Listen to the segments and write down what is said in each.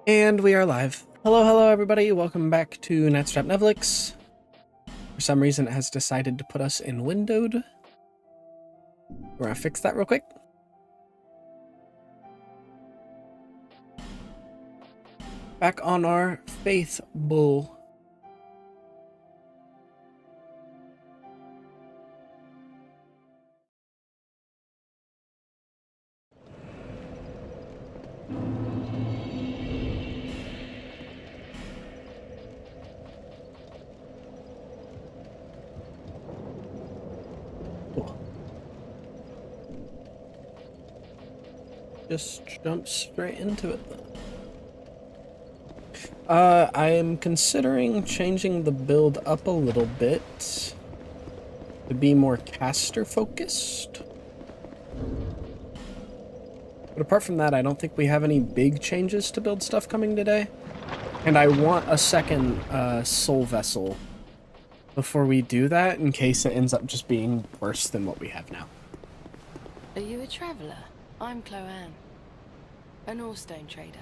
And we are live. Hello everybody, welcome back to Nightstrap Netflix. For some reason it has decided to put us in windowed. We're gonna fix that real quick. Back on our Faith Bull. Just jump straight into it. I am considering changing the build up a little bit to be more caster focused. But apart from that, I don't think we have any big changes to build stuff coming today. And I want a second soul vessel before we do that, in case it ends up just being worse than what we have now. Are you a traveller? I'm Chloanne, an ore-stone trader.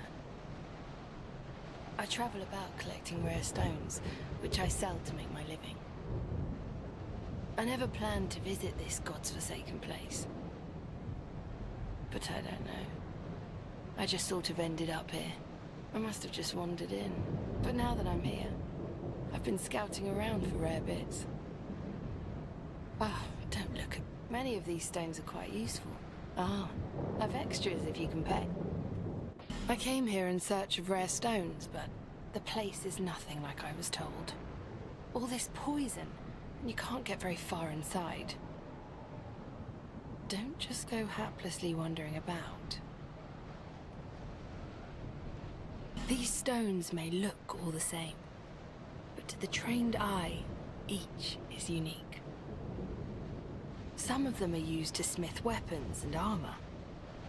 I travel about collecting rare stones, which I sell to make my living. I never planned to visit this God's forsaken place. But I don't know. I just sort of ended up here. I must have just wandered in. But now that I'm here, I've been scouting around for rare bits. Oh, don't look at... Many of these stones are quite useful. Ah, I've extras if you can pay. I came here in search of rare stones, but the place is nothing like I was told. All this poison, and you can't get very far inside. Don't just go haplessly wandering about. These stones may look all the same, but to the trained eye, each is unique. Some of them are used to smith weapons and armor,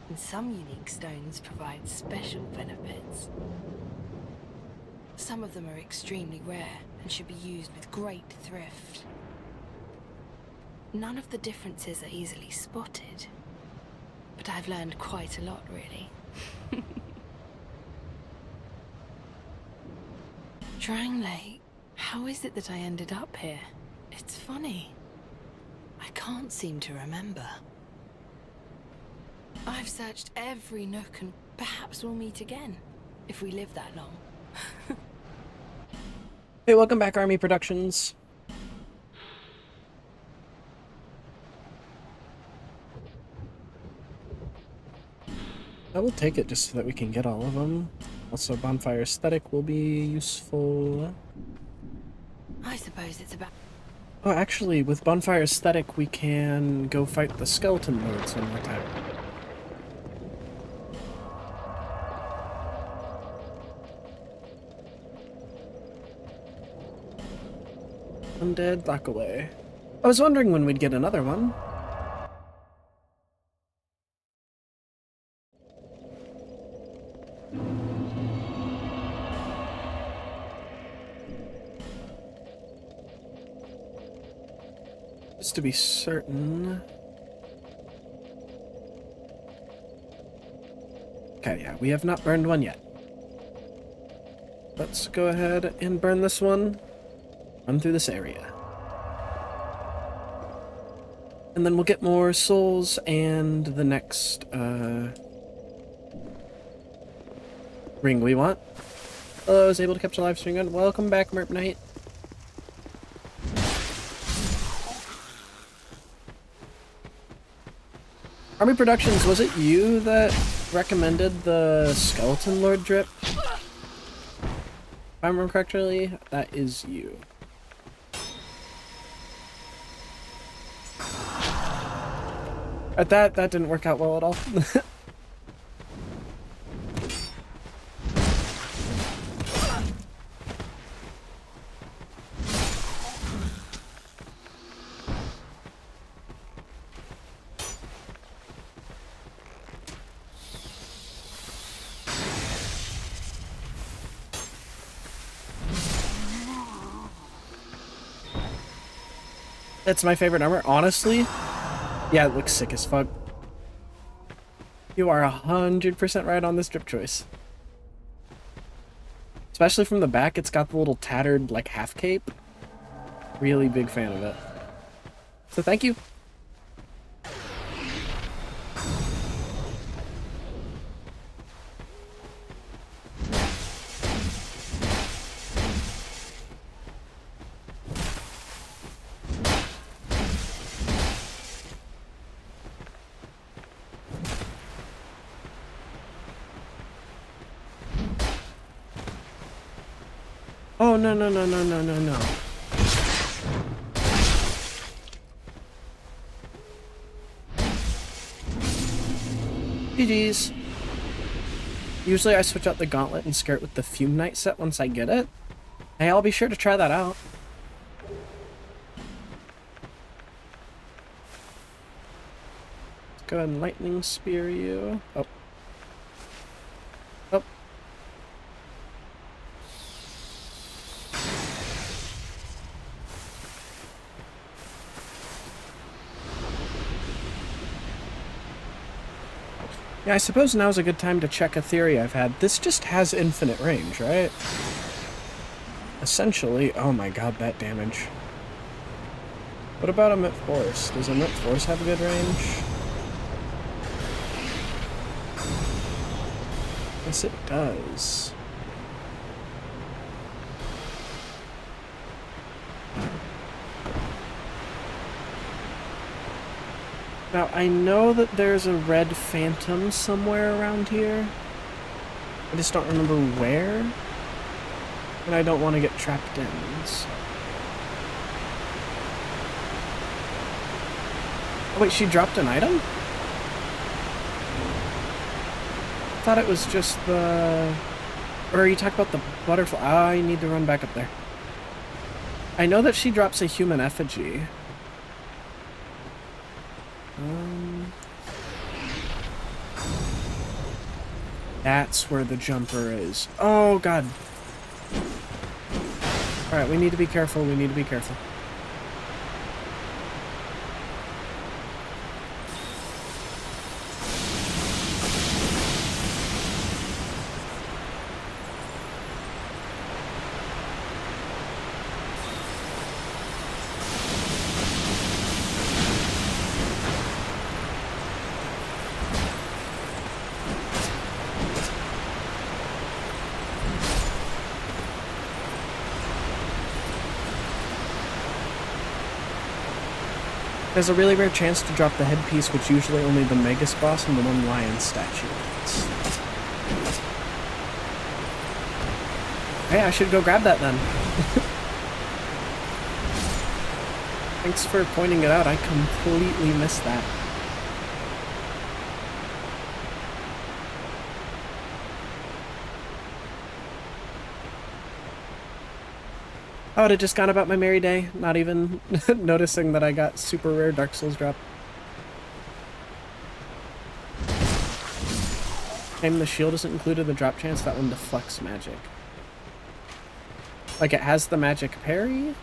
and some unique stones provide special benefits. Some of them are extremely rare and should be used with great thrift. None of the differences are easily spotted, but I've learned quite a lot, really. Trying late, how is it that I ended up here? It's funny. I can't seem to remember. I've searched every nook and perhaps we'll meet again, if we live that long. Hey, welcome back, Army Productions. I will take it just so that we can get all of them. Also, bonfire aesthetic will be useful. I suppose it's about... Oh, actually, with bonfire aesthetic, we can go fight the skeleton lords one more time. Undead, lock away. I was wondering when we'd get another one. Just to be certain. Okay, yeah, we have not burned one yet. Let's go ahead and burn this one. Run through this area. And then we'll get more souls and the next ring we want. Oh, I was able to capture live stream. Welcome back, Merp Knight. Army Productions, was it you that recommended the Skeleton Lord drip? If I remember correctly, that is you. That didn't work out well at all. That's my favorite armor, honestly. Yeah, it looks sick as fuck. You are 100% right on this drip choice. Especially from the back, it's got the little tattered, like, half cape. Really big fan of it. So thank you. Oh, no, no, no, no, no, no, no. GG's. Usually I switch out the gauntlet and scare it with the Fume Knight set once I get it. Hey, I'll be sure to try that out. Let's go ahead and lightning spear you. Oh. Oh. Yeah, I suppose now's a good time to check a theory I've had. This just has infinite range, right? Essentially, oh my god, that damage. What about a Myth Force? Does a Myth Force have a good range? Yes, it does. Now, I know that there's a red phantom somewhere around here. I just don't remember where. And I don't want to get trapped in, so. Oh, wait, she dropped an item? I thought it was just the... Or are you talking about the butterfly? Ah, I need to run back up there. I know that she drops a human effigy. That's where the jumper is. Oh, God. Alright, we need to be careful. We need to be careful. There's a really rare chance to drop the headpiece, which usually only the Magus boss and the one lion statue gets. Hey, I should go grab that then. Thanks for pointing it out. I completely missed that. I would have just gone about my merry day, not even noticing that I got super rare Dark Souls drop. Shame the shield isn't included in the drop chance, that one deflects magic. Like it has the magic parry?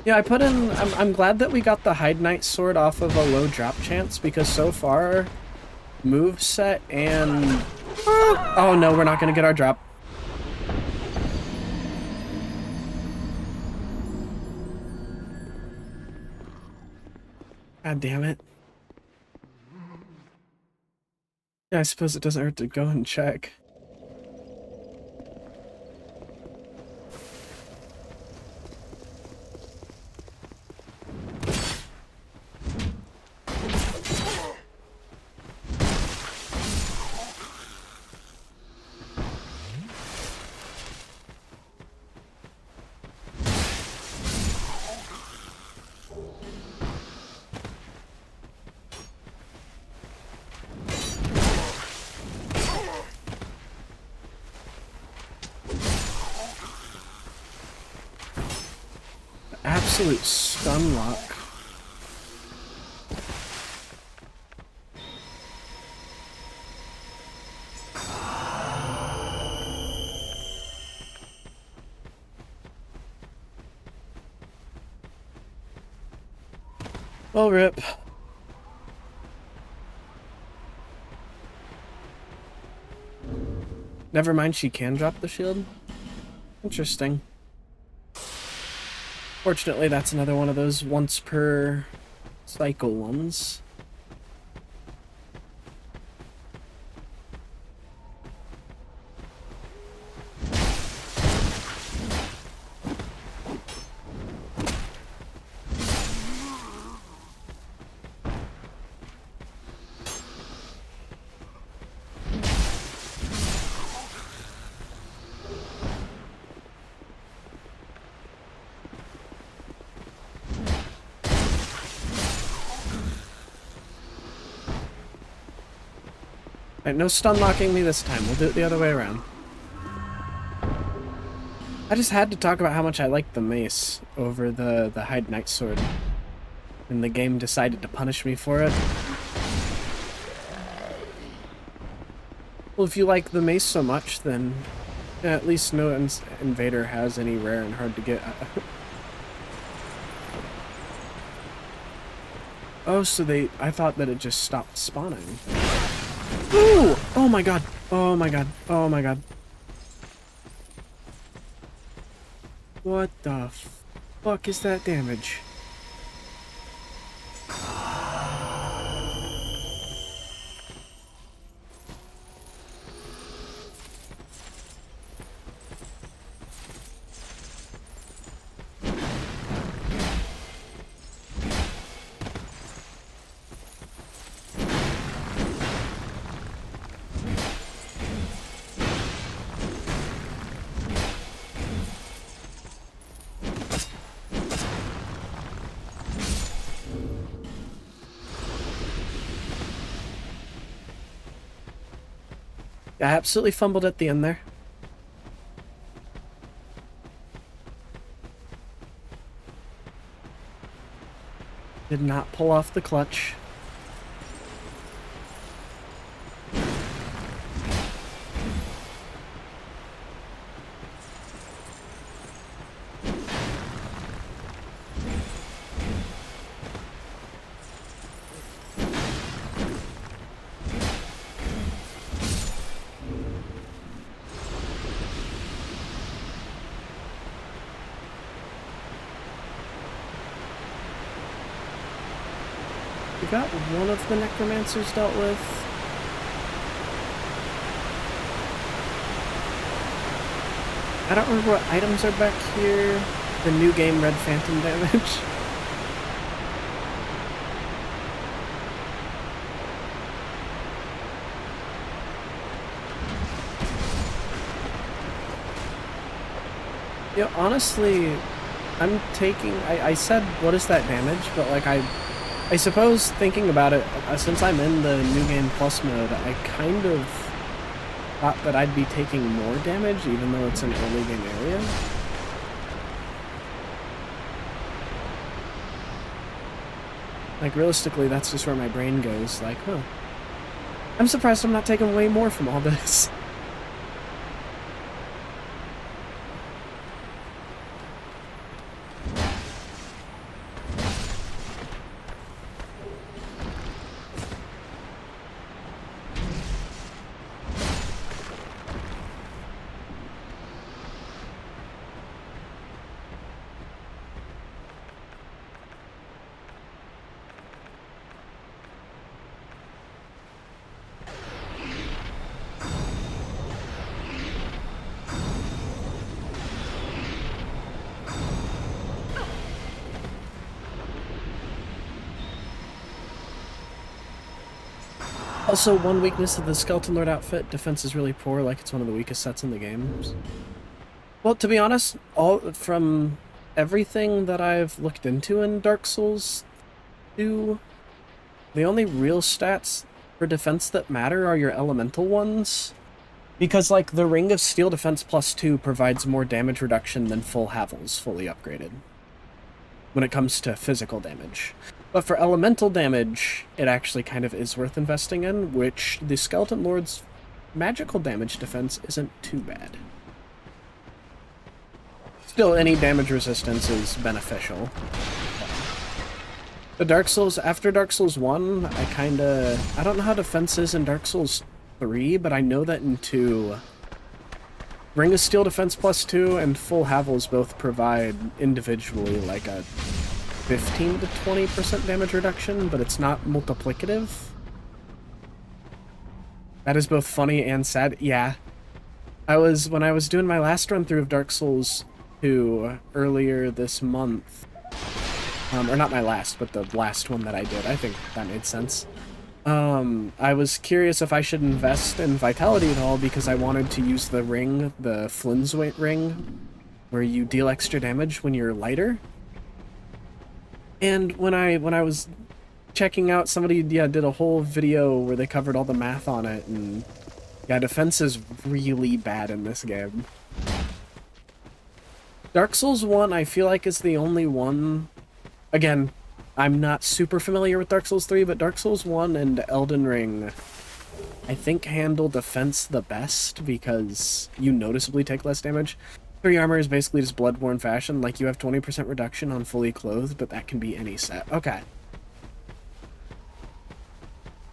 Yeah, I put in... I'm glad that we got the Hide Knight sword off of a low drop chance, because so far, moveset and... Oh no, we're not gonna get our drop. God damn it. Yeah, I suppose it doesn't hurt to go and check. Absolute stun lock. Well, rip. Never mind, she can drop the shield. Interesting. Fortunately, that's another one of those once per cycle ones. Alright, no stun locking me this time. We'll do it the other way around. I just had to talk about how much I like the mace over the Hide Knight sword. And the game decided to punish me for it. Well, if you like the mace so much, then at least no invader has any rare and hard to get. Oh, so I thought that it just stopped spawning. Ooh! Oh my god. Oh my god. Oh my god. What the fuck is that damage? I absolutely fumbled at the end there. Did not pull off the clutch. We got one of the necromancers dealt with. I don't remember what items are back here. The new game Red Phantom damage. Yeah, honestly, I'm taking... I said, what is that damage? But, like, I suppose, thinking about it, since I'm in the New Game Plus mode, I kind of thought that I'd be taking more damage, even though it's an early game area. Like, realistically, that's just where my brain goes, like, huh. I'm surprised I'm not taking way more from all this. Also, one weakness of the Skeleton Lord outfit, defense is really poor, like it's one of the weakest sets in the game. Well, to be honest, from everything that I've looked into in Dark Souls 2, the only real stats for defense that matter are your elemental ones. Because, like, the Ring of Steel Defense +2 provides more damage reduction than full Havels fully upgraded when it comes to physical damage. But for elemental damage, it actually kind of is worth investing in, which the Skeleton Lord's magical damage defense isn't too bad. Still, any damage resistance is beneficial. The Dark Souls, after Dark Souls 1, I don't know how defense is in Dark Souls 3, but I know that in 2, Ring of Steel defense +2 and full Havels both provide individually like a 15 to 20% damage reduction, but it's not multiplicative. That is both funny and sad. Yeah. When I was doing my last run through of Dark Souls 2 earlier this month, or not my last, but the last one that I did, I think that made sense. I was curious if I should invest in Vitality at all because I wanted to use the ring, the Flinswaite ring, where you deal extra damage when you're lighter. And when I was checking out, somebody did a whole video where they covered all the math on it, and yeah, defense is really bad in this game. Dark Souls 1, I feel like, is the only one. Again, I'm not super familiar with Dark Souls 3, but Dark Souls 1 and Elden Ring, I think, handle defense the best because you noticeably take less damage. 3 armor is basically just Bloodborne fashion, like you have 20% reduction on fully clothed, but that can be any set. Okay.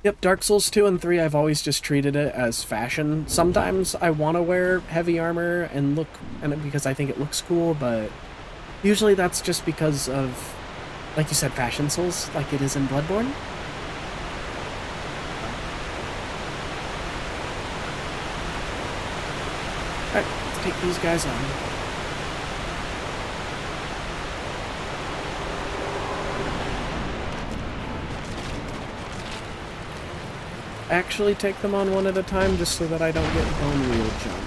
Yep, Dark Souls 2 and 3, I've always just treated it as fashion. Sometimes I want to wear heavy armor and because I think it looks cool, but usually that's just because of, like you said, fashion souls, like it is in Bloodborne. Alright, let's take these guys on. Actually take them on one at a time just so that I don't get bone wheel jump.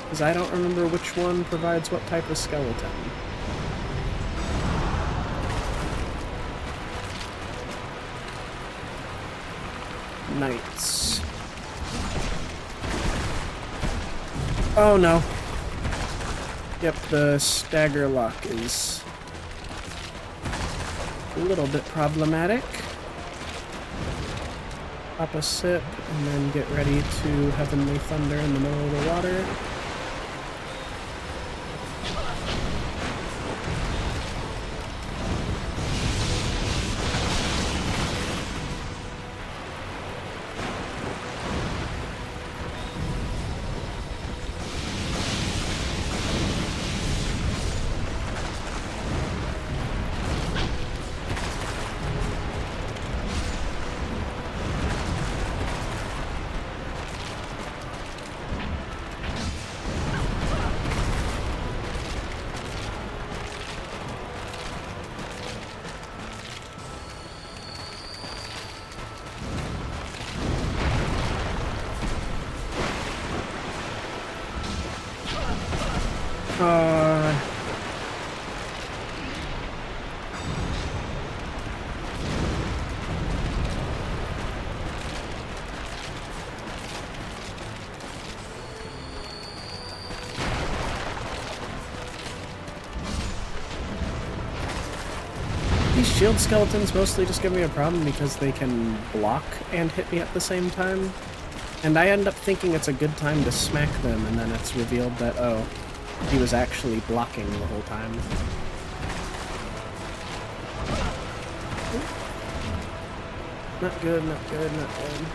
Because I don't remember which one provides what type of skeleton. Knights. Oh no. Yep, the stagger lock is a little bit problematic. Pop a sip, and then get ready to Heavenly Thunder in the middle of the water. These shield skeletons mostly just give me a problem because they can block and hit me at the same time. And I end up thinking it's a good time to smack them, and then it's revealed that, oh, he was actually blocking the whole time. Not good, not good, not good.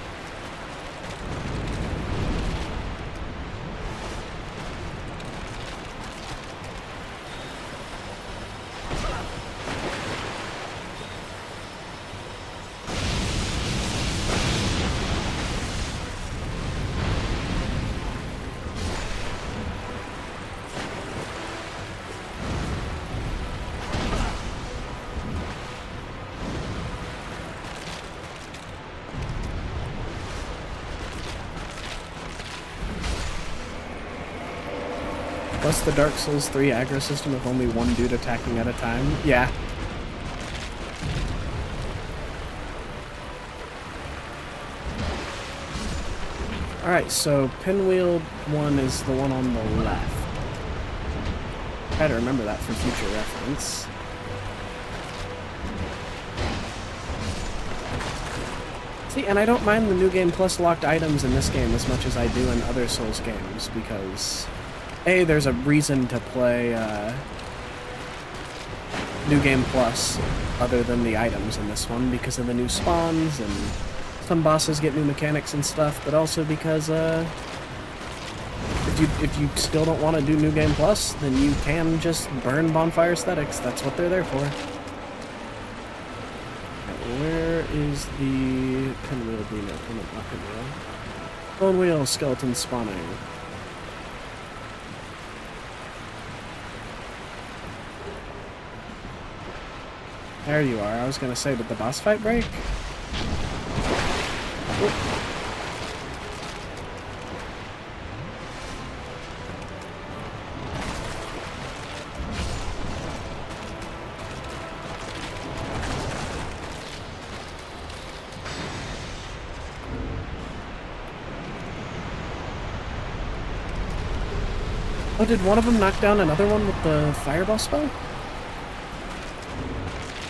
Plus the Dark Souls 3 aggro system of only one dude attacking at a time. Yeah. Alright, so Pinwheel 1 is the one on the left. Try to remember that for future reference. See, and I don't mind the New Game Plus locked items in this game as much as I do in other Souls games, because A, there's a reason to play New Game Plus other than the items in this one, because of the new spawns, and some bosses get new mechanics and stuff, but also because if you still don't want to do New Game Plus, then you can just burn bonfire aesthetics. That's what they're there for. Where is the pinwheel being open? Not pinwheel. Bone wheel, skeleton spawning. There you are. I was gonna say, did the boss fight break? Oh. Oh, did one of them knock down another one with the fireball spell?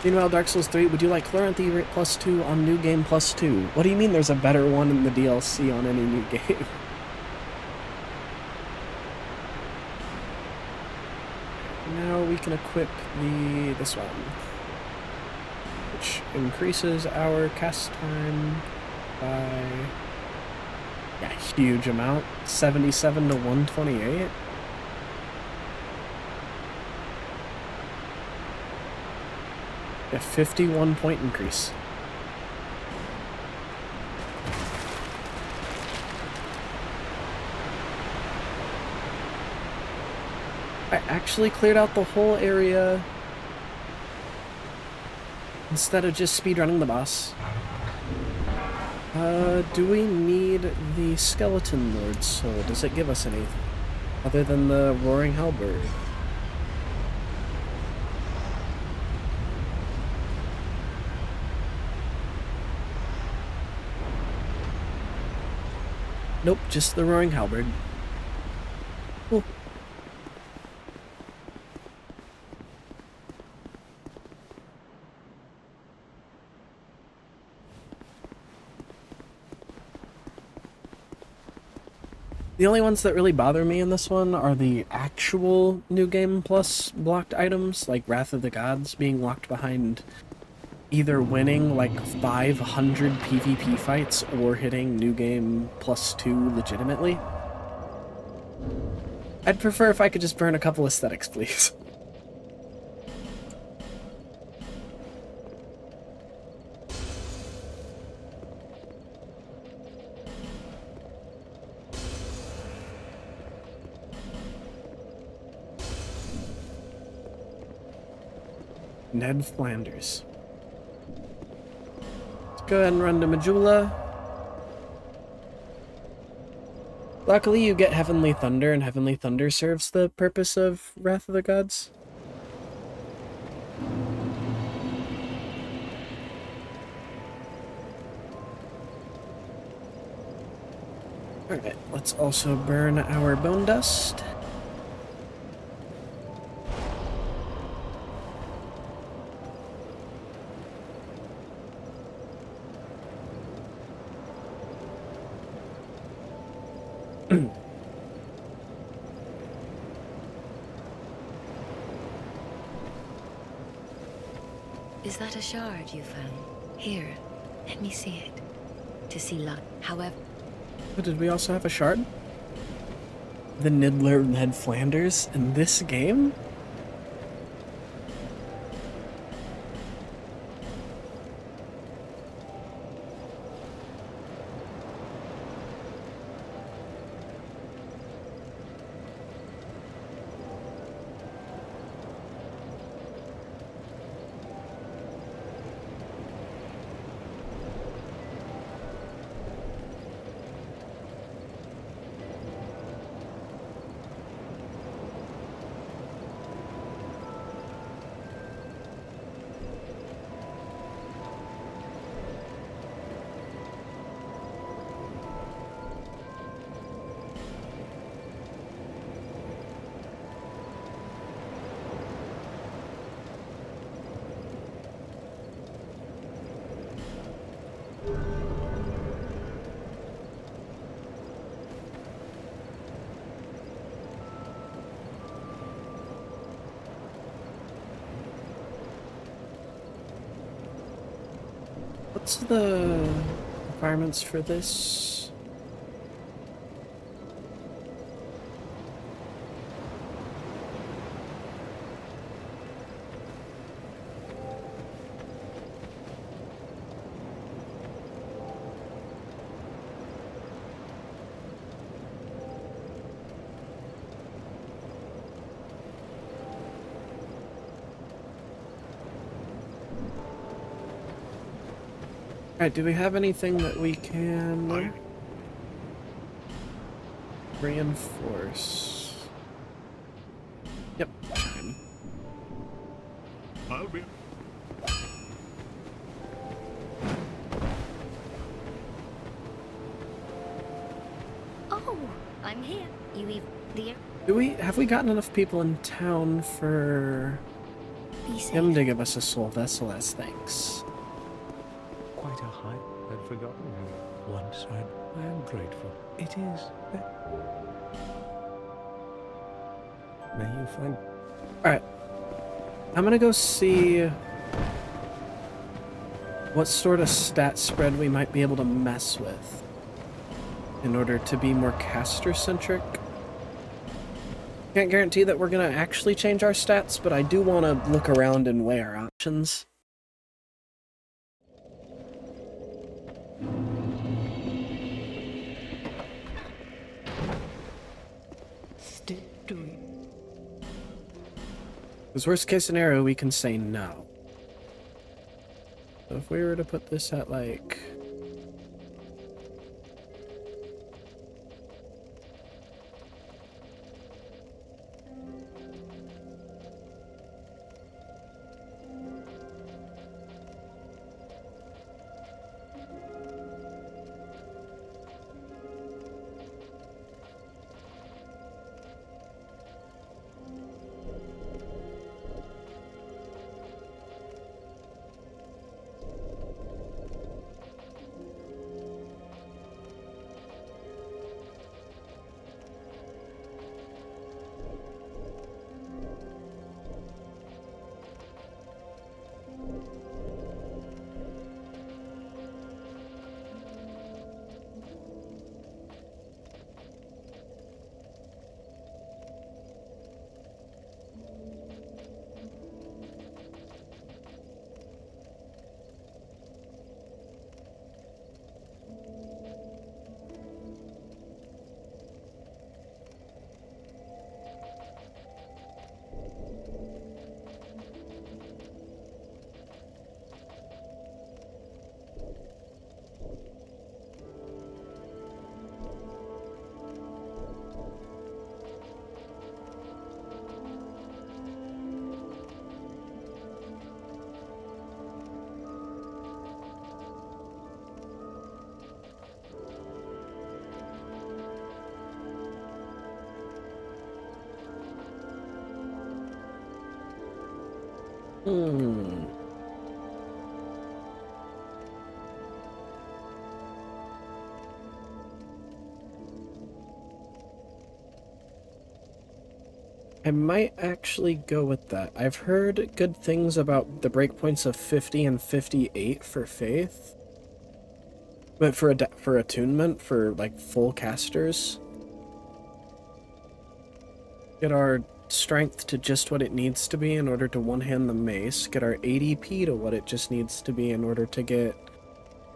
Meanwhile, Dark Souls 3, would you like Chloranthy rate +2 on New Game +2? What do you mean there's a better one in the DLC on any new game? Now we can equip this one, which increases our cast time by a huge amount, 77 to 128. A 51-point increase. I actually cleared out the whole area instead of just speedrunning the boss. Do we need the Skeleton Lord's Soul? Does it give us anything other than the Roaring Halberd? Nope, just the Roaring Halberd. Cool. The only ones that really bother me in this one are the actual New Game Plus blocked items, like Wrath of the Gods being locked behind either winning like 500 PvP fights or hitting New Game +2 legitimately. I'd prefer if I could just burn a couple aesthetics, please. Ned Flanders. Go ahead and run to Majula. Luckily, you get Heavenly Thunder, and Heavenly Thunder serves the purpose of Wrath of the Gods. Alright, let's also burn our bone dust. Is that a shard you found? Here, let me see it. To see luck, however... But did we also have a shard? The Niddler Ned Flanders in this game? What's the requirements for this? Alright, do we have anything that we can reinforce? Yep, time. I'll be. Oh, I'm here. You even Have we gotten enough people in town for be safe. him to give us a soul vessel as thanks? Quite a height. I'd forgotten him. Once I am grateful. It is. May you find. Alright. I'm gonna go see what sort of stat spread we might be able to mess with in order to be more caster-centric. Can't guarantee that we're gonna actually change our stats, but I do want to look around and weigh our options. Stick to it. Because worst case scenario, we can say no. So if we were to put this at like... I might actually go with that. I've heard good things about the breakpoints of 50 and 58 for Faith. But for attunement, for like full casters. Get our strength to just what it needs to be in order to one-hand the mace. Get our ADP to what it just needs to be in order to get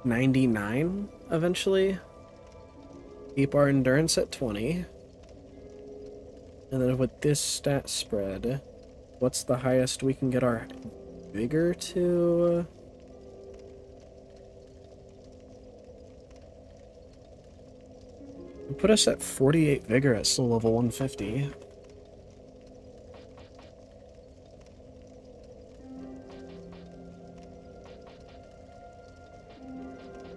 99 eventually. Keep our endurance at 20. And then with this stat spread, what's the highest we can get our vigor to? Put us at 48 vigor at still level 150.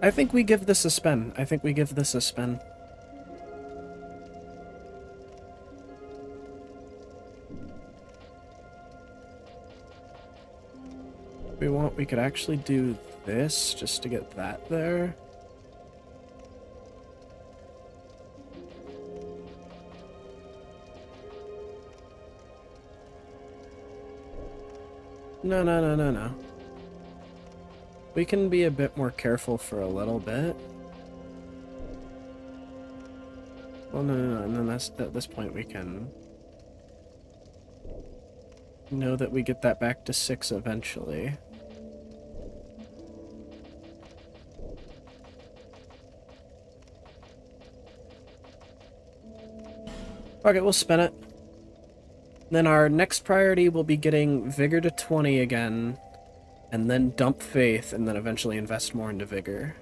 I think we give this a spin. I think we give this a spin. If we want, we could actually do this just to get that there. No. We can be a bit more careful for a little bit. Well, no, and then at this point we can know that we get that back to 6 eventually. Okay, we'll spin it. Then our next priority will be getting Vigor to 20 again, and then dump Faith, and then eventually invest more into Vigor.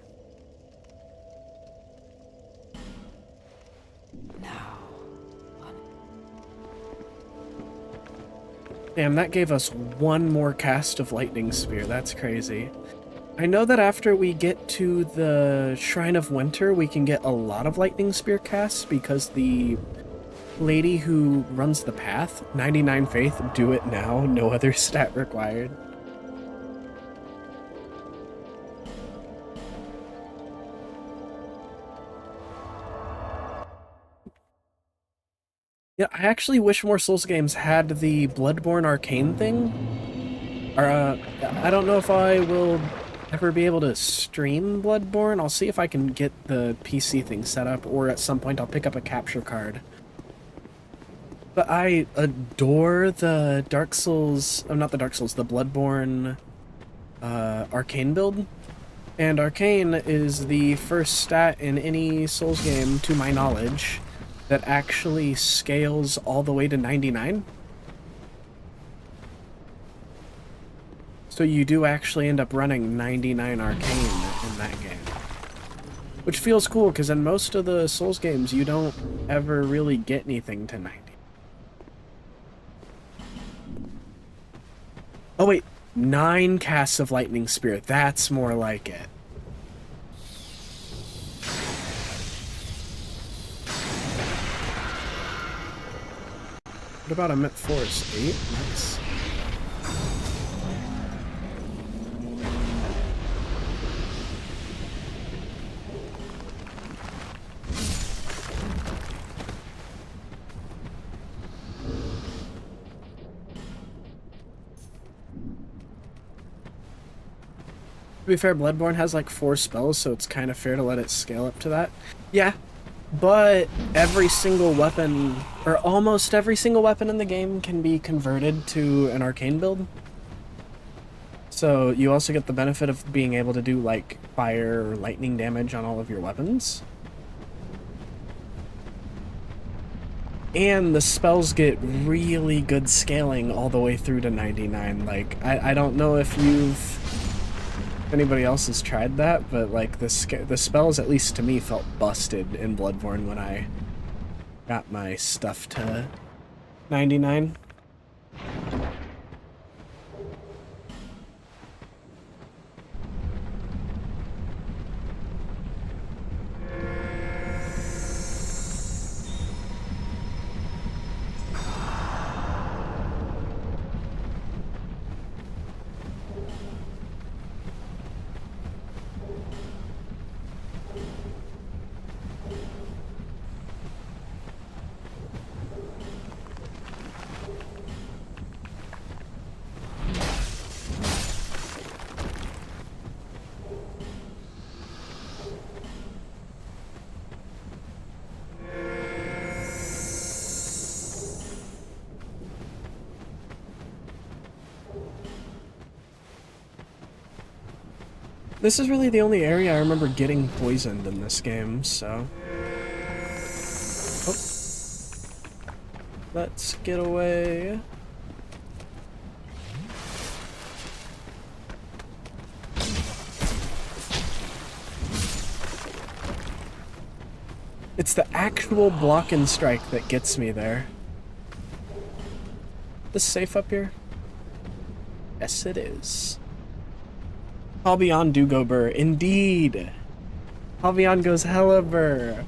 Damn, that gave us 1 more cast of Lightning Spear. That's crazy. I know that after we get to the Shrine of Winter, we can get a lot of Lightning Spear casts because the lady who runs the path, 99 Faith, do it now, no other stat required. Yeah, I actually wish more Souls games had the Bloodborne Arcane thing. Or, I don't know if I will ever be able to stream Bloodborne. I'll see if I can get the PC thing set up, or at some point I'll pick up a capture card. But I adore the Dark Souls, not the Dark Souls, the Bloodborne Arcane build. And Arcane is the first stat in any Souls game, to my knowledge, that actually scales all the way to 99. So you do actually end up running 99 Arcane in that game. Which feels cool, because in most of the Souls games, you don't ever really get anything to 90. Oh wait, 9 casts of Lightning Spear. That's more like it. What about a Met Force? 8? Nice. To be fair, Bloodborne has like 4 spells, so it's kind of fair to let it scale up to that. Yeah, but every single weapon, or almost every single weapon in the game, can be converted to an arcane build. So you also get the benefit of being able to do like fire or lightning damage on all of your weapons. And the spells get really good scaling all the way through to 99. Like, I don't know if anybody else has tried that, but like the spells, at least to me, felt busted in Bloodborne when I got my stuff to 99. This is really the only area I remember getting poisoned in this game, so... Oh. Let's get away. It's the actual block and strike that gets me there. This safe up here? Yes, it is. Albion do go burr. Indeed! Albion goes hella burr.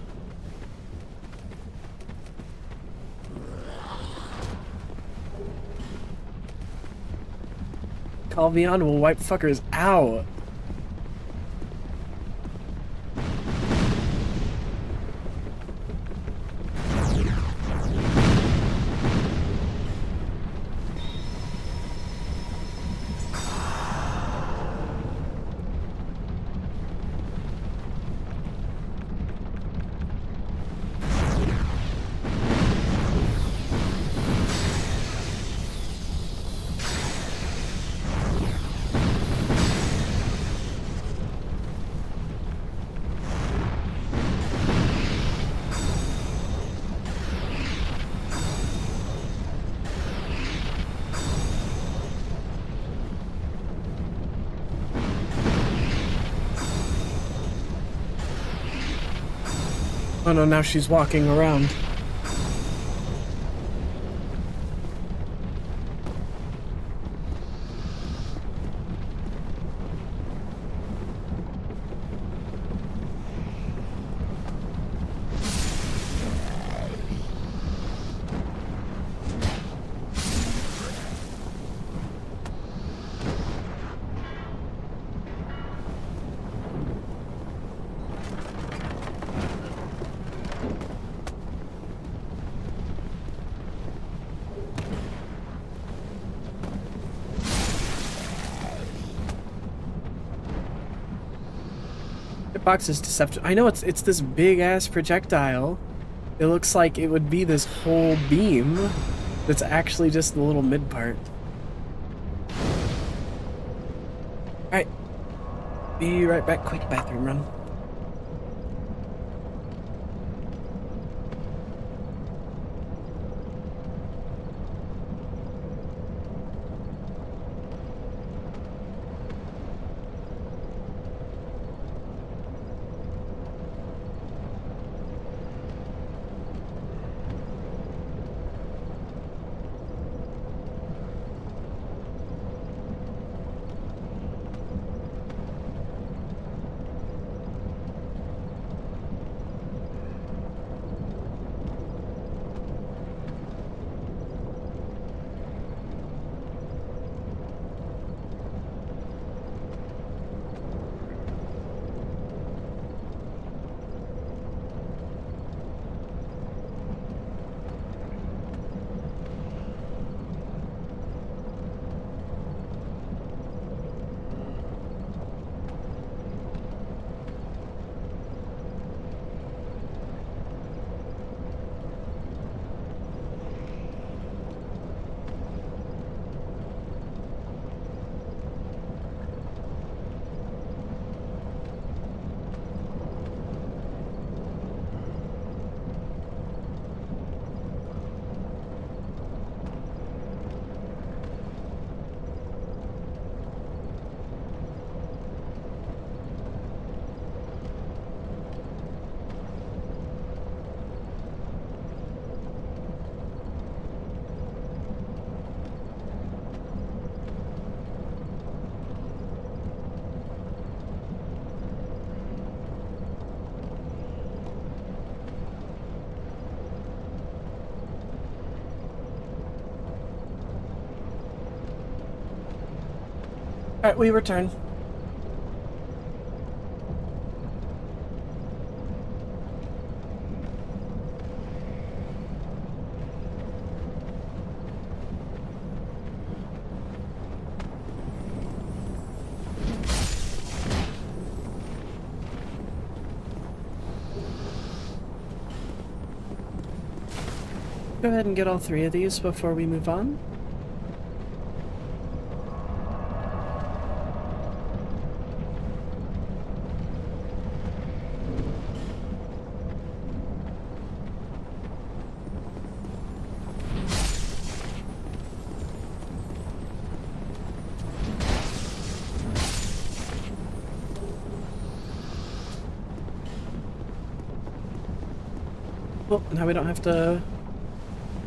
Albion will wipe fuckers out. Oh no, now she's walking around. Box is deceptive. I know it's this big ass projectile. It looks like it would be this whole beam. That's actually just the little mid part. Alright. Be right back. Quick bathroom run. Alright, we return. Go ahead and get all three of these before we move on. Well, now we don't have to...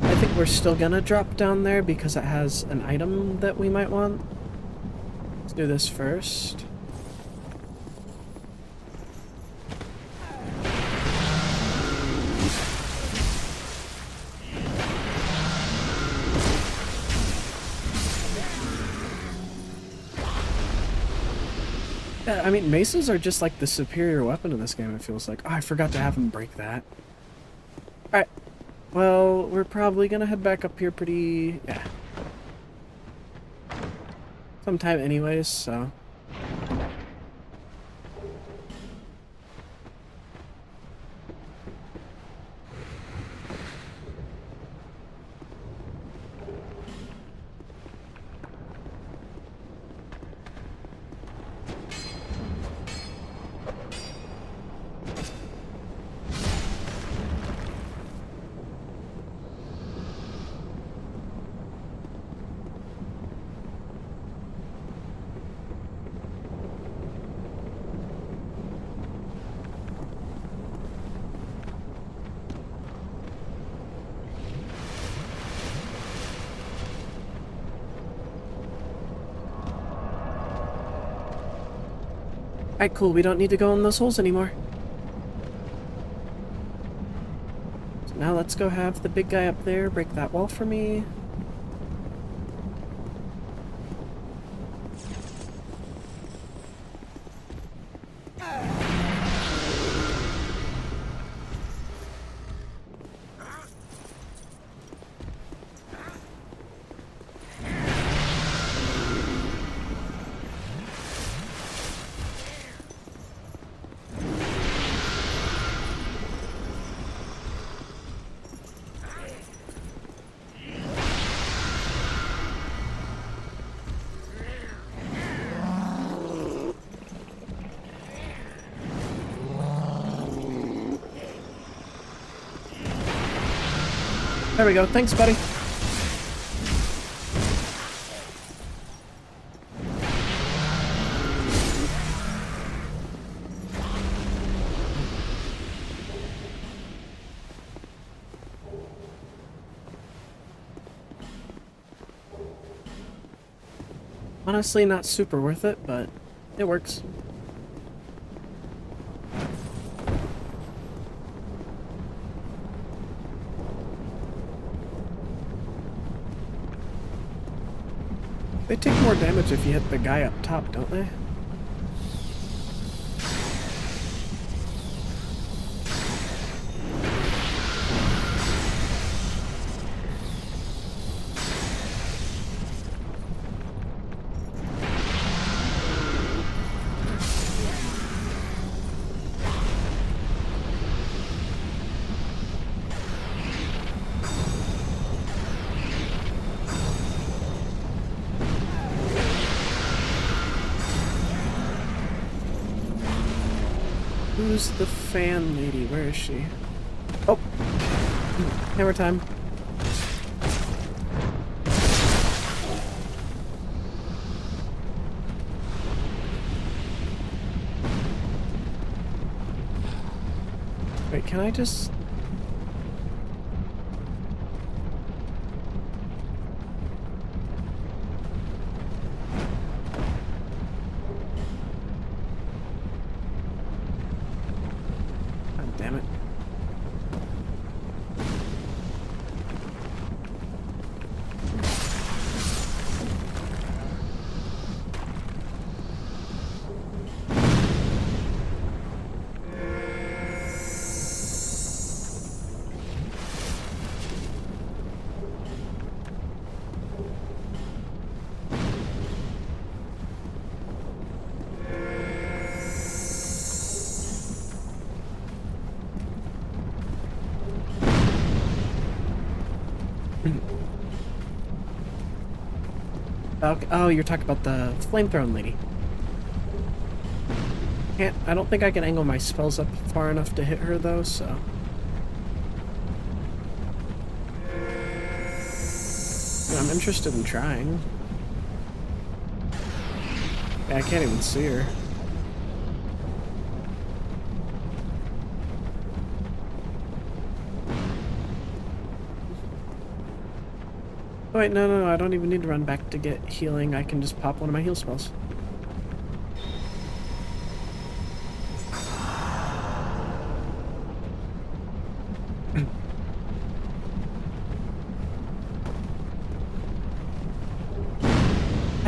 I think we're still gonna drop down there because it has an item that we might want. Let's do this first. Yeah, I mean, maces are just like the superior weapon in this game, it feels like. Oh, I forgot to have him break that. Alright. Well, we're probably gonna head back up here pretty... yeah. Sometime anyways, so... Alright, cool. We don't need to go in those holes anymore. So now let's go have the big guy up there break that wall for me. There we go. Thanks, buddy. Honestly, not super worth it, but it works. They take more damage if you hit the guy up top, don't they? Who's the fan lady? Where is she? Oh! Hammer time. Wait, can I just... Damn it. Oh, you're talking about the flamethrowing lady. I don't think I can angle my spells up far enough to hit her though, so. I'm interested in trying. Yeah, I can't even see her. Oh wait, no, I don't even need to run back to get healing. I can just pop one of my heal spells.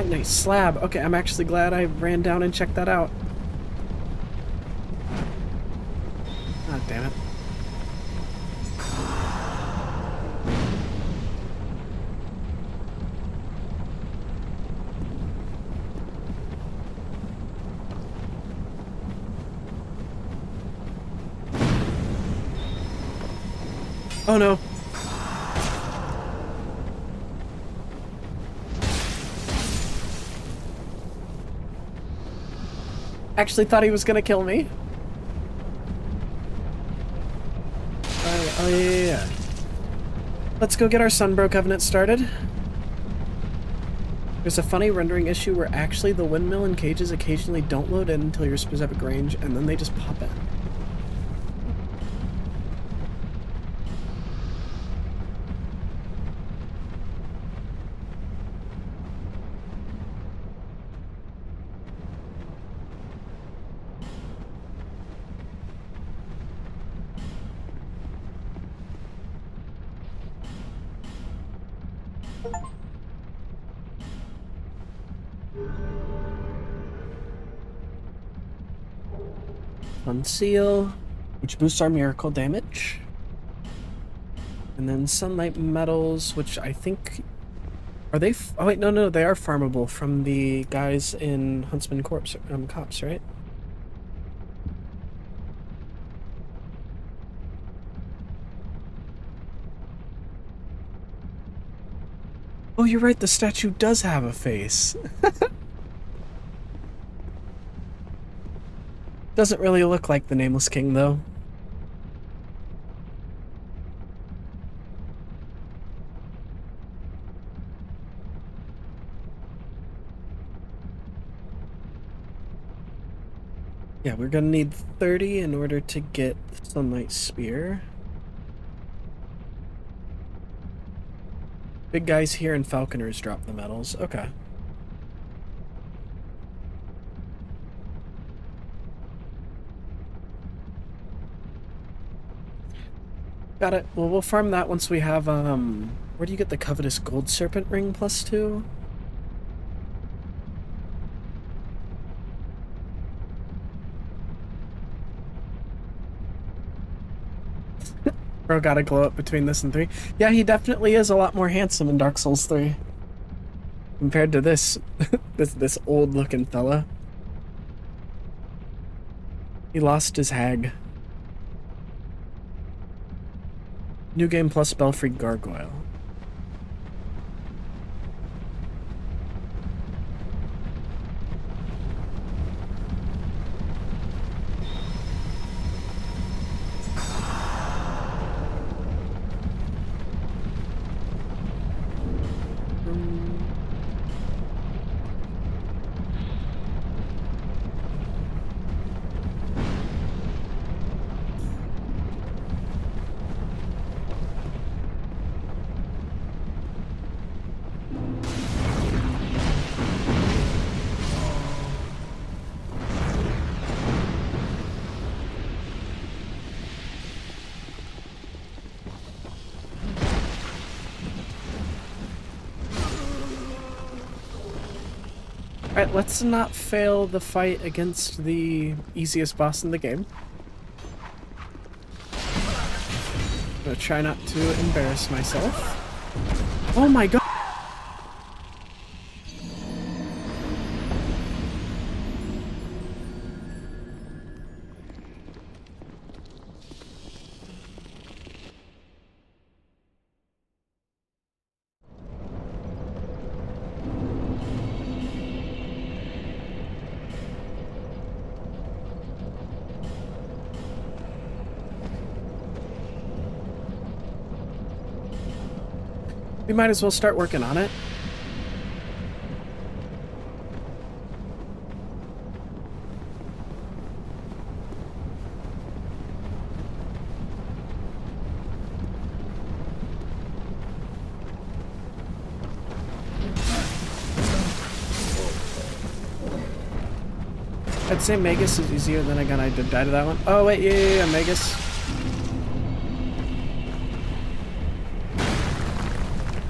Nice slab. Okay, I'm actually glad I ran down and checked that out. Ah, damn it. Oh no. Actually thought he was gonna kill me. Oh yeah. Let's go get our Sunbro Covenant started. There's a funny rendering issue where actually the windmill and cages occasionally don't load in until your specific range, and then they just pop in. Conceal, which boosts our miracle damage. And then sunlight metals, which I think... Are they... Oh wait, no, they are farmable from the guys in Huntsman Corps, Cops, right? Oh, you're right, the statue does have a face. Doesn't really look like the Nameless King, though. Yeah, we're gonna need 30 in order to get Sunlight Spear. Big guys here and Falconers drop the medals. Okay. Got it. Well, we'll farm that once we have, where do you get the Covetous Gold Serpent Ring +2? Bro gotta glow up between this and 3. Yeah, he definitely is a lot more handsome in Dark Souls 3. Compared to this, this old looking fella. He lost his hag. New game plus Belfry Gargoyle. Alright, let's not fail the fight against the easiest boss in the game. I'm gonna try not to embarrass myself. Oh my god! We might as well start working on it. I'd say Magus is easier, then again I did die to that one. Oh wait, yeah, Magus.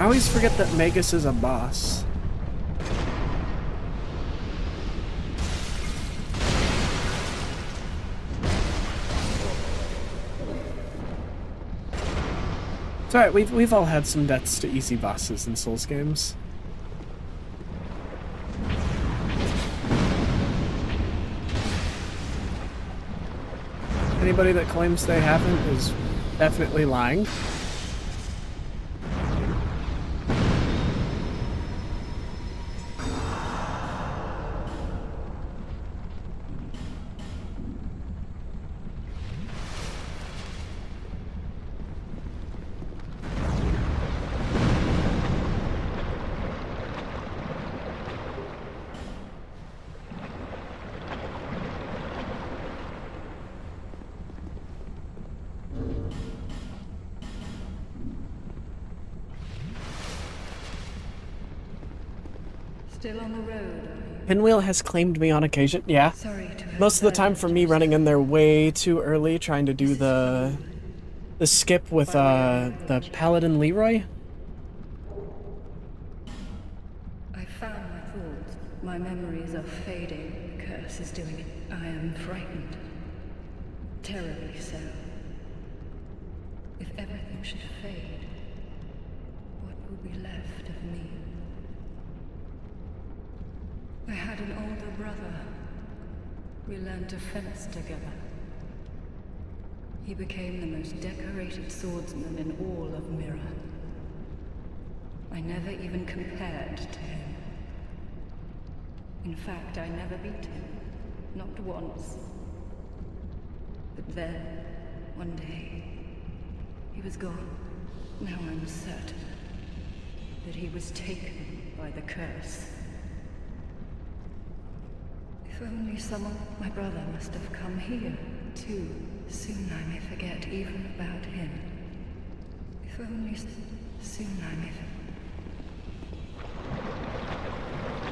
I always forget that Magus is a boss. It's alright, we've all had some deaths to easy bosses in Souls games. Anybody that claims they haven't is definitely lying. Still on the road. Pinwheel has claimed me on occasion. Yeah. Sorry to have Most of the time for me running in there way too early, trying to do the skip with the Paladin Leroy. I found my thoughts. My memories are fading. The curse is doing it. I am frightened. terribly so. If everything should fade, what will be left of me? I had an older brother. We learned to fence together. He became the most decorated swordsman in all of Mirror. I never even compared to him. In fact, I never beat him. Not once. But then, one day, he was gone. Now I'm certain that he was taken by the curse. If only someone... My brother must have come here, too. Soon I may forget even about him. If only... Soon I may...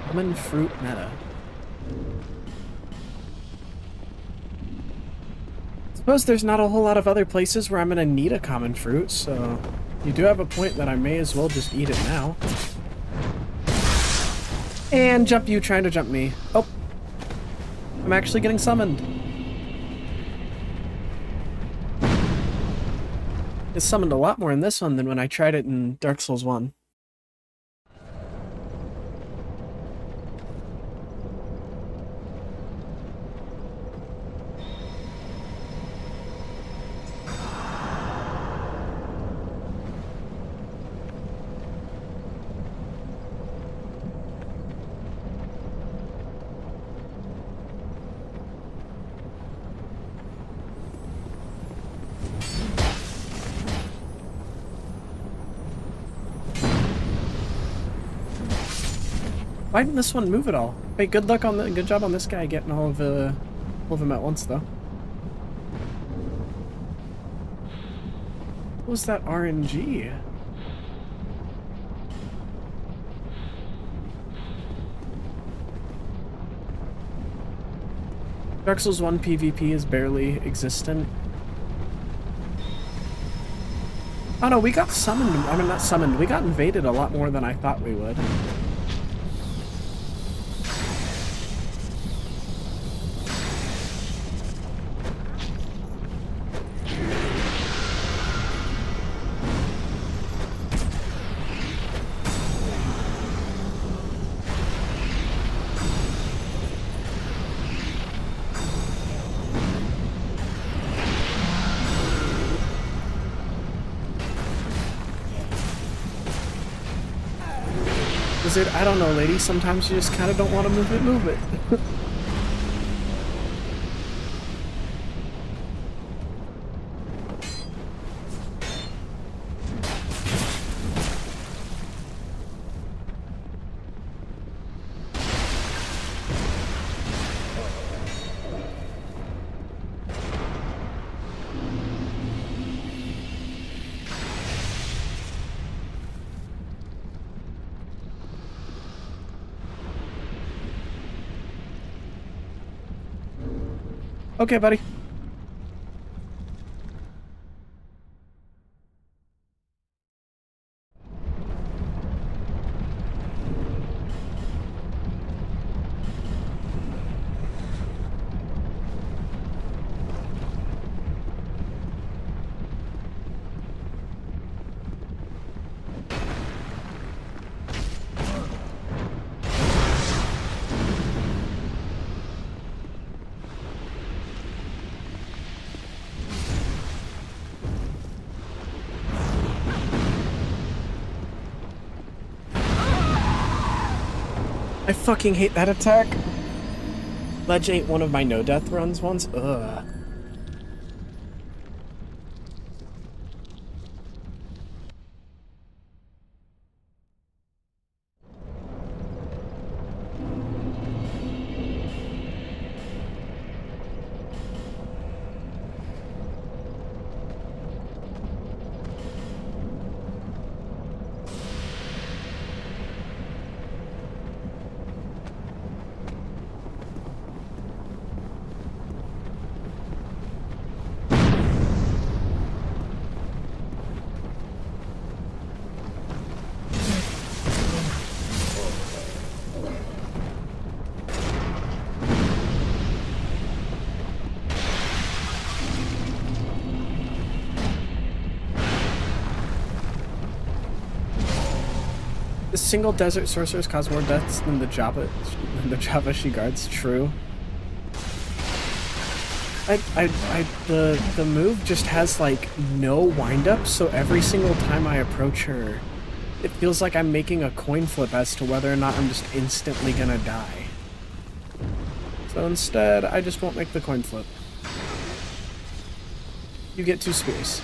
Common fruit meta. Suppose there's not a whole lot of other places where I'm gonna need a common fruit, so you do have a point that I may as well just eat it now. And jump you trying to jump me. Oh, I'm actually getting summoned. It's summoned a lot more in this one than when I tried it in Dark Souls 1. Why didn't this one move at all? Wait, good luck on the good job on this guy getting all of them at once though. What was that RNG? Dark Souls 1 PvP is barely existent. Oh no, we got summoned. I mean, not summoned. We got invaded a lot more than I thought we would. I don't know, lady. Sometimes you just kind of don't want to move it. Okay, buddy. I fucking hate that attack. Ledge ate one of my no-death runs once. Ugh. The single desert sorcerers cause more deaths than the Java she guards. True. The move just has like no wind up, so every single time I approach her, it feels like I'm making a coin flip as to whether or not I'm just instantly gonna die. So instead, I just won't make the coin flip. You get 2 spears.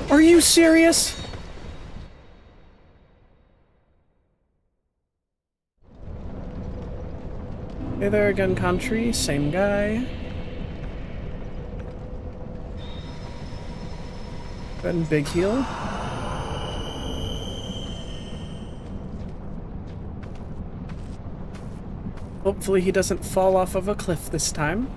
Are you serious? Hey there again, country. Same guy. Then big heal. Hopefully he doesn't fall off of a cliff this time.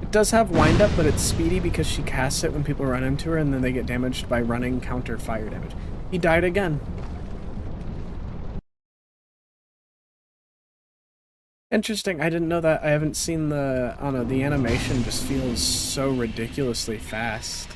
It does have wind up, but it's speedy because she casts it when people run into her and then they get damaged by running counter fire damage. He died again. Interesting, I didn't know that. I haven't seen the, I don't know, the animation just feels so ridiculously fast.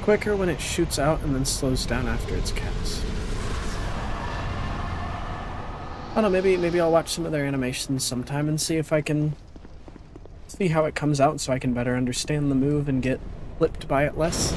Quicker when it shoots out and then slows down after it's cast. I don't know, maybe I'll watch some of their animations sometime and see if I can see how it comes out so I can better understand the move and get flipped by it less.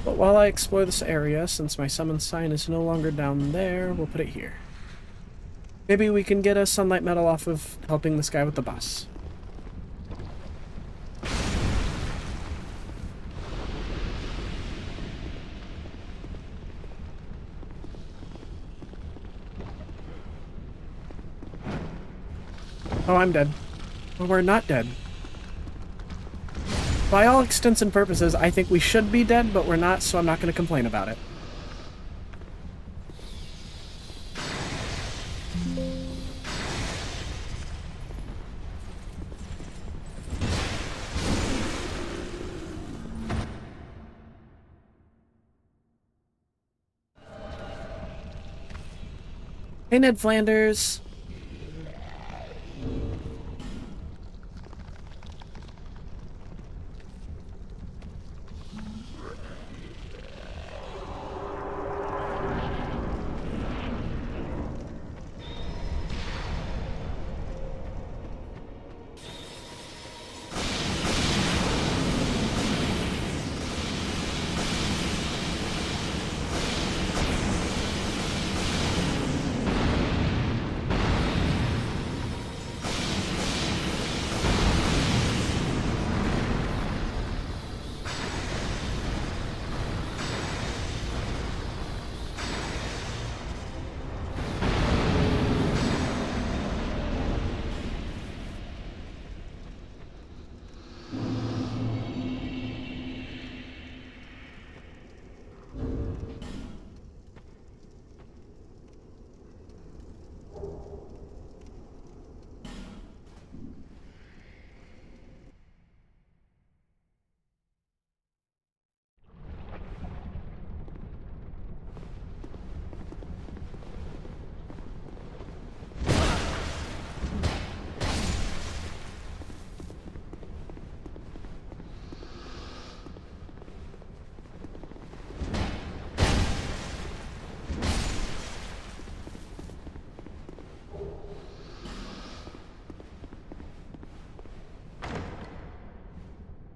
But while I explore this area, since my summon sign is no longer down there, we'll put it here. Maybe we can get a sunlight medal off of helping this guy with the boss. Oh, I'm dead. Well, we're not dead. By all extents and purposes, I think we should be dead, but we're not, so I'm not going to complain about it. Hey, Ned Flanders.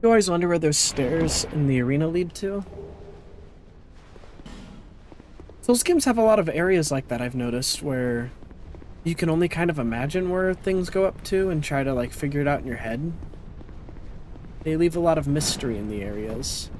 You always wonder where those stairs in the arena lead to. Those games have a lot of areas like that, I've noticed, where you can only kind of imagine where things go up to and try to, like, figure it out in your head. They leave a lot of mystery in the areas.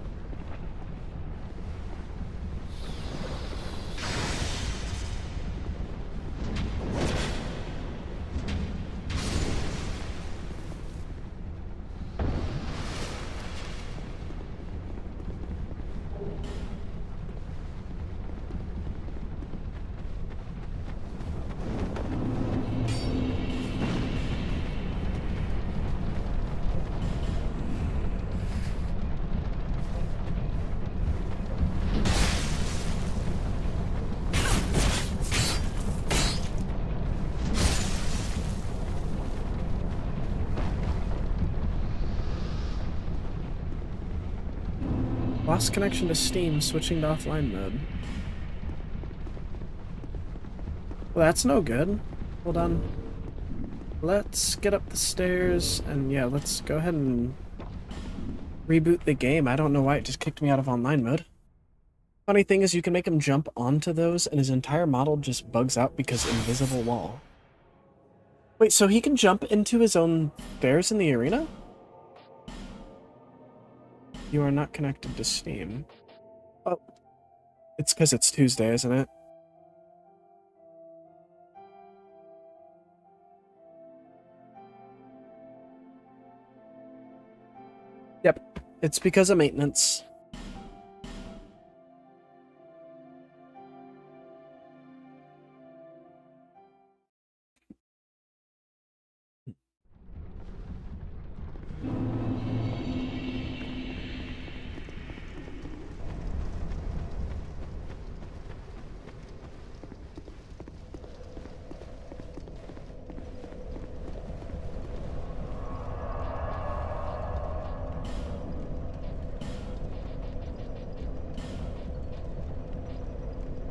Lost connection to Steam, switching to offline mode. Well, that's no good. Hold on. Let's get up the stairs, and yeah, let's go ahead and reboot the game. I don't know why it just kicked me out of online mode. Funny thing is you can make him jump onto those, and his entire model just bugs out because invisible wall. Wait, so he can jump into his own stairs in the arena? You are not connected to Steam. Oh. It's because it's Tuesday, isn't it? Yep. It's because of maintenance.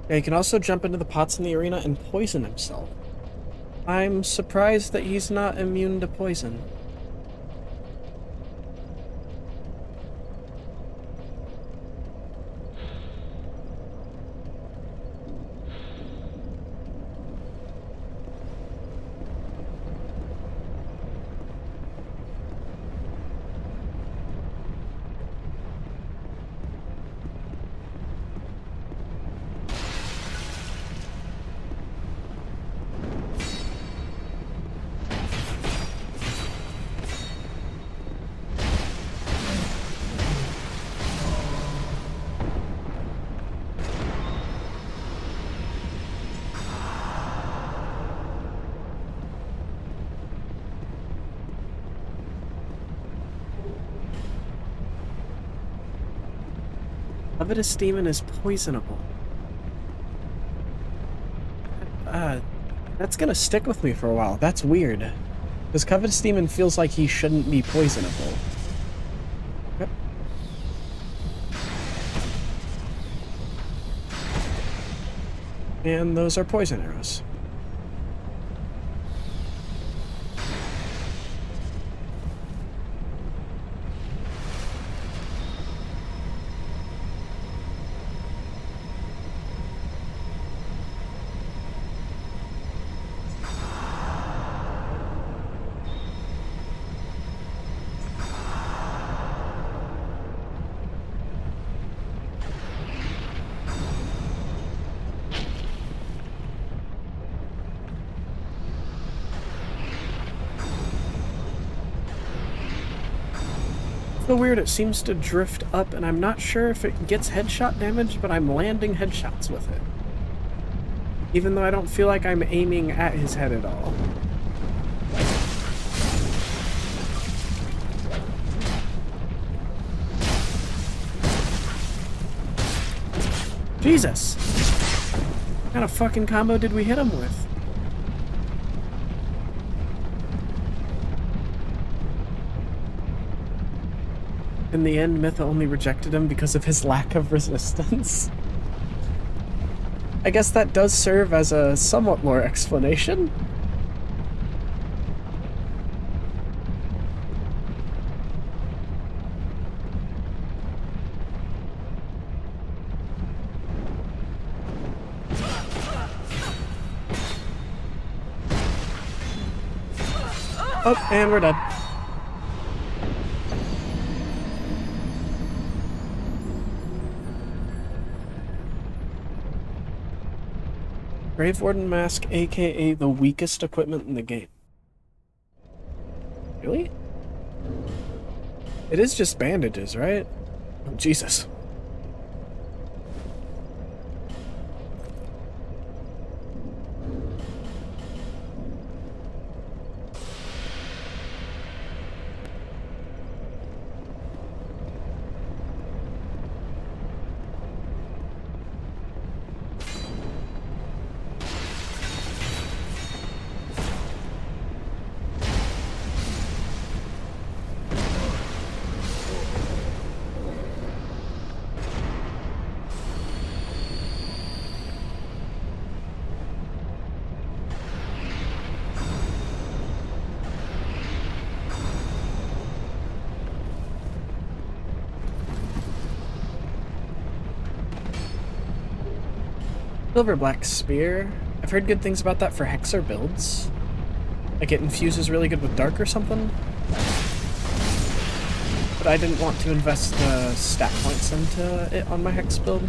Yeah, he can also jump into the pots in the arena and poison himself. I'm surprised that he's not immune to poison. Covetous Demon is poisonable. That's gonna stick with me for a while. That's weird. Because Covetous Demon feels like he shouldn't be poisonable. Yep. And those are poison arrows. So weird, it seems to drift up, and I'm not sure if it gets headshot damage, but I'm landing headshots with it. Even though I don't feel like I'm aiming at his head at all. Jesus! What kind of fucking combo did we hit him with? In the end, Mytha only rejected him because of his lack of resistance. I guess that does serve as a somewhat more explanation. Oh, and we're dead. Grave Warden Mask, aka the weakest equipment in the game. Really? It is just bandages, right? Oh, Jesus. Silver Black Spear. I've heard good things about that for Hexer builds. Like it infuses really good with Dark or something. But I didn't want to invest the stat points into it on my Hex build.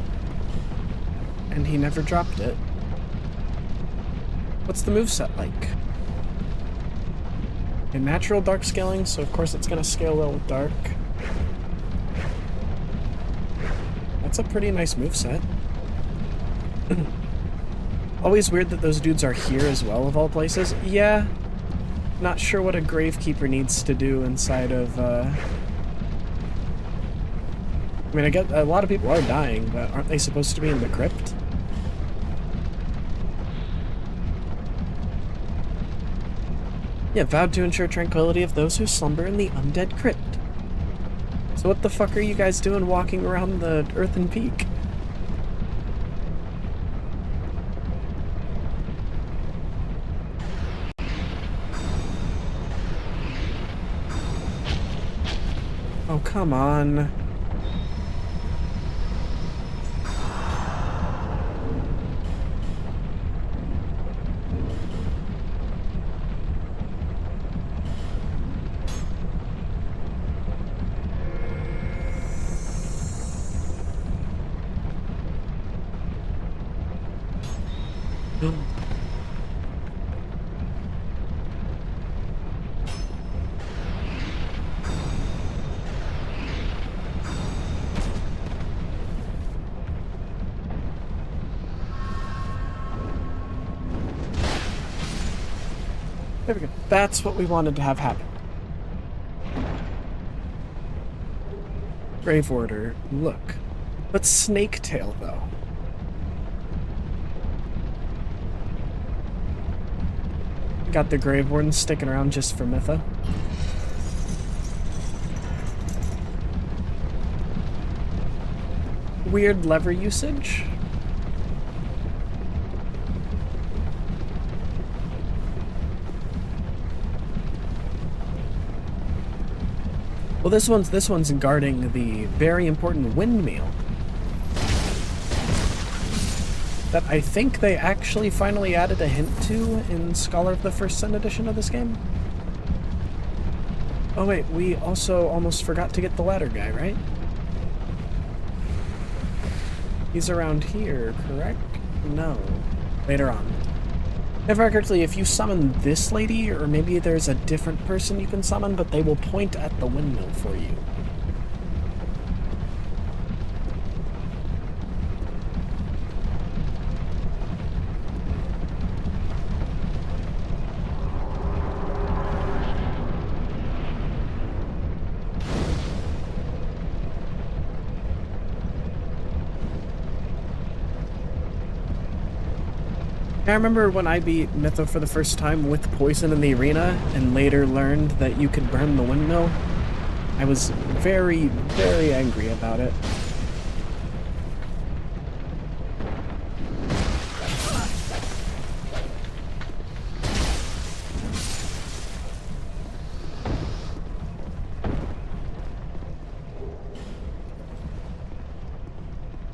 And he never dropped it. What's the moveset like? A natural Dark scaling, so of course it's going to scale well with Dark. That's a pretty nice moveset. Always weird that those dudes are here as well, of all places. Yeah. Not sure what a Gravekeeper needs to do inside of, I mean, I get a lot of people are dying, but aren't they supposed to be in the crypt? Yeah, vowed to ensure tranquility of those who slumber in the undead crypt. So what the fuck are you guys doing walking around the earthen peak? Oh, come on. There we go. That's what we wanted to have happen. Grave Order, look. But Snake Tail, though. Got the Grave Warden sticking around just for Mytha. Weird lever usage. Well, this one's guarding the very important windmill that I think they actually finally added a hint to in Scholar of the First Sin edition of this game. Oh wait, we also almost forgot to get the ladder guy, right? He's around here, correct? No. Later on. If I remember correctly, if you summon this lady, or maybe there's a different person you can summon, but they will point at the windmill for you. I remember when I beat Mytho for the first time with poison in the arena, and later learned that you could burn the windmill. I was very, very angry about it.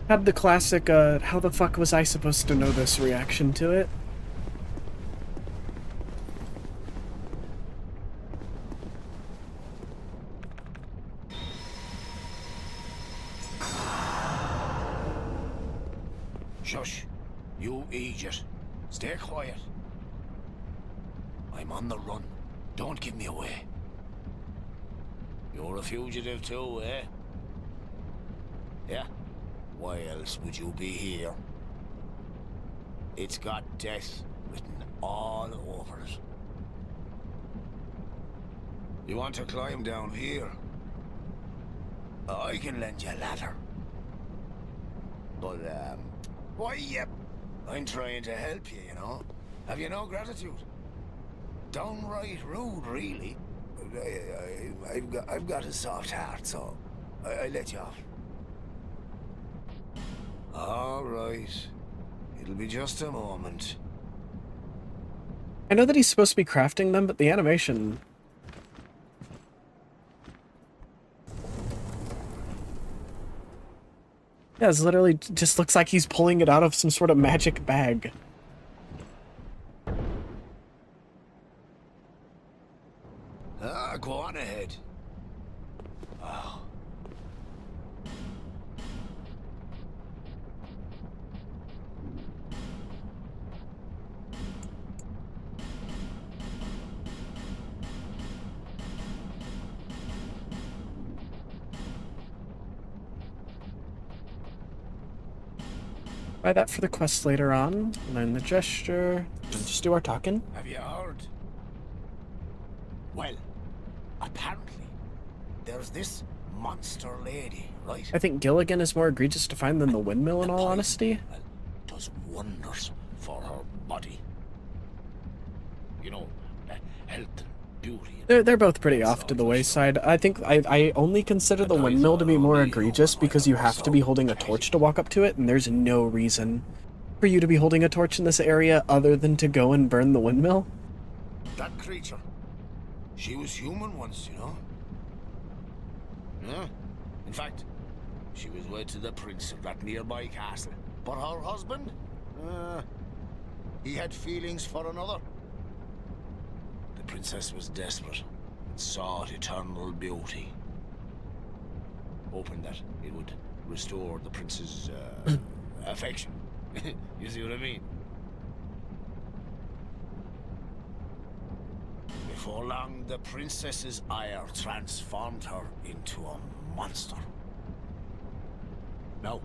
Had the classic, how the fuck was I supposed to know this reaction to it? Shush. You idiot. Stay quiet. I'm on the run. Don't give me away. You're a fugitive too, eh? Yeah? Why else would you be here? It's got death written all over it. You want to climb down here? I can lend you a ladder. But, why, yep. I'm trying to help you, you know? Have you no gratitude? Downright rude, really. I've got a soft heart, so I let you off. All right. It'll be just a moment. I know that he's supposed to be crafting them, but the animation... Yeah, it's literally just looks like he's pulling it out of some sort of magic bag. Go on ahead. Oh. Buy that for the quest later on. Learn the gesture. And just do our talking. Have you heard? Well, apparently, there's this monster lady, right? I think Gilligan is more egregious to find than the windmill, in all honesty. Well, does wonders for her body. You know, health and beauty. They're both pretty off to the wayside. I think I only consider the windmill to be more egregious because you have to be holding a torch to walk up to it, and there's no reason for you to be holding a torch in this area other than to go and burn the windmill. That creature. She was human once, you know? Yeah. In fact, she was wed to the prince of that nearby castle. But her husband? He had feelings for another. The princess was desperate and sought eternal beauty. Hoping that it would restore the prince's, affection. You see what I mean? Before long, the princess's ire transformed her into a monster. Now,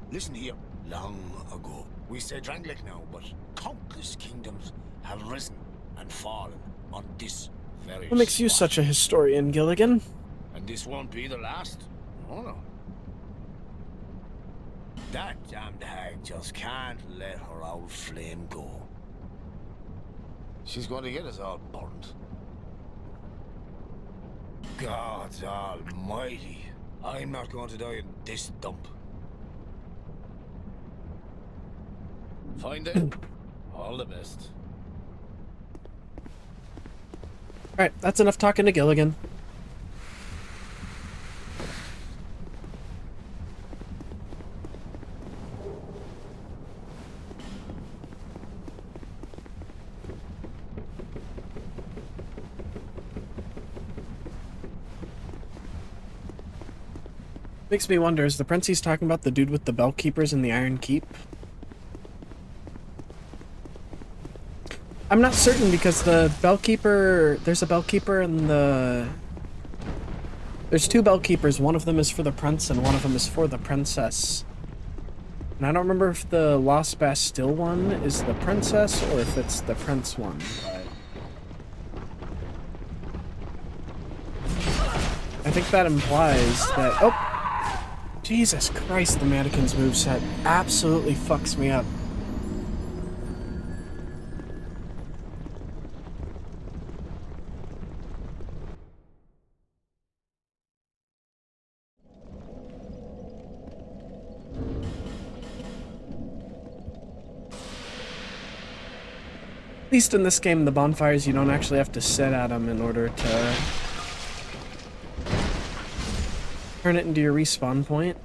listen here. Long ago, we say Drangleic now, but countless kingdoms have risen and fallen on this very What makes you spot. such a historian, Gilligan? And this won't be the last. Oh no. That damned hag just can't let her old flame go. She's going to get us all burned. God almighty. I'm not going to die in this dump. Find it. All the best. Alright, that's enough talking to Gilligan. Makes me wonder, is the prince he's talking about the dude with the bell keepers in the Iron Keep? I'm not certain because the bellkeeper, there's a bellkeeper in the... There's two bellkeepers, one of them is for the prince and one of them is for the princess. And I don't remember if the Lost Bastille one is the princess or if it's the prince one. I think that implies that... Oh! Jesus Christ, the mannequin's moveset absolutely fucks me up. At least in this game, the bonfires, you don't actually have to sit at them in order to turn it into your respawn point.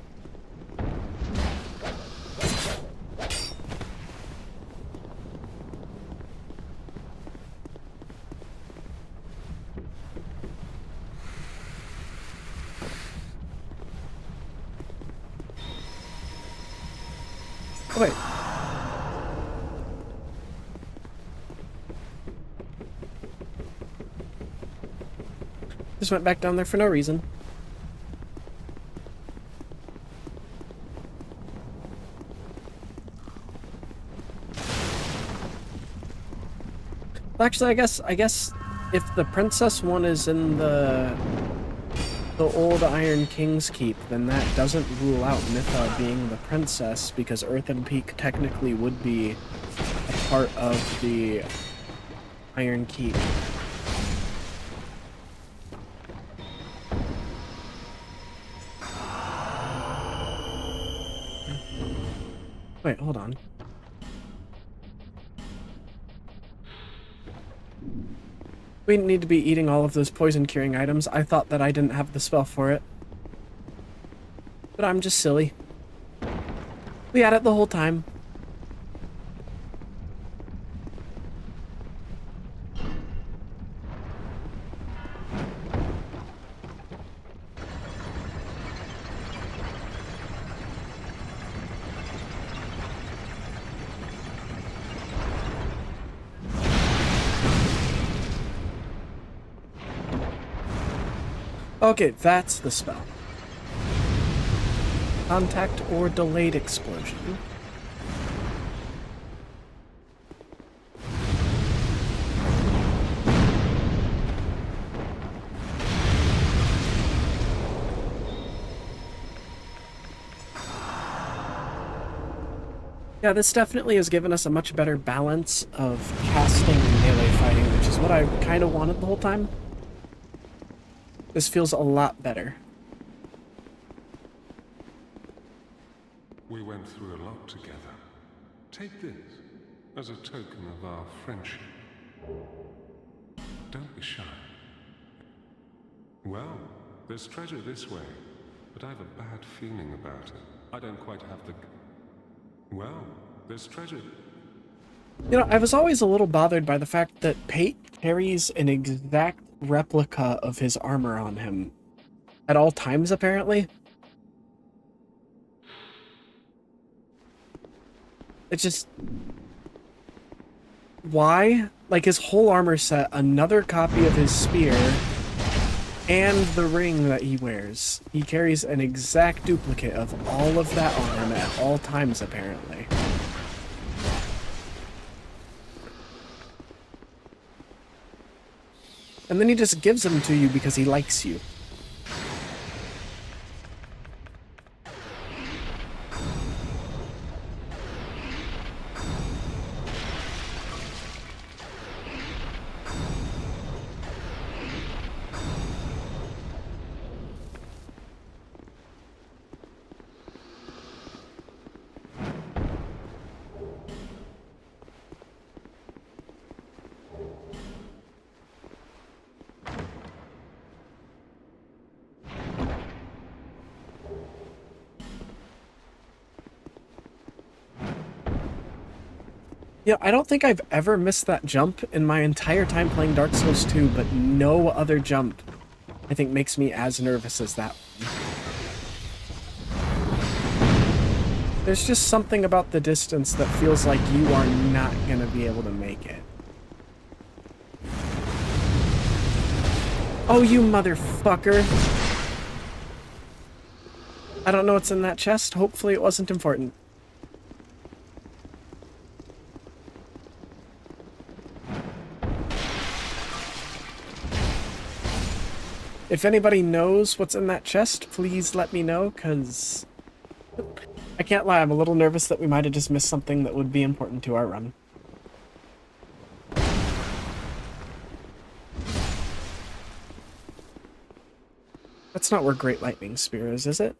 Oh, wait. Just went back down there for no reason. Well, actually, I guess if the princess one is in the old Iron King's Keep, then that doesn't rule out Mytha being the princess, because Earthen Peak technically would be a part of the Iron Keep. Wait, hold on. We didn't need to be eating all of those poison curing items. I thought that I didn't have the spell for it. But I'm just silly. We had it the whole time. Okay, that's the spell. Contact or delayed explosion. Yeah, this definitely has given us a much better balance of casting and melee fighting, which is what I kind of wanted the whole time. This feels a lot better. We went through a lot together. Take this as a token of our friendship. Don't be shy. Well, there's treasure this way, but I have a bad feeling about it. I don't quite have the... Well, there's treasure. You know, I was always a little bothered by the fact that Pate carries an exact replica of his armor on him at all times, apparently. It's just... Why? Like, his whole armor set, another copy of his spear, and the ring that he wears. He carries an exact duplicate of all of that on him at all times, apparently. And then he just gives them to you because he likes you. Yeah, I don't think I've ever missed that jump in my entire time playing Dark Souls 2, but no other jump, I think, makes me as nervous as that one. There's just something about the distance that feels like you are not gonna be able to make it. Oh, you motherfucker! I don't know what's in that chest. Hopefully it wasn't important. If anybody knows what's in that chest, please let me know, because I can't lie, I'm a little nervous that we might have just missed something that would be important to our run. That's not where Great Lightning Spear is it?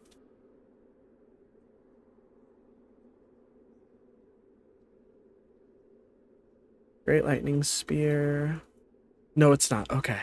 Great Lightning Spear... No, it's not. Okay.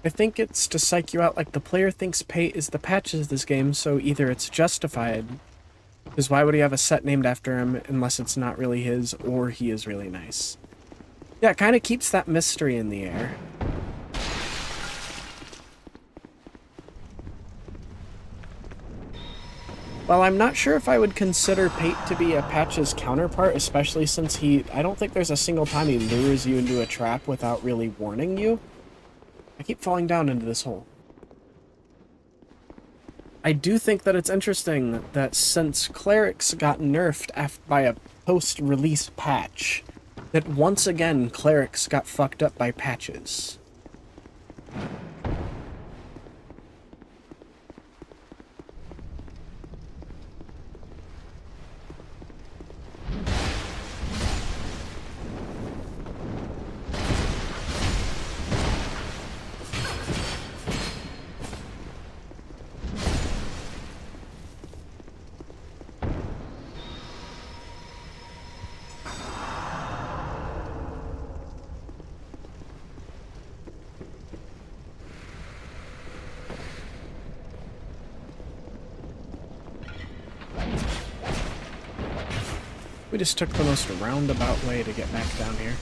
I think it's to psych you out, like the player thinks Pate is the patches of this game, so either it's justified, because why would he have a set named after him unless it's not really his, or he is really nice. Yeah, it kind of keeps that mystery in the air. Well, I'm not sure if I would consider Pate to be a Patch's counterpart, especially since I don't think there's a single time he lures you into a trap without really warning you. I keep falling down into this hole. I do think that it's interesting that since clerics got nerfed by a post-release patch, that once again clerics got fucked up by patches. We just took the most roundabout way to get back down here.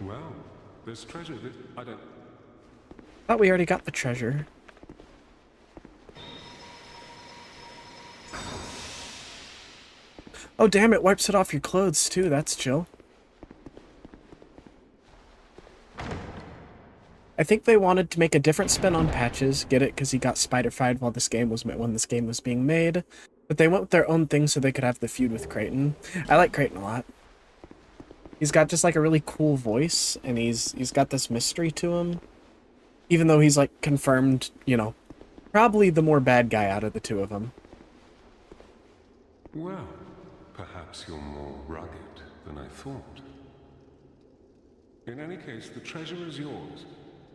Well, there's treasure that I don't... Thought we already got the treasure. Oh damn, it wipes it off your clothes too, that's chill. I think they wanted to make a different spin on patches, get it, because he got spider-fied when this game was being made. But they went with their own thing so they could have the feud with Creighton. I like Creighton a lot. He's got just like a really cool voice, and he's got this mystery to him. Even though he's like confirmed, you know, probably the more bad guy out of the two of them. Well, perhaps you're more rugged than I thought. In any case, the treasure is yours,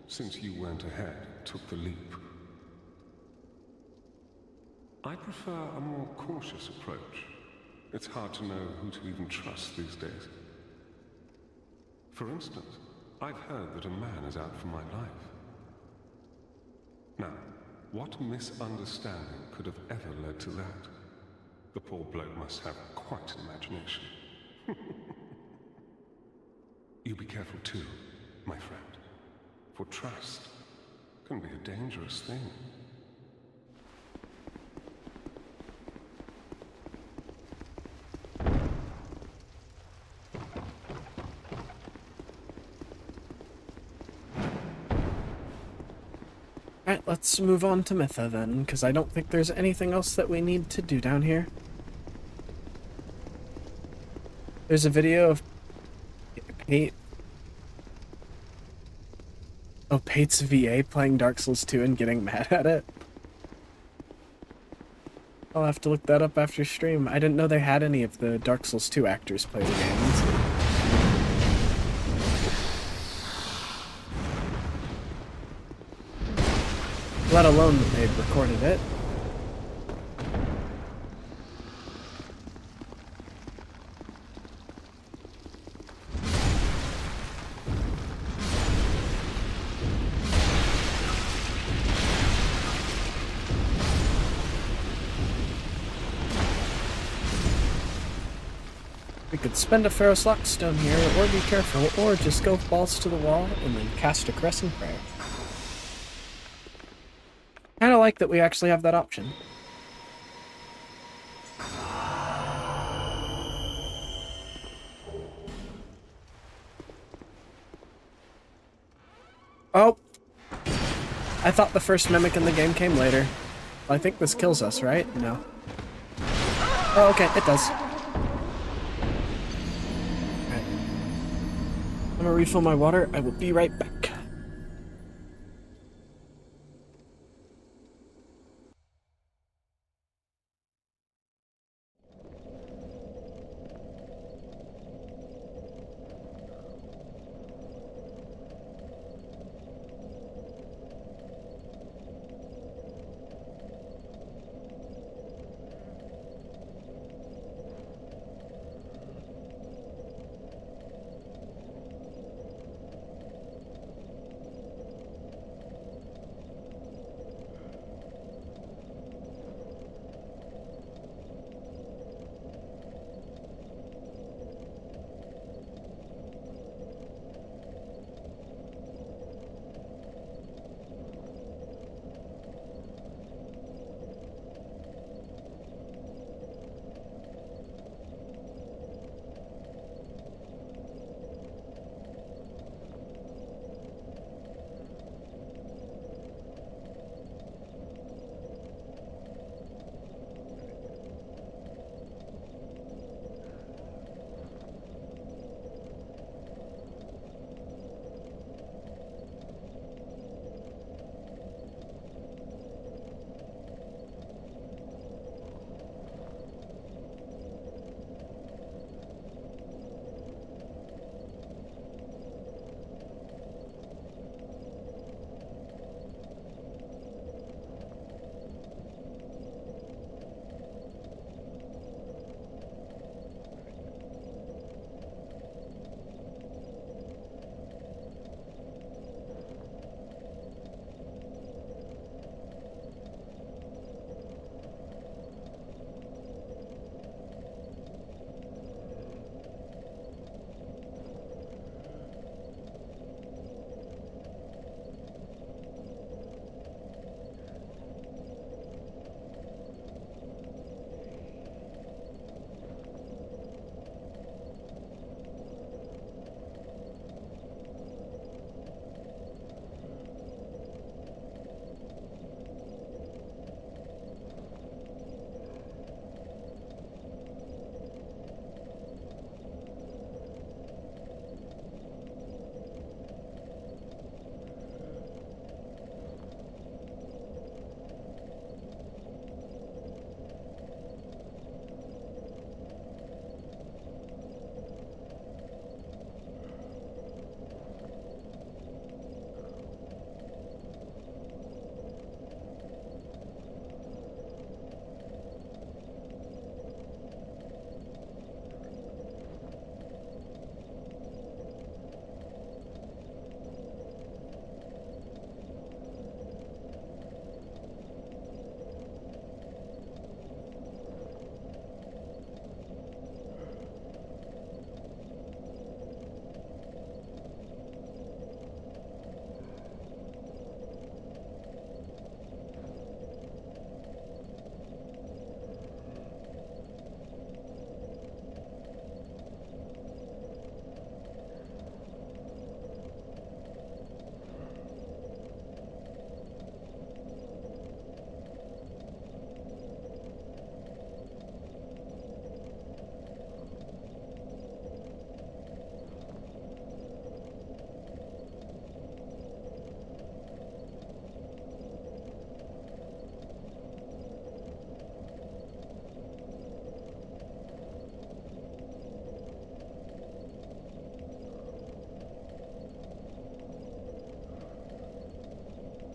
since you went ahead, took the leap. I prefer a more cautious approach. It's hard to know who to even trust these days. For instance, I've heard that a man is out for my life. Now, what misunderstanding could have ever led to that? The poor bloke must have quite an imagination. You be careful too, my friend, for trust can be a dangerous thing. Alright, let's move on to Mytha then, because I don't think there's anything else that we need to do down here. There's a video of Pate. Oh, Pate's VA playing Dark Souls 2 and getting mad at it. I'll have to look that up after stream. I didn't know they had any of the Dark Souls 2 actors play the games. Let alone that they'd recorded it. We could spend a Pharaoh's Lockstone here, or be careful, or just go balls to the wall and then cast a Crescent Prayer. Kinda like that we actually have that option. Oh! I thought the first mimic in the game came later. I think this kills us, right? No. Oh, okay, it does. Alright. I'm gonna refill my water. I will be right back.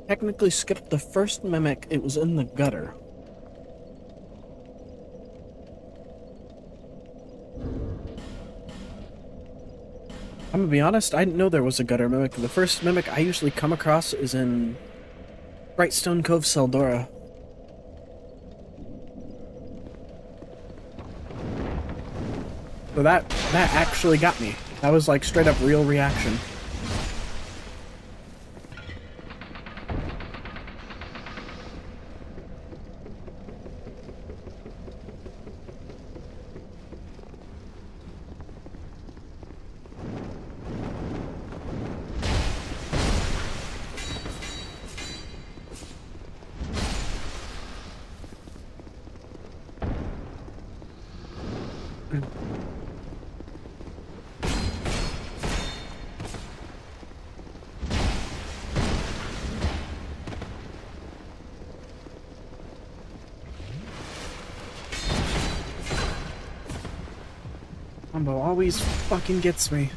Technically skipped the first mimic. It was in the gutter. I'm gonna be honest, I didn't know there was a gutter mimic. The first mimic I usually come across is in Brightstone Cove, Seldora. So that actually got me. That was like straight up real reaction. Combo always fucking gets me.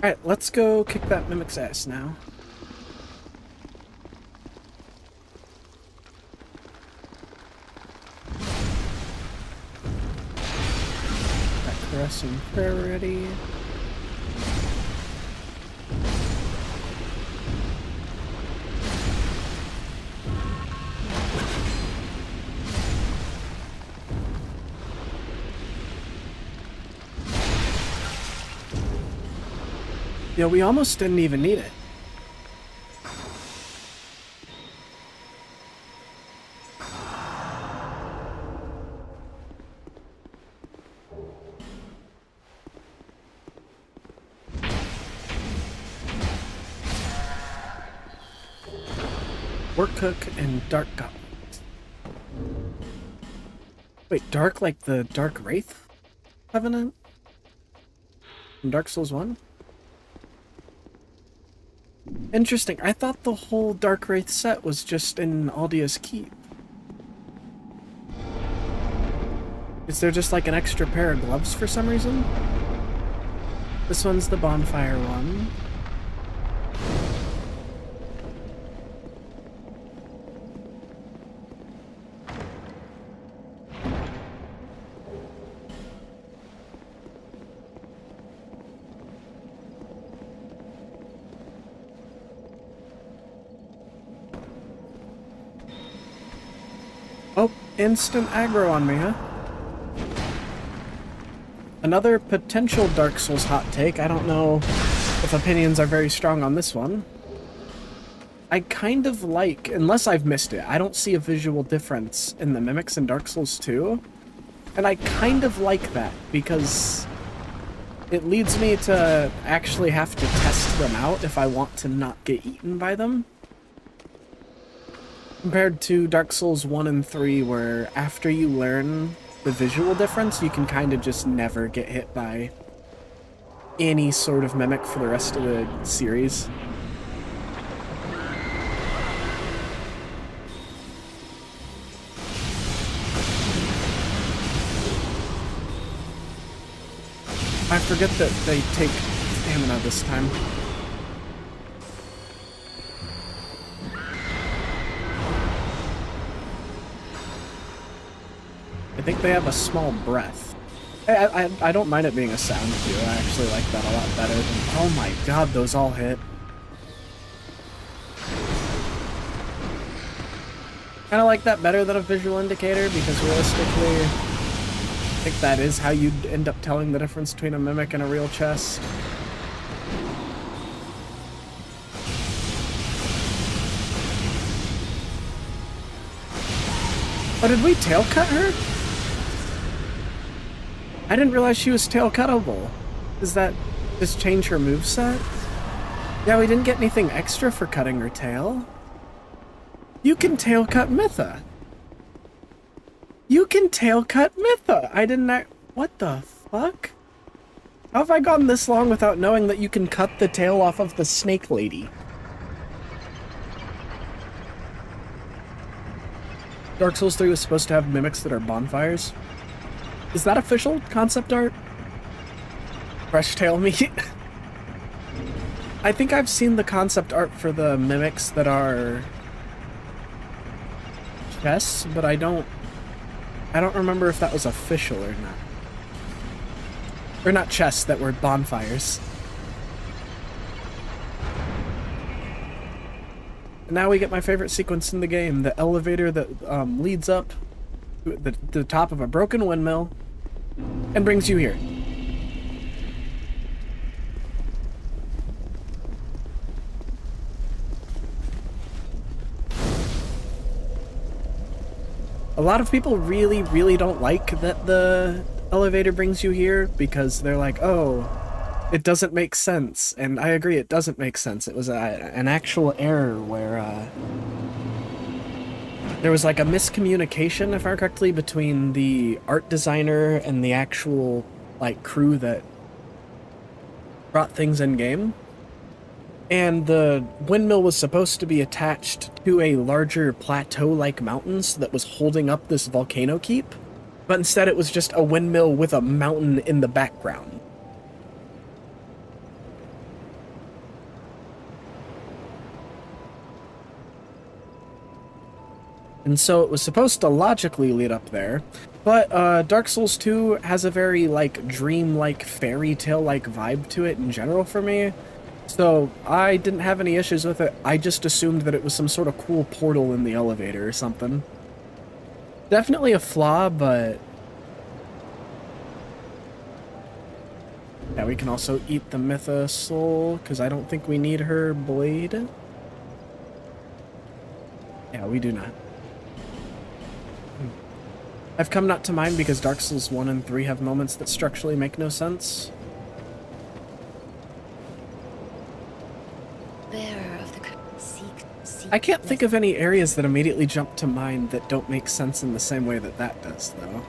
Alright, let's go kick that mimic's ass now. Got caressing prayer ready. Yeah, we almost didn't even need it. Work Cook and Dark Goblins. Wait, Dark like the Dark Wraith Covenant? From Dark Souls 1? Interesting. I thought the whole Dark Wraith set was just in Aldia's Keep. Is there just like an extra pair of gloves for some reason? This one's the bonfire one. Oh, instant aggro on me, huh? Another potential Dark Souls hot take. I don't know if opinions are very strong on this one. I kind of like, unless I've missed it, I don't see a visual difference in the mimics in Dark Souls 2. And I kind of like that, because it leads me to actually have to test them out if I want to not get eaten by them. Compared to Dark Souls 1 and 3, where after you learn the visual difference, you can kind of just never get hit by any sort of mimic for the rest of the series. I forget that they take stamina this time. I think they have a small breath. I don't mind it being a sound cue. I actually like that a lot better than... Oh my god, those all hit. Kinda like that better than a visual indicator, because realistically, I think that is how you'd end up telling the difference between a mimic and a real chest. Oh, did we tail cut her? I didn't realize she was tail cuttable. Does that just change her moveset? Yeah, we didn't get anything extra for cutting her tail. You can tail cut Mytha. You can tail cut Mytha. I didn't what the fuck? How have I gone this long without knowing that you can cut the tail off of the snake lady? Dark Souls 3 was supposed to have mimics that are bonfires. Is that official concept art? Fresh tail meat? I think I've seen the concept art for the mimics that are chests, but I don't remember if that was official or not. Or not chests, that were bonfires. And now we get my favorite sequence in the game, the elevator that leads up to the top of a broken windmill and brings you here. A lot of people really, really don't like that the elevator brings you here because they're like, oh, it doesn't make sense. And I agree, it doesn't make sense. It was an actual error where there was like a miscommunication, if I remember correctly, between the art designer and the actual like crew that brought things in game. And the windmill was supposed to be attached to a larger plateau-like mountains that was holding up this volcano keep, but instead it was just a windmill with a mountain in the background. And so it was supposed to logically lead up there, but Dark Souls 2 has a very like dream-like, fairy tale-like vibe to it in general for me. So I didn't have any issues with it. I just assumed that it was some sort of cool portal in the elevator or something. Definitely a flaw, but yeah, we can also eat the Mytha soul because I don't think we need her blade. Yeah, we do not. I've come not to mind because Dark Souls 1 and 3 have moments that structurally make no sense. I can't think of any areas that immediately jump to mind that don't make sense in the same way that that does, though.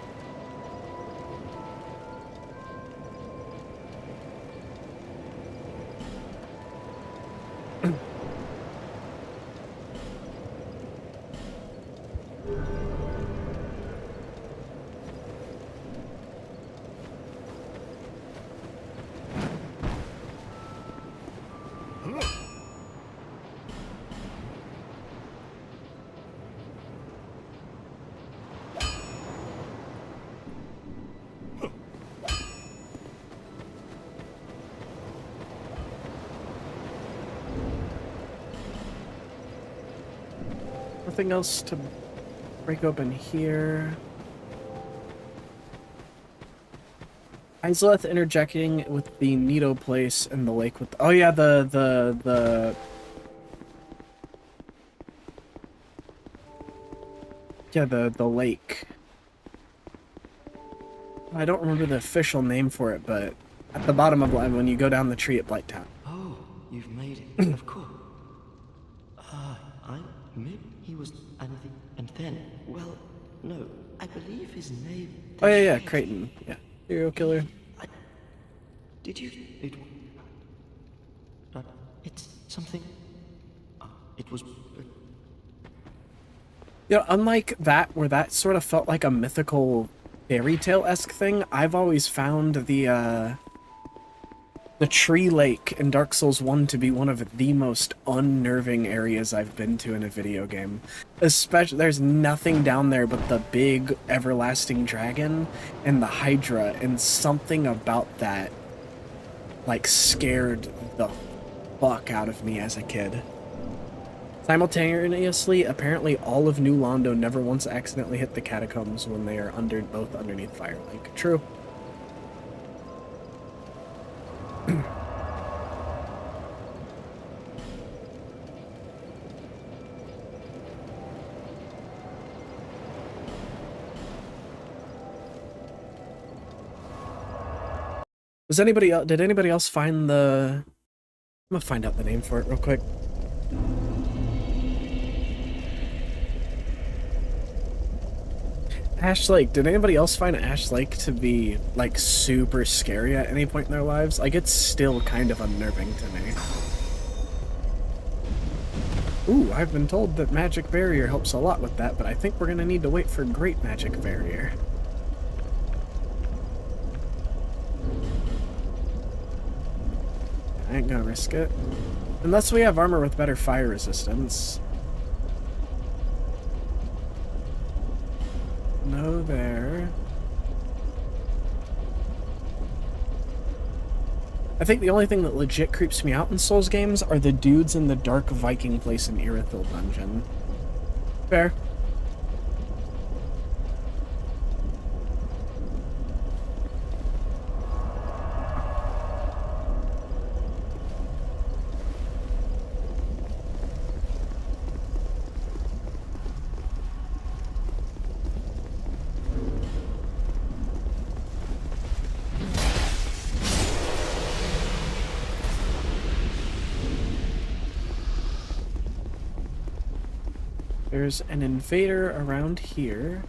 Nothing else to break open here. Izalith interjecting with the Nido place and the lake with... Oh yeah, Yeah, the lake. I don't remember the official name for it, but at the bottom of line when you go down the tree at Blighttown. Oh, you've made it. Of course. Maybe he was anything, and then, well, no, I believe his name... Oh yeah, Creighton. Yeah, serial killer. Did you... it's something... it was... You know, unlike that, where that sort of felt like a mythical fairy tale-esque thing, I've always found the tree lake in Dark Souls 1 to be one of the most unnerving areas I've been to in a video game. Especially, there's nothing down there but the big everlasting dragon and the Hydra, and something about that, like, scared the fuck out of me as a kid. Simultaneously, apparently all of New Londo never once accidentally hit the catacombs when they are both underneath Firelink. True. Was anybody else, did anybody else find the... I'm gonna find out the name for it real quick. Ash Lake. Did anybody else find Ash Lake to be, like, super scary at any point in their lives? Like, it's still kind of unnerving to me. Ooh, I've been told that Magic Barrier helps a lot with that, but I think we're gonna need to wait for Great Magic Barrier. I ain't gonna risk it. Unless we have armor with better fire resistance. No there. I think the only thing that legit creeps me out in Souls games are the dudes in the dark Viking place in Irithyll dungeon. Fair. There's an invader around here.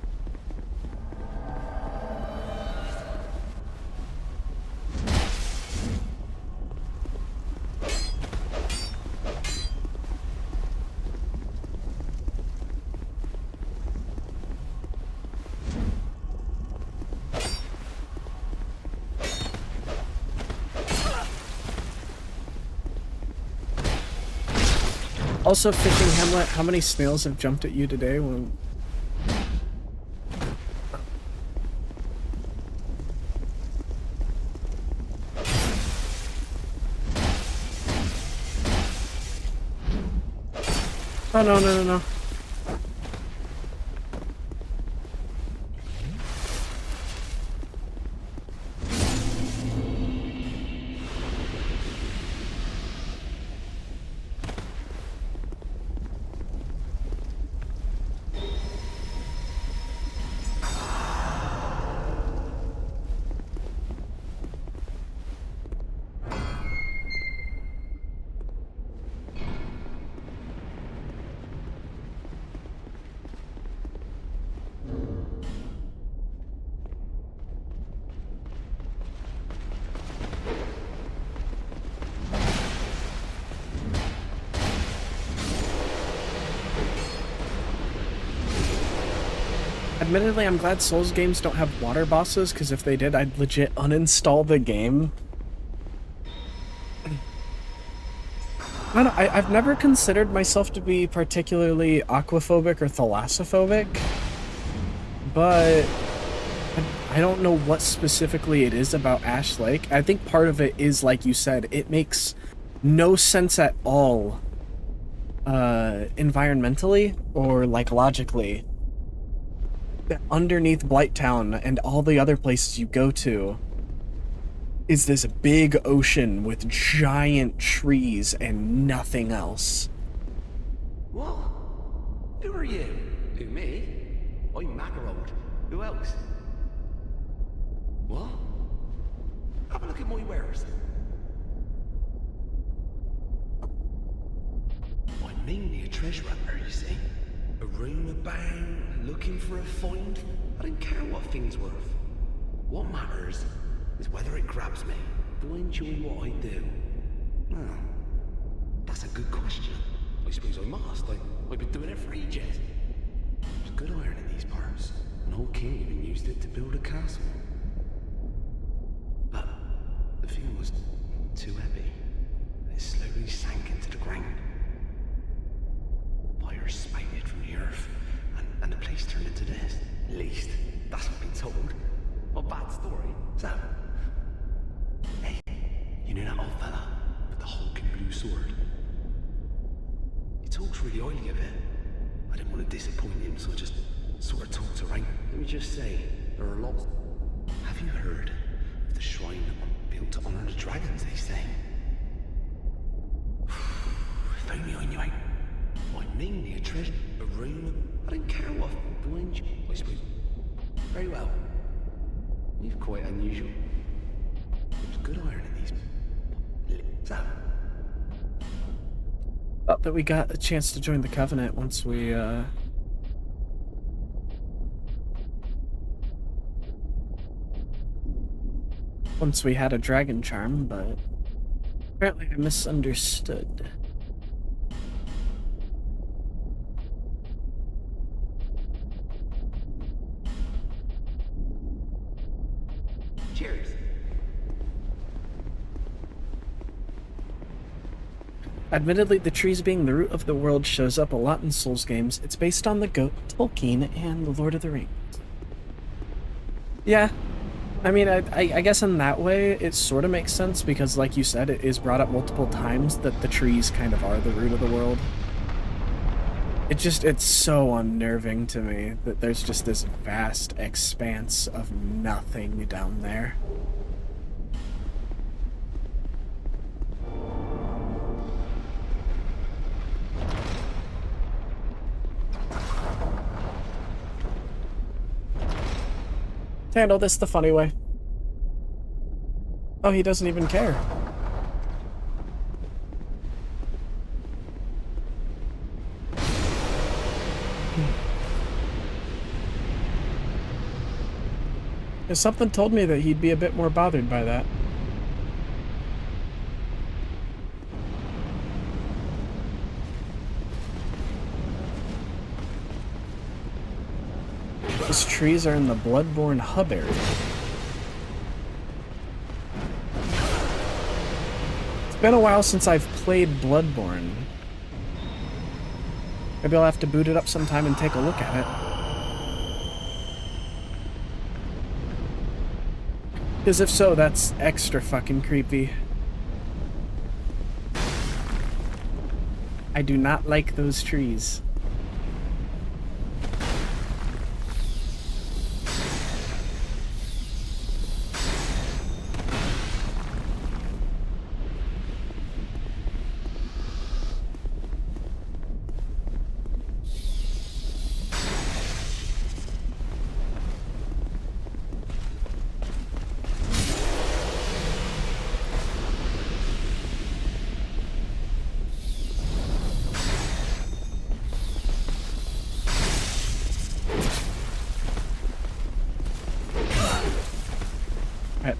Also, Fishing Hamlet, how many snails have jumped at you today? When... Oh, no. Admittedly, I'm glad Souls games don't have water bosses, because if they did, I'd legit uninstall the game. I've never considered myself to be particularly aquaphobic or thalassophobic, but I don't know what specifically it is about Ash Lake. I think part of it is, like you said, it makes no sense at all environmentally or like logically. Underneath Blighttown and all the other places you go to is this big ocean with giant trees and nothing else. What? Who are you? Who, me? I'm Macarod. Who else? What? Have a look at my wares. I'm mainly a treasure hunter, you see. A room about, looking for a find. I don't care what thing's worth. What matters is whether it grabs me. Do I enjoy what I do? Well, that's a good question. I suppose I must. I've been doing it for ages. There's good iron in these parts. An old king even used it to build a castle. But the thing was too heavy, and it slowly sank into the ground. Fire spouted from the earth, and the place turned into this. At least, that's what I've been told. What a bad story. So, hey, you know that old fella with the hulking blue sword? He talks really highly of it. I didn't want to disappoint him, so I just sort of talked around. Let me just say, there are lots. Have you heard of the shrine built to honor the dragons, they say? If only I knew. I'm mainly a treasure, a room. I don't care what blind you, I suppose. Very well. You're quite unusual. There's good iron in these. So. Thought that we got a chance to join the Covenant once we, once we had a dragon charm, but apparently I misunderstood. Cheers. Admittedly, the trees being the root of the world shows up a lot in Souls games. It's based on the goat, Tolkien, and The Lord of the Rings. Yeah, I mean, I guess in that way, it sort of makes sense because, like you said, it is brought up multiple times that the trees kind of are the root of the world. It's so unnerving to me that there's just this vast expanse of nothing down there. Handle this the funny way. Oh, he doesn't even care. Something told me that he'd be a bit more bothered by that. These trees are in the Bloodborne hub area. It's been a while since I've played Bloodborne. Maybe I'll have to boot it up sometime and take a look at it. Because if so, that's extra fucking creepy. I do not like those trees.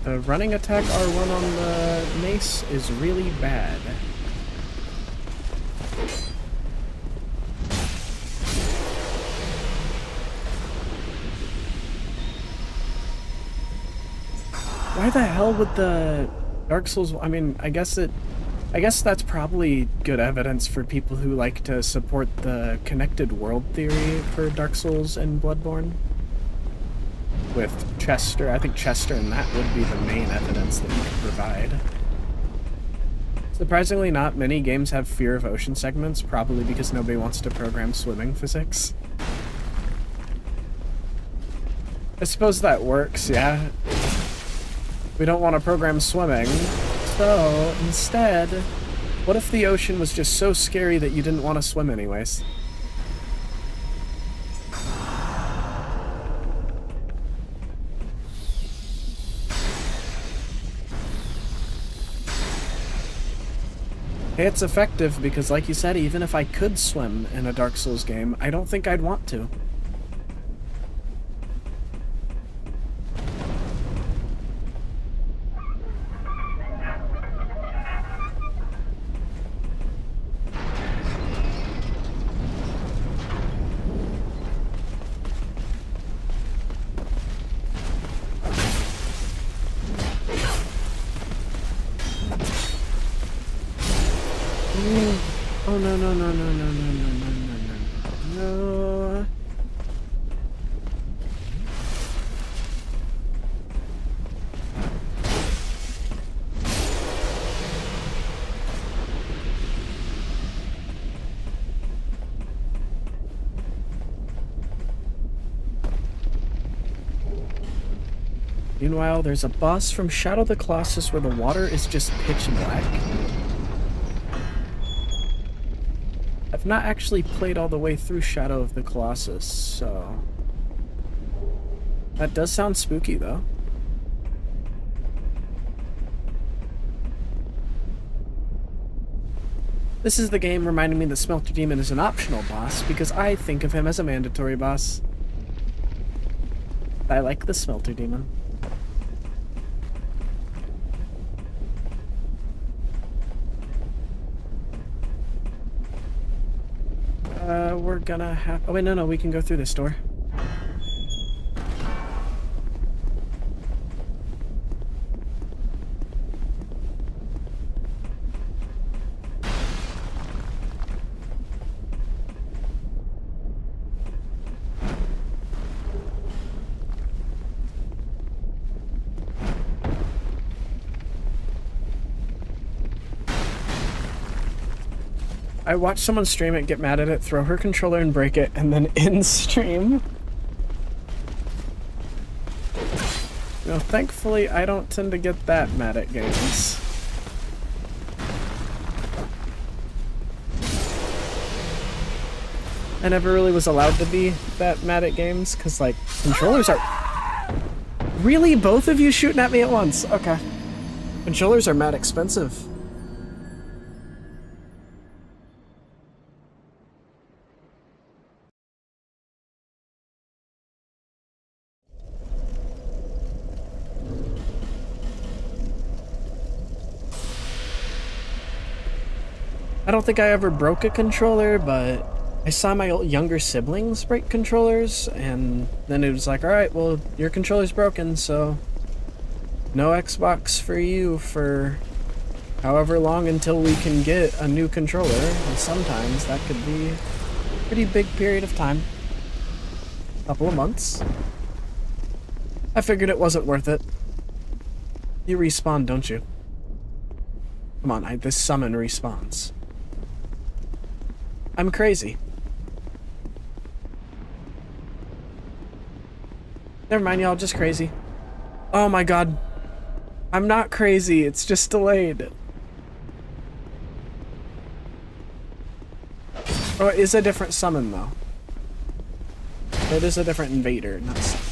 The running attack R1 on the mace is really bad. Why the hell would the Dark Souls... I mean, I guess that's probably good evidence for people who like to support the connected world theory for Dark Souls and Bloodborne. With Chester, I think Chester and that would be the main evidence that you could provide. Surprisingly, not many games have fear of ocean segments, probably because nobody wants to program swimming physics. I suppose that works, yeah. We don't want to program swimming, so instead, what if the ocean was just so scary that you didn't want to swim anyways? It's effective because, like you said, even if I could swim in a Dark Souls game, I don't think I'd want to. Oh no no no no no no no no no no no. Meanwhile, there's a boss from Shadow the Colossus where the water is just pitch black. I've not actually played all the way through Shadow of the Colossus, so... That does sound spooky, though. This is the game reminding me that Smelter Demon is an optional boss, because I think of him as a mandatory boss. I like the Smelter Demon. We're gonna have... Oh wait, no, we can go through this door. I watched someone stream it, get mad at it, throw her controller and break it, and then end stream. You know, thankfully, I don't tend to get that mad at games. I never really was allowed to be that mad at games, because, like, controllers are... Really? Both of you shooting at me at once? Okay. Controllers are mad expensive. I don't think I ever broke a controller, but I saw my younger siblings break controllers, and then it was like, alright, well, your controller's broken, so no Xbox for you for however long until we can get a new controller, and sometimes that could be a pretty big period of time. A couple of months. I figured it wasn't worth it. You respawn, don't you? Come on, this summon respawns. I'm crazy. Never mind, y'all, just crazy. Oh my god. I'm not crazy, it's just delayed. Oh, it is a different summon, though. It is a different invader, not summon.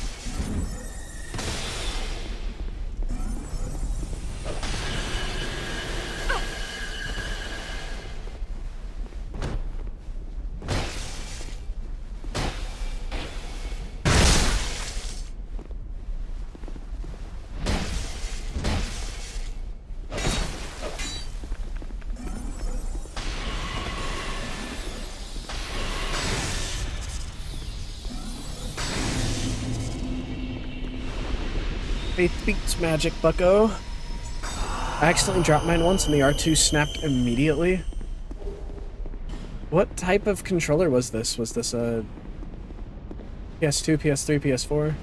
Faith beats magic, bucko. I accidentally dropped mine once and the R2 snapped immediately. What type of controller was this? Was this a PS2, PS3, PS4?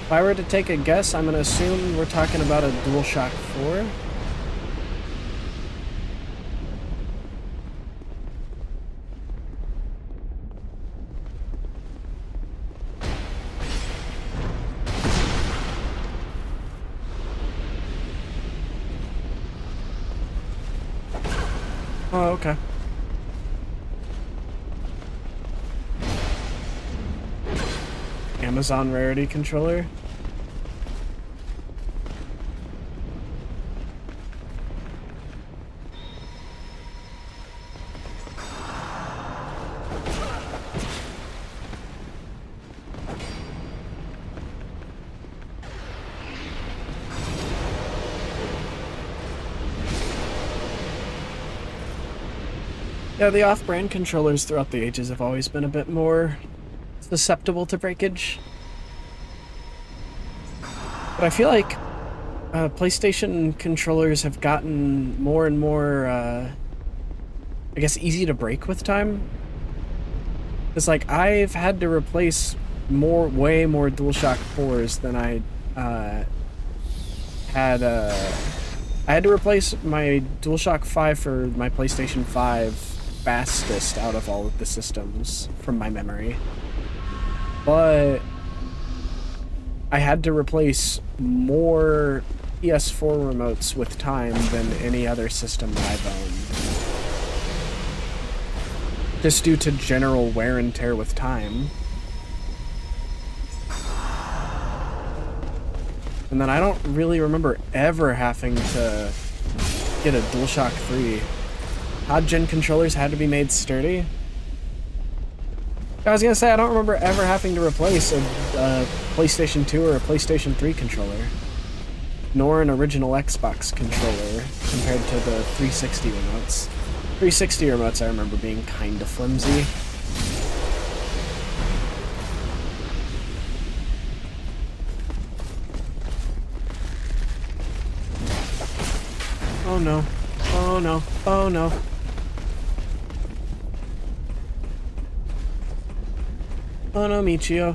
If I were to take a guess, I'm gonna assume we're talking about a DualShock 4. Oh, okay. Amazon Rarity controller. Yeah, the off-brand controllers throughout the ages have always been a bit more susceptible to breakage. But I feel like PlayStation controllers have gotten more and more, I guess, easy to break with time. It's like, I've had to replace way more DualShock 4s than I had to replace my DualShock 5 for my PlayStation 5 fastest out of all of the systems from my memory. But I had to replace more PS4 remotes with time than any other system that I've owned. Just due to general wear and tear with time. And then I don't really remember ever having to get a DualShock 3. Odd-gen controllers had to be made sturdy. I was gonna say, I don't remember ever having to replace a PlayStation 2 or a PlayStation 3 controller. Nor an original Xbox controller compared to the 360 remotes. 360 remotes I remember being kinda flimsy. Oh no. Oh no. Oh no. Oh no, Michio.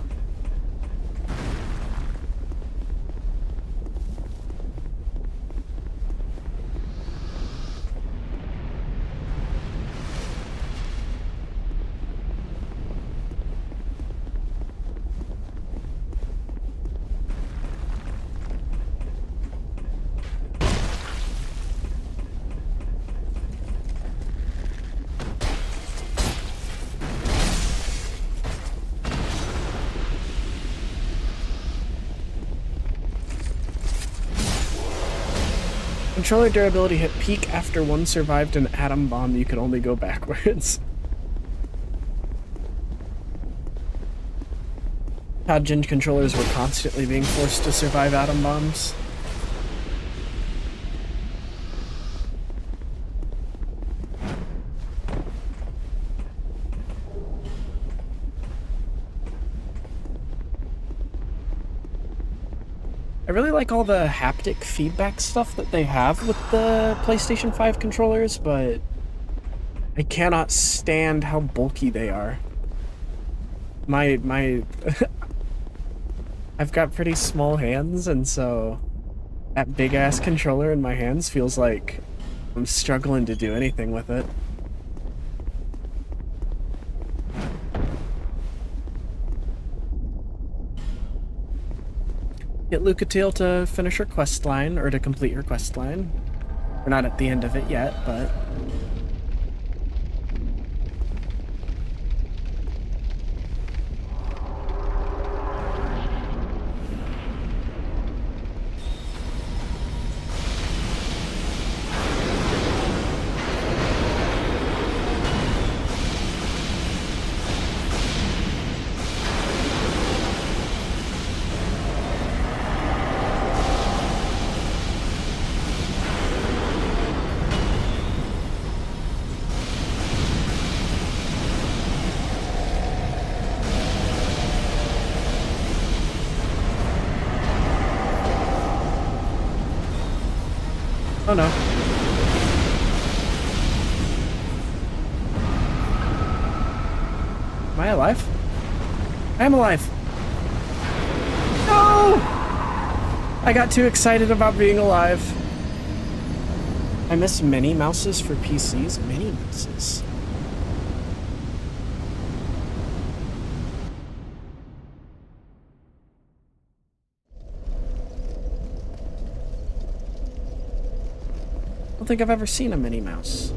Controller durability hit peak after one survived an atom bomb. You could only go backwards. Paladin controllers were constantly being forced to survive atom bombs. I really like all the haptic feedback stuff that they have with the PlayStation 5 controllers, but I cannot stand how bulky they are. My I've got pretty small hands, and so that big ass controller in my hands feels like I'm struggling to do anything with it. Get Lucatiel to finish her quest line, or to complete her quest line. We're not at the end of it yet, but... Oh no. Am I alive? I am alive! No! I got too excited about being alive. I miss mini mouses for PCs. Mini mouses. I don't think I've ever seen a Minnie Mouse.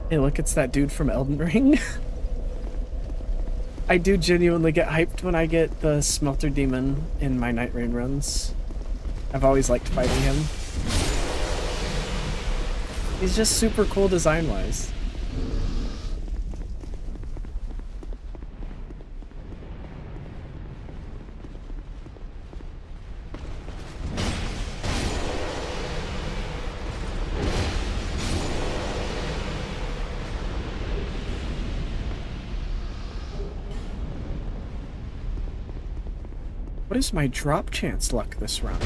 Hey, look, it's that dude from Elden Ring. I do genuinely get hyped when I get the Smelter Demon in my Night Rain runs. I've always liked fighting him. He's just super cool design-wise. What is my drop chance luck this round?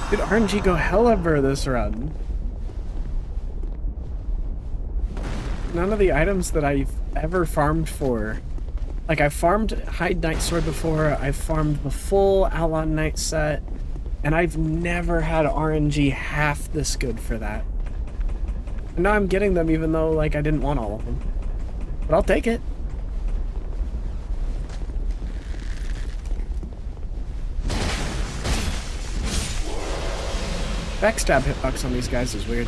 Dude, RNG go hella burr this run. None of the items that I've ever farmed for. Like, I've farmed Hide Knight Sword before, I've farmed the full Outlaw Knight set, and I've never had RNG half this good for that. And now I'm getting them even though, like, I didn't want all of them. But I'll take it. Backstab hitbox on these guys is weird.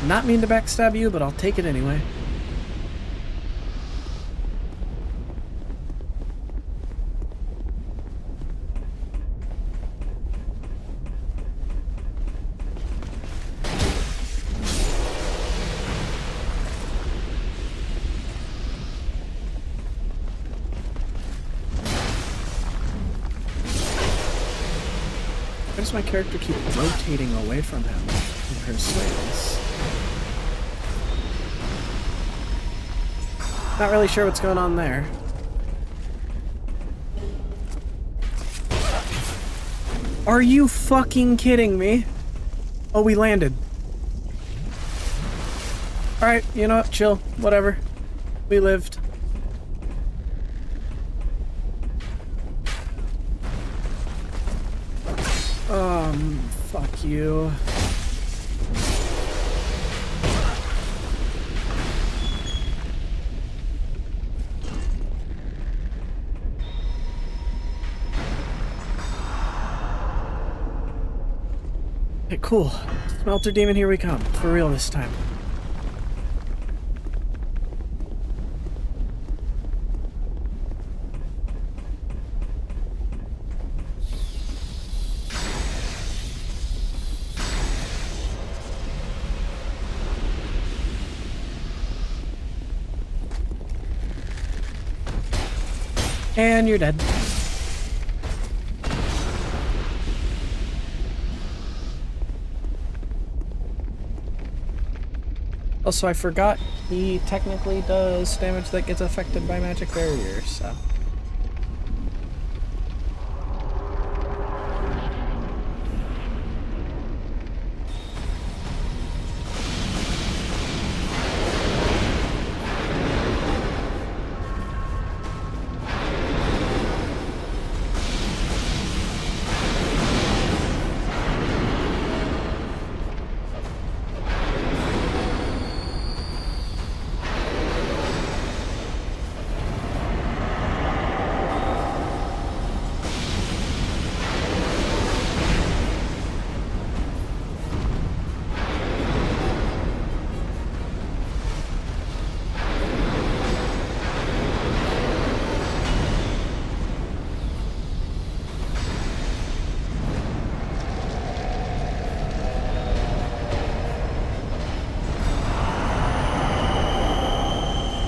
Not mean to backstab you, but I'll take it anyway. Why does my character keep rotating away from him in her swings? Not really sure what's going on there. Are you fucking kidding me? Oh, we landed. Alright, you know what? Chill. Whatever. We lived. Fuck you. Okay, cool. Smelter demon, here we come. For real this time. And you're dead. Also, I forgot he technically does damage that gets affected by magic barriers, so...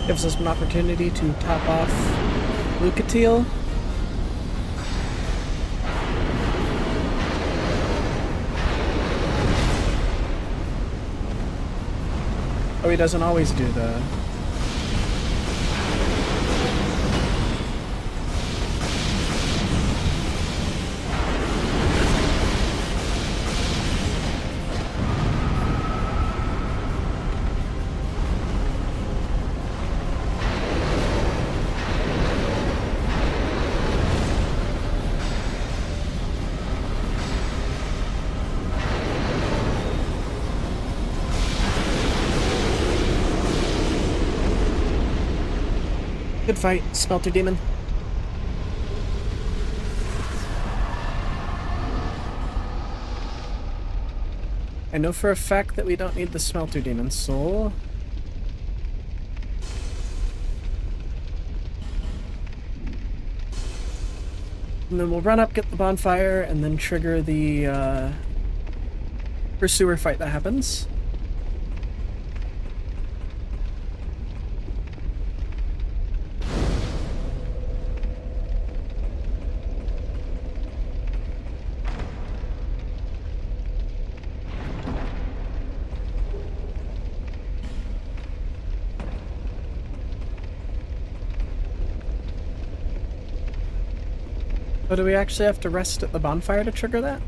Gives us an opportunity to top off Lucatiel. Oh, he doesn't always do the... Good fight, Smelter Demon. I know for a fact that we don't need the Smelter Demon soul. And then we'll run up, get the bonfire, and then trigger the pursuer fight that happens. Oh, do we actually have to rest at the bonfire to trigger that?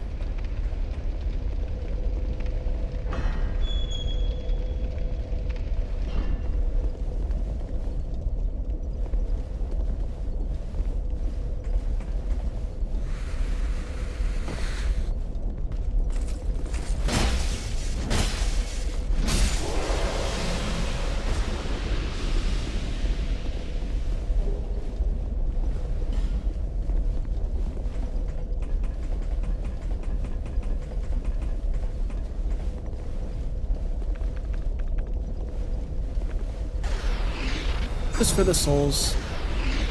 Just for the souls.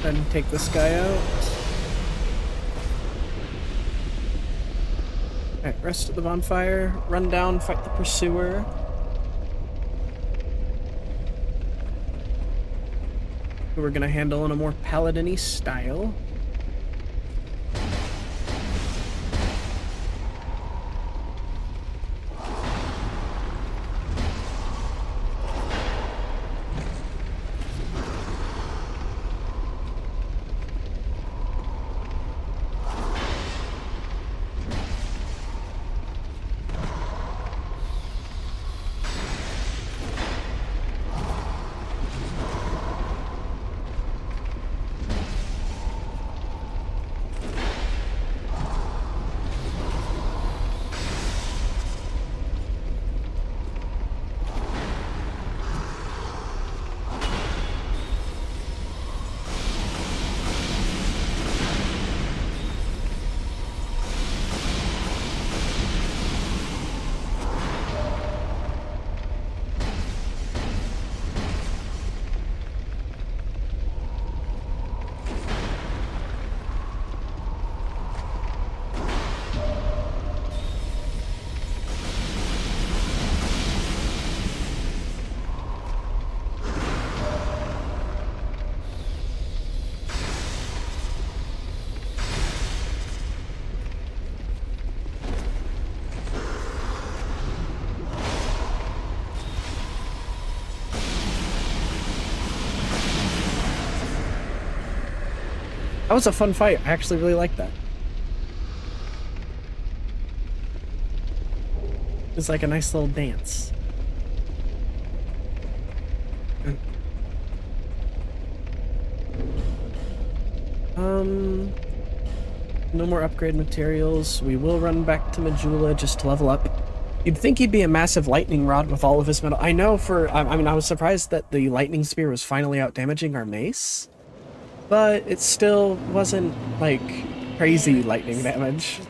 Then take this guy out. Alright, rest at the bonfire. Run down, fight the pursuer. Who we're gonna handle in a more paladin-y style. That was a fun fight. I actually really liked that. It was like a nice little dance. No more upgrade materials. We will run back to Majula just to level up. You'd think he'd be a massive lightning rod with all of his metal. I know for, I mean, I was surprised that the lightning spear was finally out damaging our mace. But it still wasn't, like, crazy lightning damage.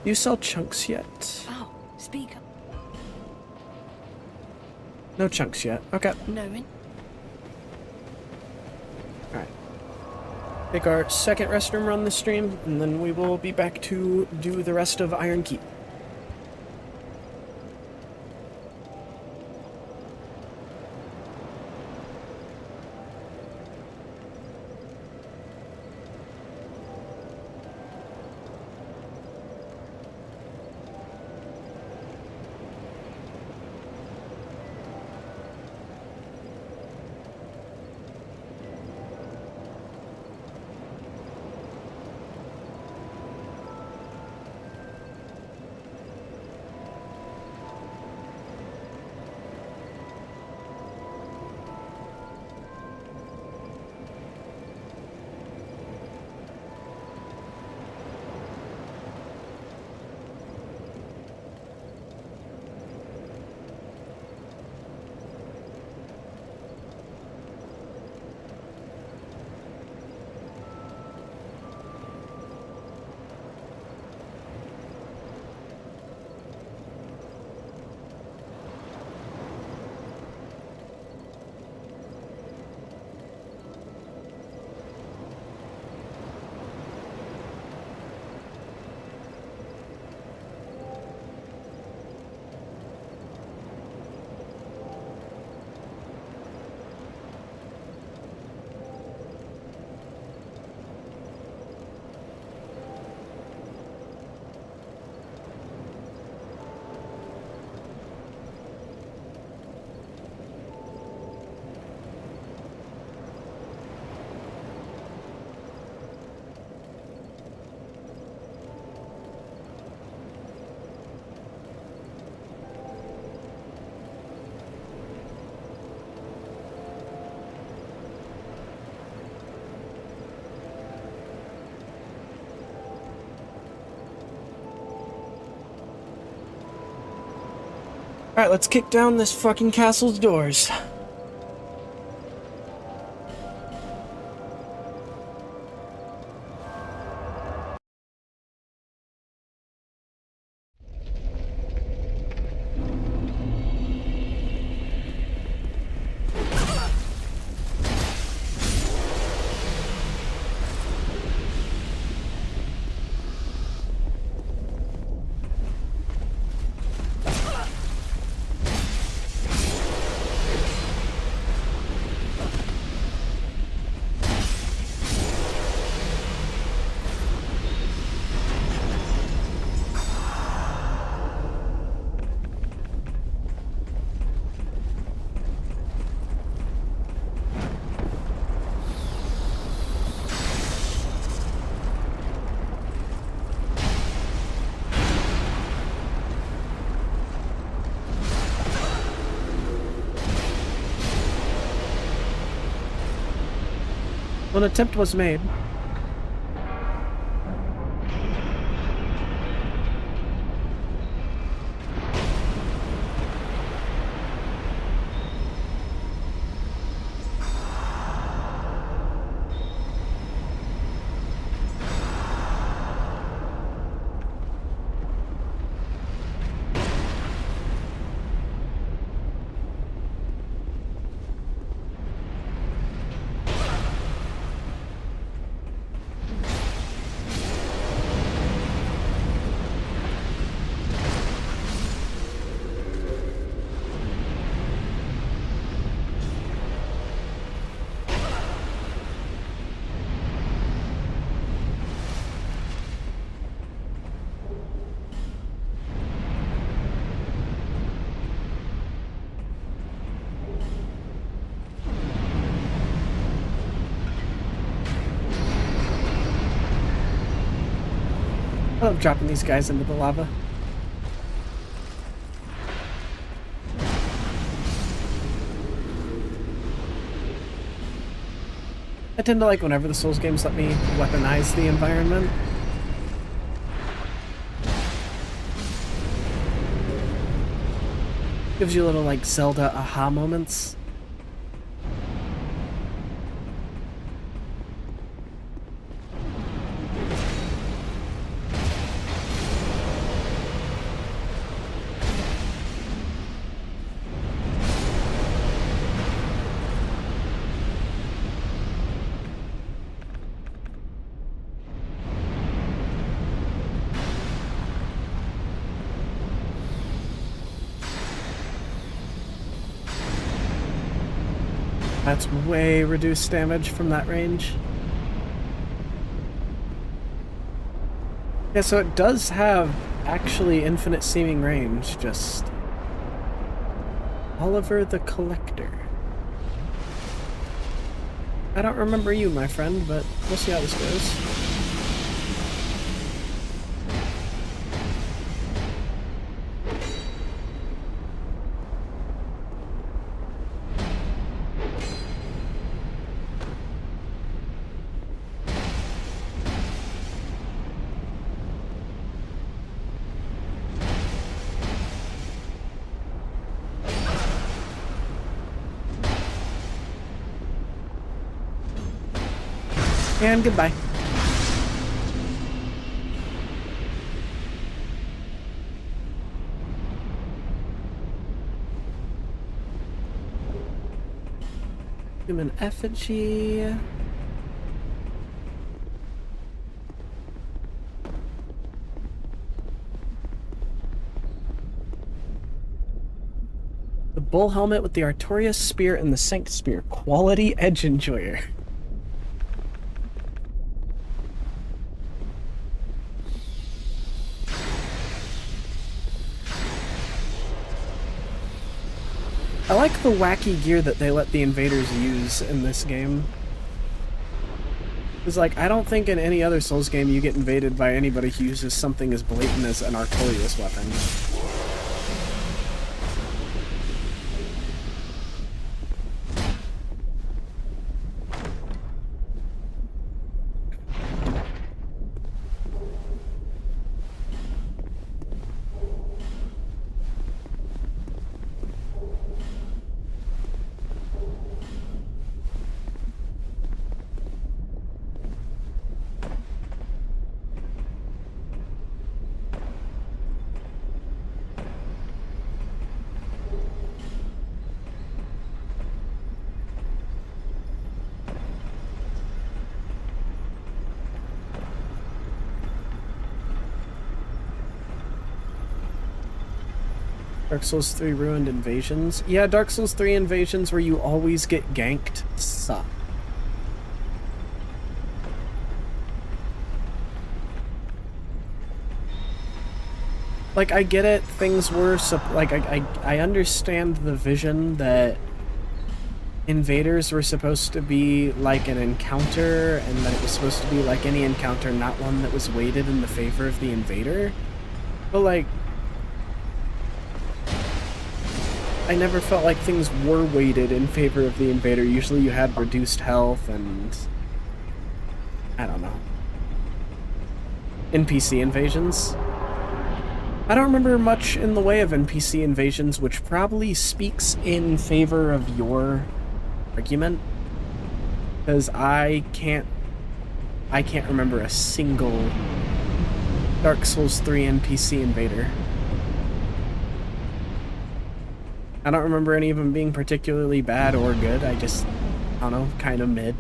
You sell chunks yet? Oh, speak up. No chunks yet. Okay. Knowing. Alright. Take our second restroom run this stream, and then we will be back to do the rest of Iron Keep. Alright, let's kick down this fucking castle's doors. An attempt was made. I love dropping these guys into the lava. I tend to like whenever the Souls games let me weaponize the environment. Gives you little like Zelda aha moments. That's way reduced damage from that range. Yeah, so it does have actually infinite seeming range, just Oliver the Collector. I don't remember you, my friend, but we'll see how this goes. And goodbye. Human effigy. The bull helmet with the Artorias spear and the Sanct spear. Quality edge enjoyer. I like the wacky gear that they let the invaders use in this game. It's like, I don't think in any other Souls game you get invaded by anybody who uses something as blatant as an Artorias weapon. Dark Souls 3 ruined invasions. Yeah, Dark Souls 3 invasions where you always get ganked suck. Like, I get it, things were, like, I understand the vision that invaders were supposed to be like an encounter, and that it was supposed to be like any encounter, not one that was weighted in the favor of the invader. But, like, I never felt like things were weighted in favor of the invader. Usually you had reduced health and... I don't know. NPC invasions. I don't remember much in the way of NPC invasions, which probably speaks in favor of your argument. Because I can't remember a single Dark Souls 3 NPC invader. I don't remember any of them being particularly bad or good. I don't know, kind of mid.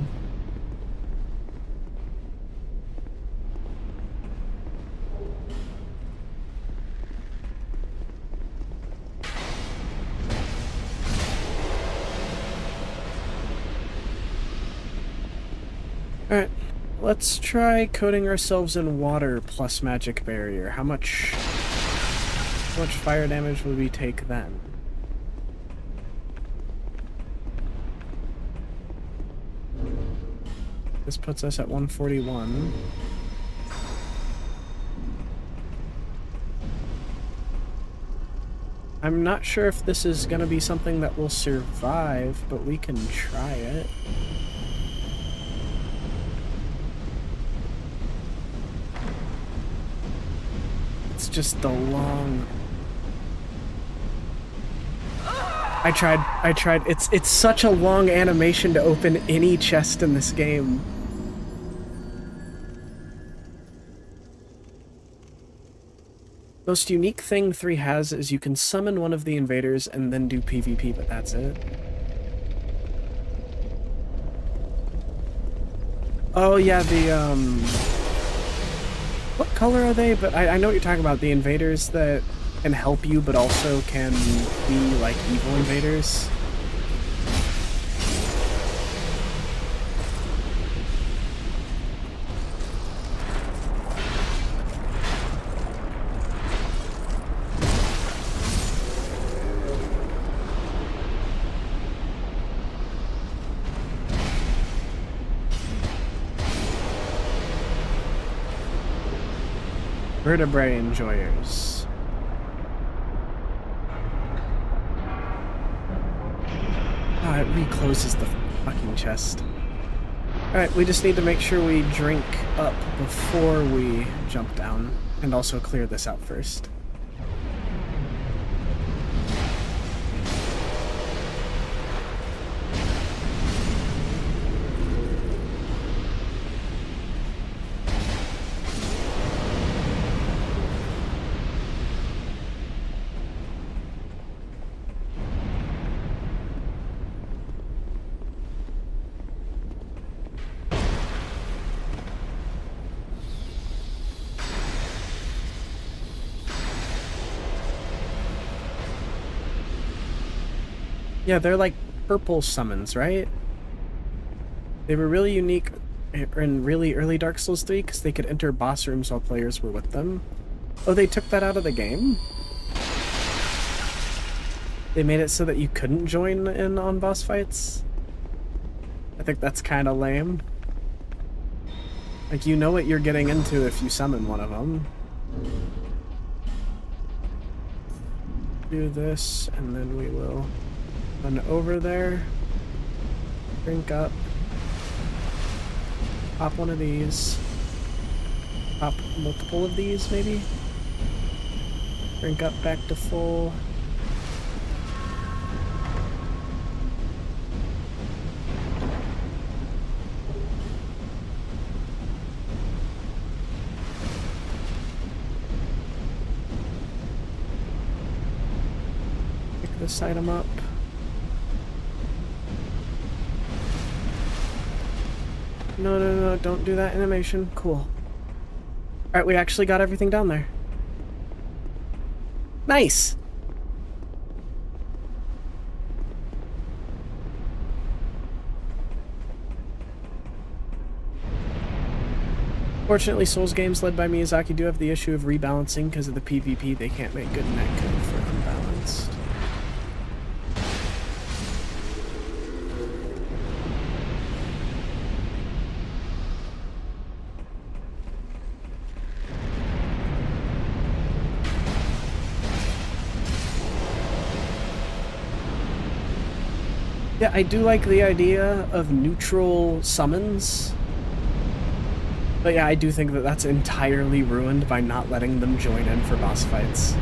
Alright, let's try coating ourselves in water plus magic barrier. How much fire damage would we take then? This puts us at 141. I'm not sure if this is gonna be something that will survive, but we can try it. It's just the long... I tried. It's such a long animation to open any chest in this game. Most unique thing 3 has is you can summon one of the invaders and then do PvP, but that's it. Oh yeah, the what color are they? But I know what you're talking about. The invaders that can help you, but also can be like evil invaders. Vertebrae enjoyers. Oh, it recloses the fucking chest. Alright, we just need to make sure we drink up before we jump down, and also clear this out first. Yeah, they're like purple summons, right? They were really unique in really early Dark Souls 3 because they could enter boss rooms while players were with them. Oh, they took that out of the game? They made it so that you couldn't join in on boss fights? I think that's kind of lame. Like, you know what you're getting into if you summon one of them. Do this, and then we will run over there, drink up, pop one of these, pop multiple of these maybe, drink up back to full. Pick this item up. No, no, no, don't do that animation. Cool. Alright, we actually got everything down there. Nice! Fortunately, Souls games led by Miyazaki do have the issue of rebalancing because of the PvP. They can't make good netcode for unbalanced. Yeah, I do like the idea of neutral summons. But yeah, I do think that that's entirely ruined by not letting them join in for boss fights.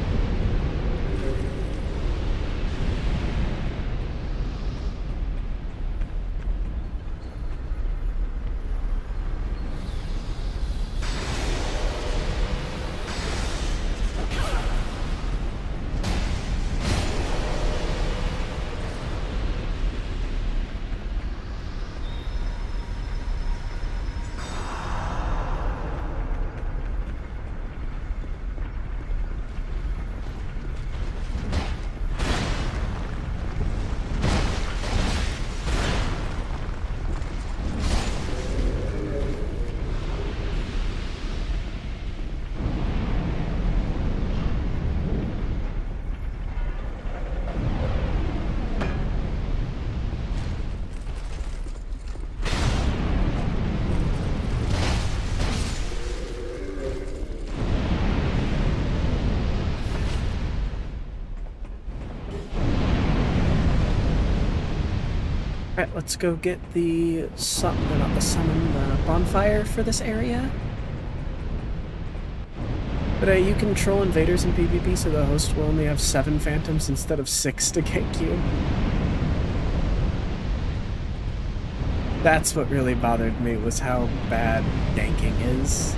Alright, let's go get the not the summon, the bonfire for this area. But you control invaders in PvP, so the host will only have 7 phantoms instead of 6 to gank you. That's what really bothered me, was how bad ganking is.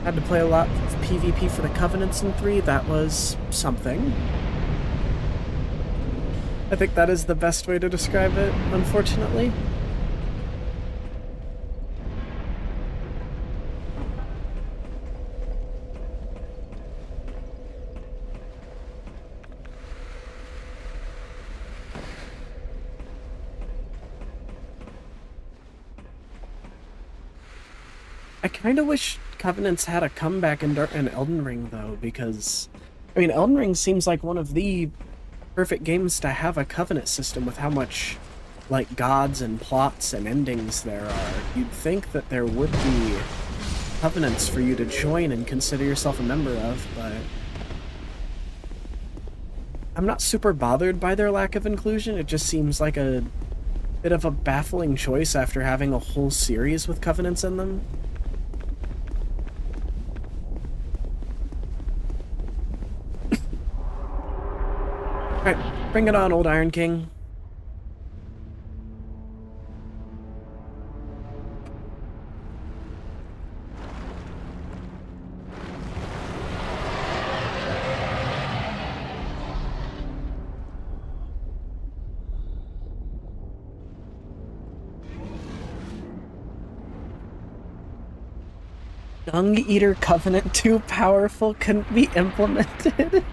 Had to play a lot of PvP for the Covenants in 3, that was something. I think that is the best way to describe it, unfortunately. I kind of wish Covenants had a comeback in Elden Ring, though, because, I mean, Elden Ring seems like one of the perfect games to have a Covenant system with how much, like, gods and plots and endings there are. You'd think that there would be Covenants for you to join and consider yourself a member of, but I'm not super bothered by their lack of inclusion. It just seems like a bit of a baffling choice after having a whole series with Covenants in them. Alright, bring it on, old Iron King. Dung Eater Covenant too powerful, couldn't be implemented.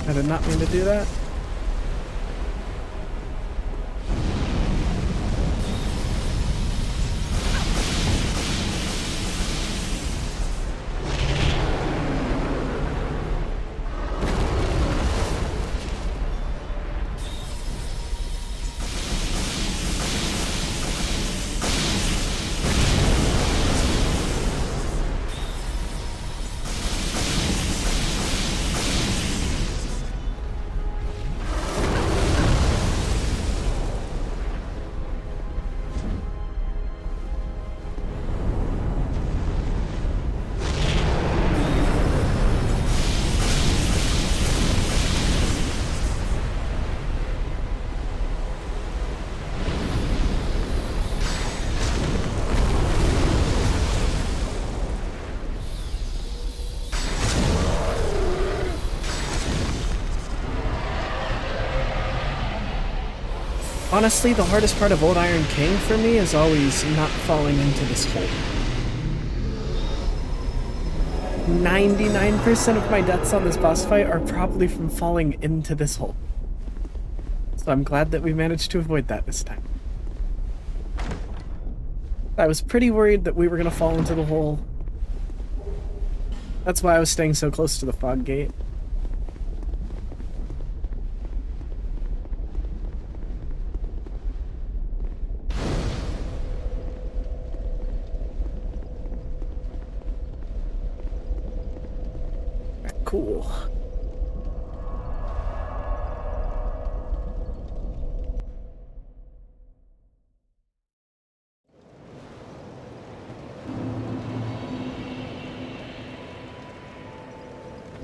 I did not mean to do that. Honestly, the hardest part of Old Iron King for me is always not falling into this hole. 99% of my deaths on this boss fight are probably from falling into this hole. So I'm glad that we managed to avoid that this time. I was pretty worried that we were going to fall into the hole. That's why I was staying so close to the fog gate. Cool.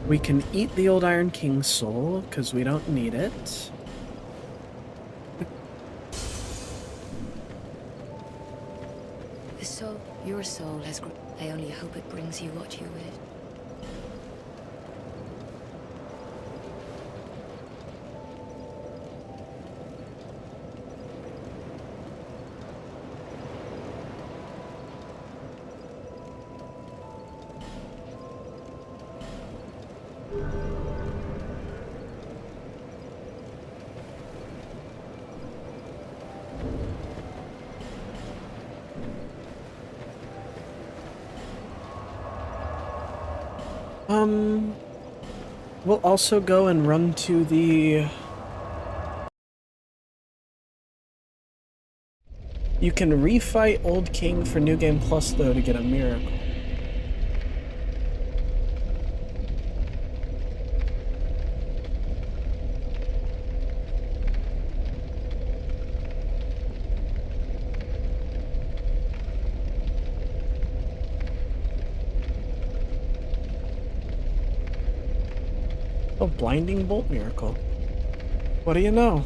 We can eat the Old Iron King's soul, because we don't need it. The soul, your soul has grown. I only hope it brings you what you wish. We'll also go and run to the... You can refight Old King for New Game Plus, though, to get a miracle. A blinding bolt miracle. What do you know?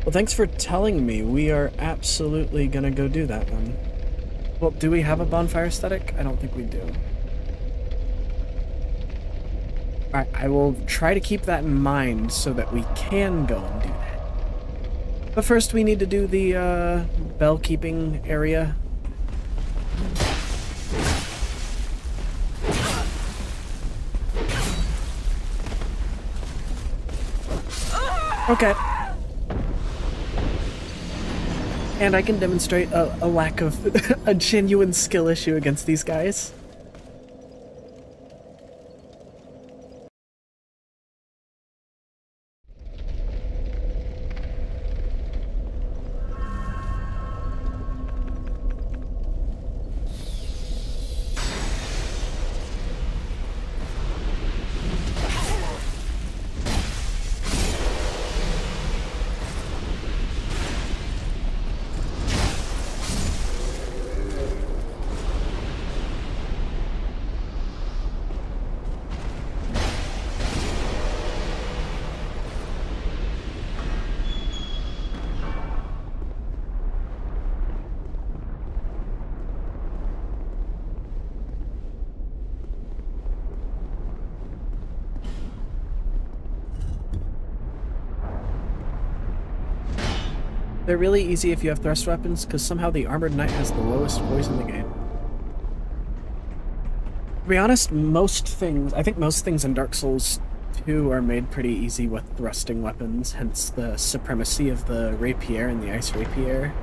Well, thanks for telling me. We are absolutely gonna go do that then. Well, do we have a bonfire aesthetic? I don't think we do. Alright, I will try to keep that in mind so that we can go and do that. But first we need to do the bell keeping area. Okay. And I can demonstrate a lack of a genuine skill issue against these guys. They're really easy if you have thrust weapons, because somehow the Armored Knight has the lowest poison in the game. To be honest, I think most things in Dark Souls 2 are made pretty easy with thrusting weapons, hence the supremacy of the Rapier and the Ice Rapier.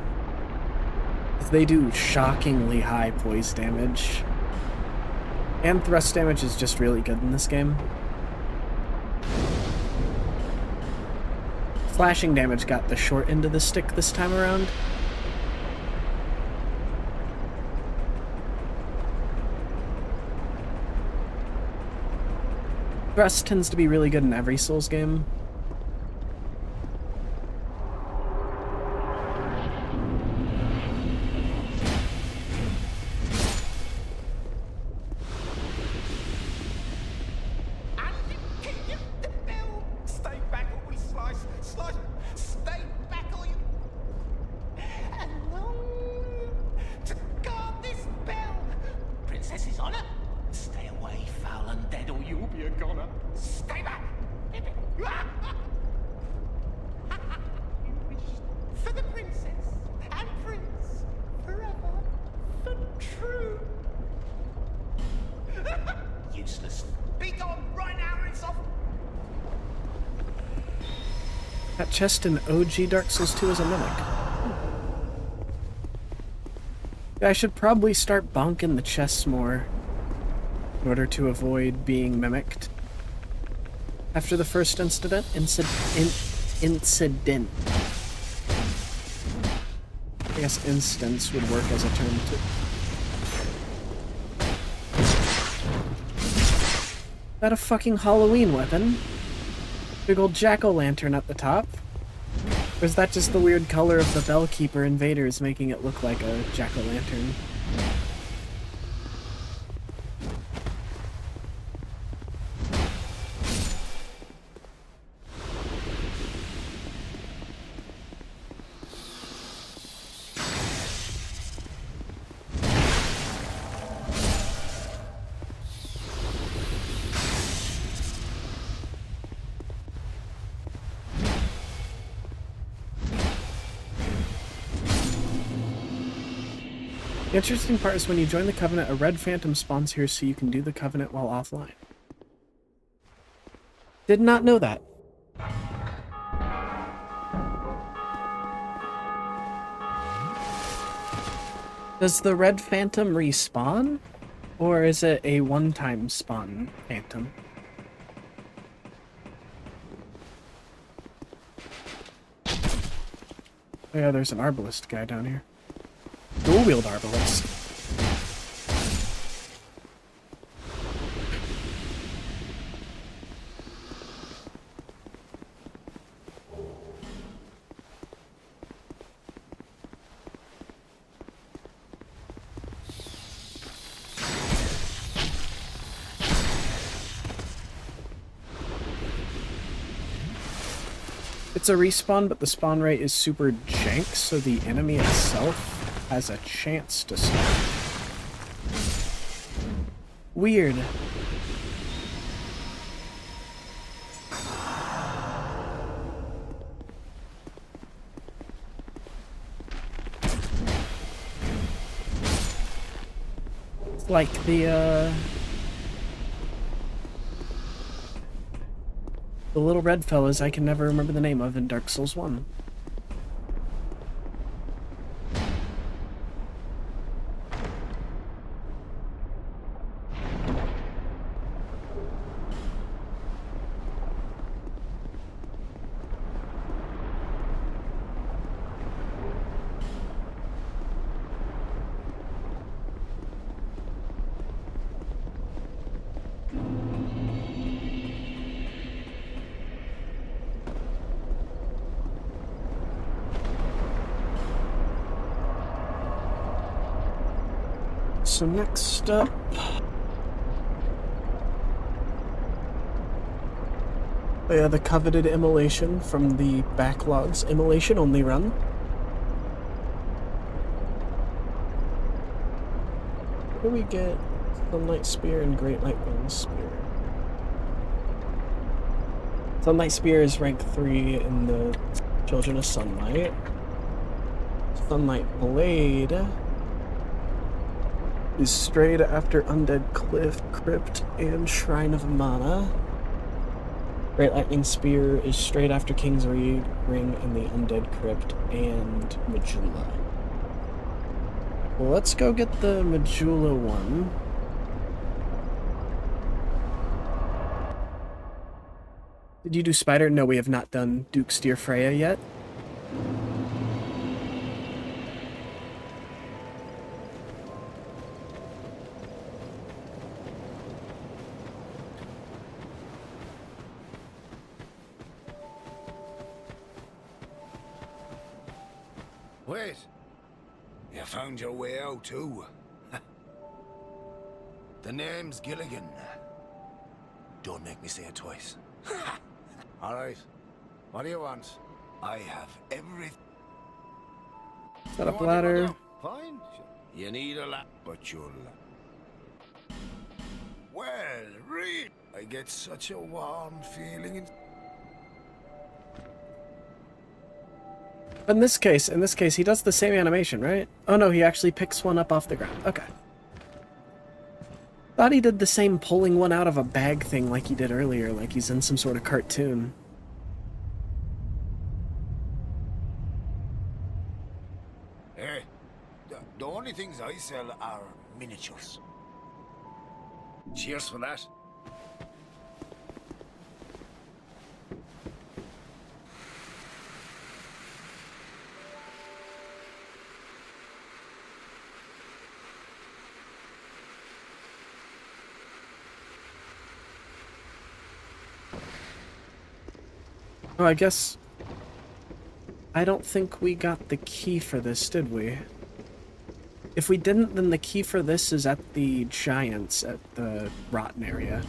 They do shockingly high poise damage. And thrust damage is just really good in this game. Slashing damage got the short end of the stick this time around. Thrust tends to be really good in every Souls game. true. Useless. Be gone right now, it's off. That chest in OG Dark Souls 2 is a mimic. Yeah, I should probably start bonking the chests more in order to avoid being mimicked. After the first incident. I guess instance would work as a term too. Is that a fucking Halloween weapon? Big old jack-o'-lantern at the top? Or is that just the weird color of the Bellkeeper invaders making it look like a jack-o'-lantern? The interesting part is when you join the Covenant, a red phantom spawns here so you can do the Covenant while offline. Did not know that. Does the red phantom respawn? Or is it a one-time spawn phantom? Oh yeah, there's an arbalist guy down here. Dual-wield arbalist. It's a respawn, but the spawn rate is super jank, so the enemy itself has a chance to spawn. Weird. It's like the little red fellas I can never remember the name of in Dark Souls 1. So next up... Oh yeah, the coveted immolation from the Backlog's immolation only run. Where do we get Sunlight Spear and Great Lightning Spear? Sunlight Spear is rank 3 in the Children of Sunlight. Sunlight Blade is straight after Undead Crypt and Shrine of Mana. Great Lightning Spear is straight after King's Ring and the Undead Crypt and Majula. Well, let's go get the Majula one. Did you do Spider? No, we have not done Duke Steer Freya yet. Wait. You found your way out too. The name's Gilligan. Don't make me say it twice. Alright. What do you want? I have everything. Set up ladder. Fine. You need a lap, but you'll... Well, read. I get such a warm feeling in... In this case, he does the same animation, right? Oh no, he actually picks one up off the ground. Okay. Thought he did the same pulling one out of a bag thing like he did earlier, like he's in some sort of cartoon. Hey, the only things I sell are miniatures. Cheers for that. Oh, I guess... I don't think we got the key for this, did we? If we didn't, then the key for this is at the Giants, at the Rotten area.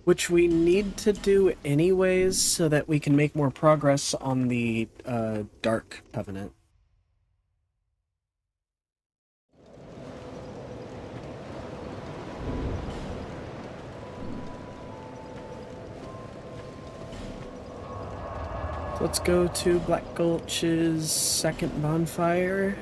Which we need to do anyways, so that we can make more progress on the, Dark Covenant. Let's go to Black Gulch's second bonfire.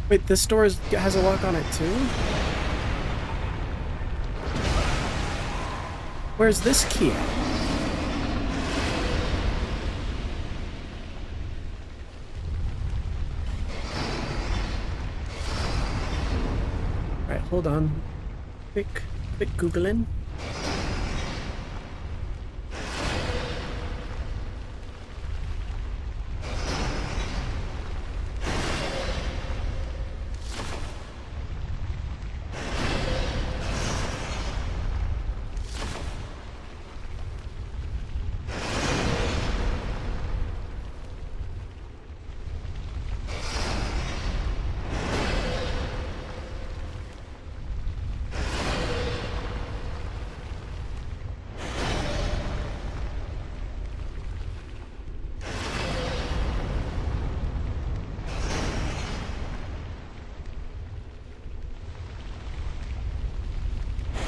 Wait, this door has a lock on it too? Where's this key at? Alright, hold on. Quick Googling.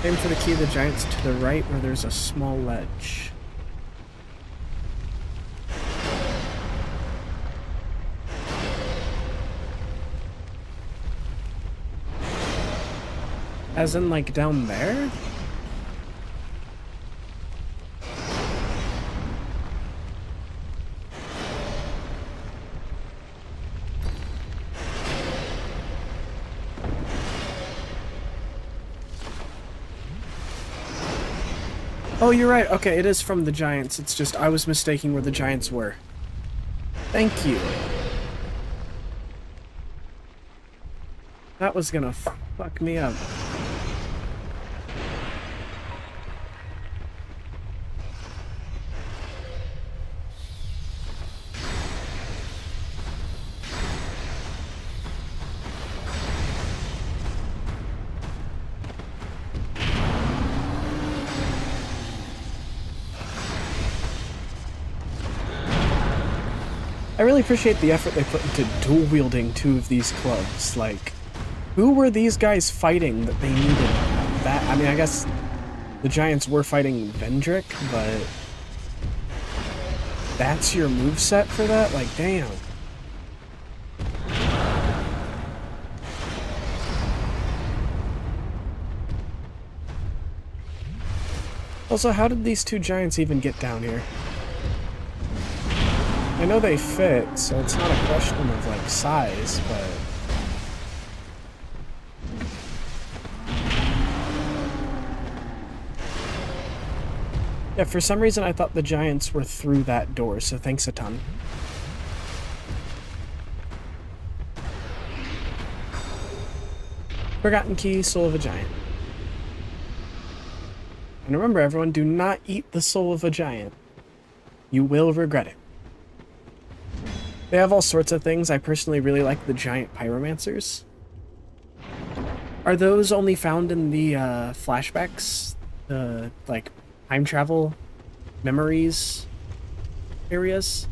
Aim for the key of the Giants to the right where there's a small ledge. As in, like, down there? Oh, you're right. Okay, it is from the Giants. It's just I was mistaking where the Giants were. Thank you. That was gonna fuck me up. I really appreciate the effort they put into dual-wielding two of these clubs. Like, who were these guys fighting that they needed that? I mean, I guess the Giants were fighting Vendrick, but that's your moveset for that? Like, damn. Also, how did these two Giants even get down here? I know they fit, so it's not a question of, like, size, but... Yeah, for some reason I thought the Giants were through that door, so thanks a ton. Forgotten key, soul of a giant. And remember, everyone, do not eat the soul of a giant. You will regret it. They have all sorts of things. I personally really like the giant pyromancers. Are those only found in the flashbacks? The, like, time travel memories areas?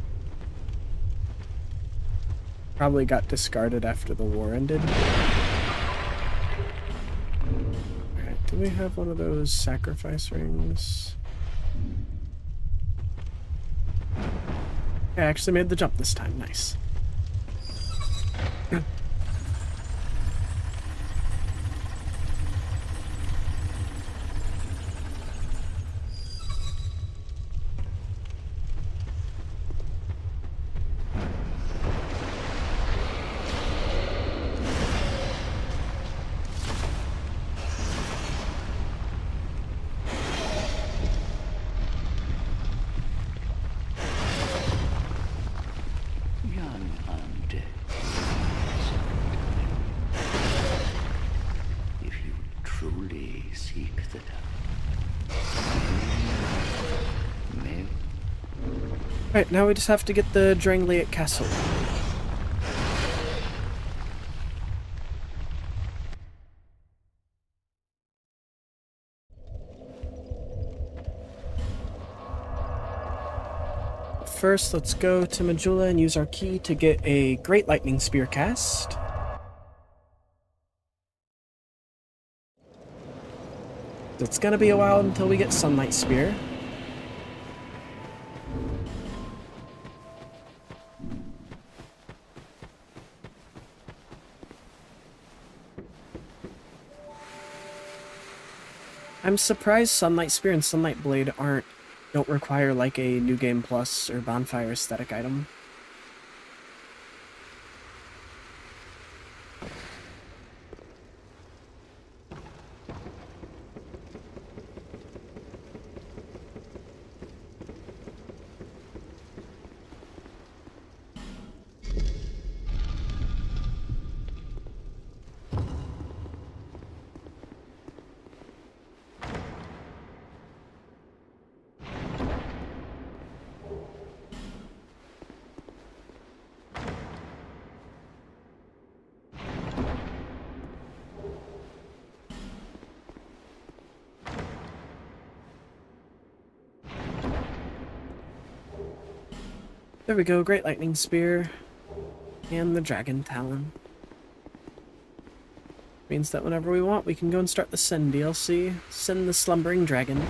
Probably got discarded after the war ended. Alright, do we have one of those sacrifice rings? I actually made the jump this time. Nice. Young undead. If you truly seek the may. Right, now we just have to get the Drangliat Castle. First, let's go to Majula and use our key to get a Great Lightning Spear cast. It's gonna be a while until we get Sunlight Spear. I'm surprised Sunlight Spear and Sunlight Blade don't require like a New Game Plus or Bonfire aesthetic item. There we go, Great Lightning Spear and the Dragon Talon. Means that whenever we want, we can go and start the Send DLC, Send the Slumbering Dragon.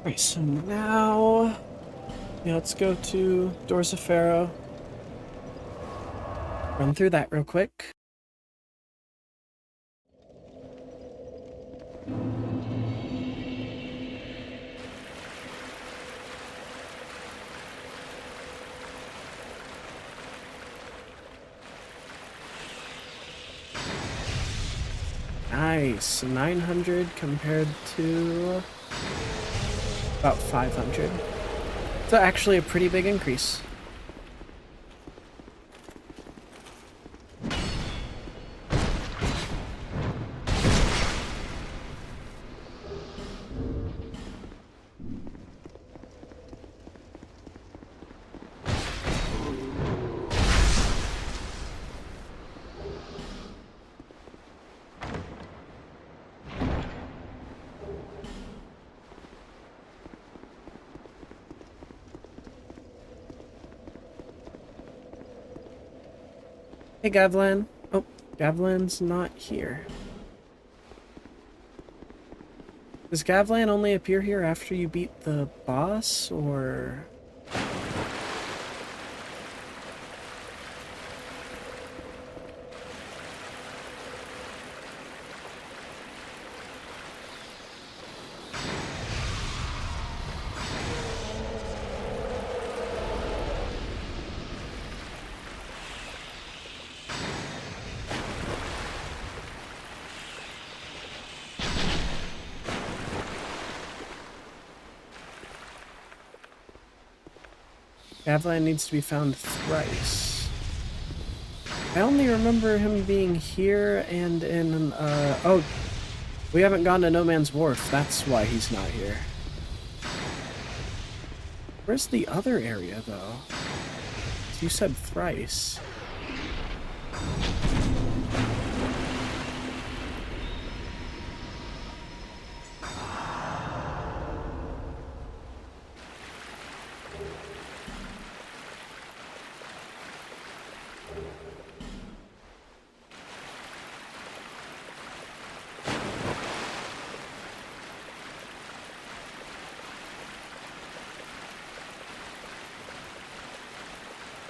Alright, so now, yeah, let's go to Doors of Pharaoh. Run through that real quick. Nice, 900 compared to about 500. So actually a pretty big increase. Hey, Gavlan. Oh, Gavlan's not here. Does Gavlan only appear here after you beat the boss, or...? Gavlan needs to be found thrice. I only remember him being here and in, oh, we haven't gone to No Man's Wharf. That's why he's not here. Where's the other area, though? You said thrice.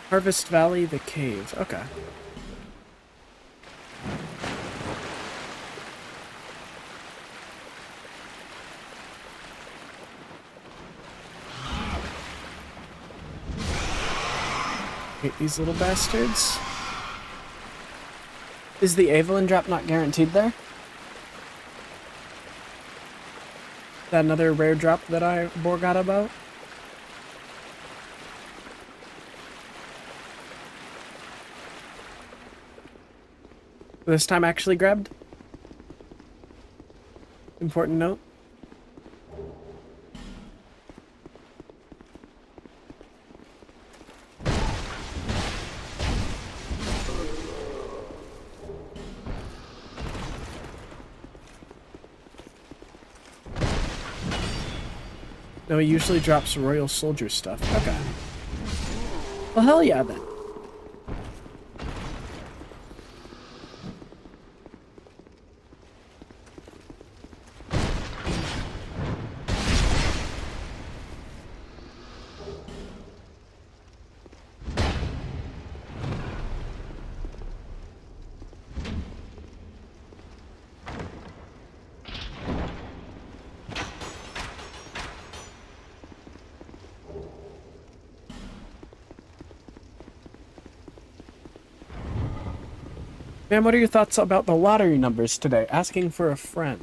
Harvest Valley, the cave. Okay. Hate these little bastards. Is the Evelyn drop not guaranteed there? Is that another rare drop that I forgot about? This time actually grabbed? Important note. No, he usually drops Royal Soldier stuff. Okay. Well, hell yeah, then. Man, what are your thoughts about the lottery numbers today? Asking for a friend.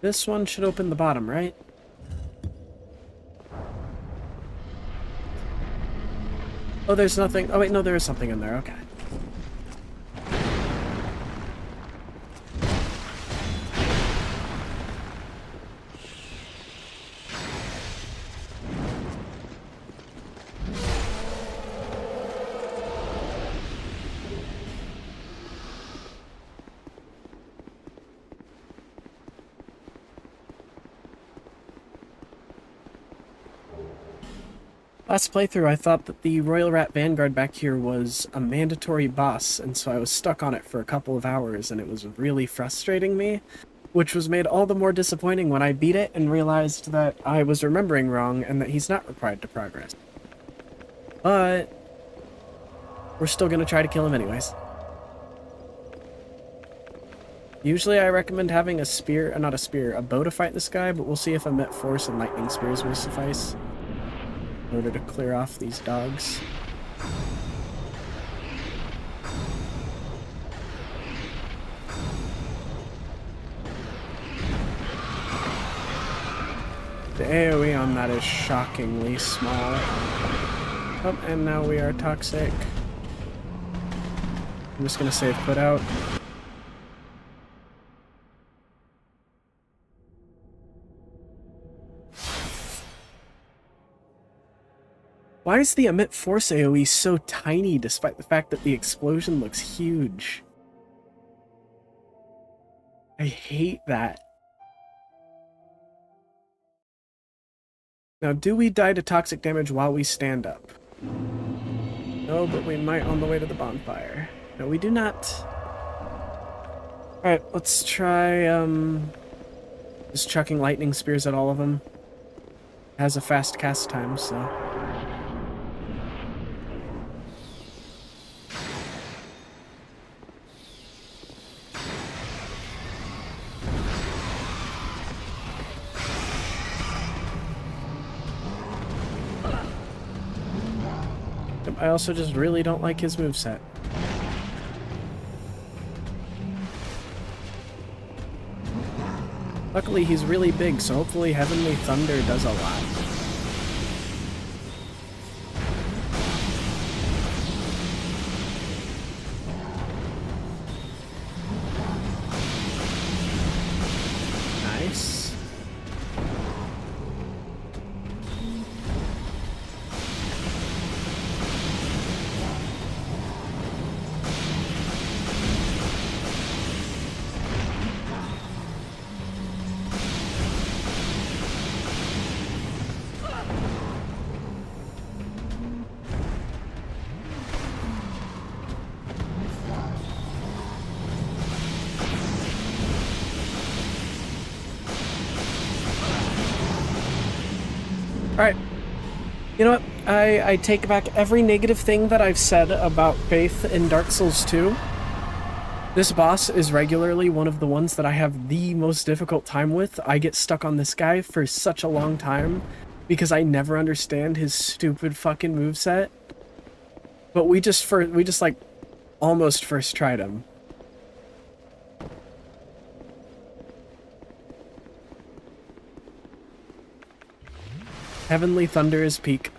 This one should open the bottom, right? Oh, there's nothing. Oh, wait, no, there is something in there. Okay. Last playthrough, I thought that the Royal Rat Vanguard back here was a mandatory boss, and so I was stuck on it for a couple of hours, and it was really frustrating me, which was made all the more disappointing when I beat it and realized that I was remembering wrong and that he's not required to progress. But we're still gonna try to kill him anyways. Usually I recommend having a spear, not a spear, a bow to fight this guy, but we'll see if a Met Force and Lightning Spears will suffice in order to clear off these dogs. AoE on that is shockingly small. Oh, and now we are toxic. I'm just gonna save put out. Why is the emit force AoE so tiny despite the fact that the explosion looks huge? I hate that. Now, do we die to toxic damage while we stand up? No, but we might on the way to the bonfire. No, we do not. Alright, let's try, just chucking lightning spears at all of them. It has a fast cast time, so... I also just really don't like his moveset. Luckily, he's really big, so hopefully Heavenly Thunder does a lot. Nice. Alright. You know what? I take back every negative thing that I've said about Faith in Dark Souls 2. This boss is regularly one of the ones that I have the most difficult time with. I get stuck on this guy for such a long time because I never understand his stupid fucking moveset. But we just like almost first tried him. Heavenly Thunder is peak.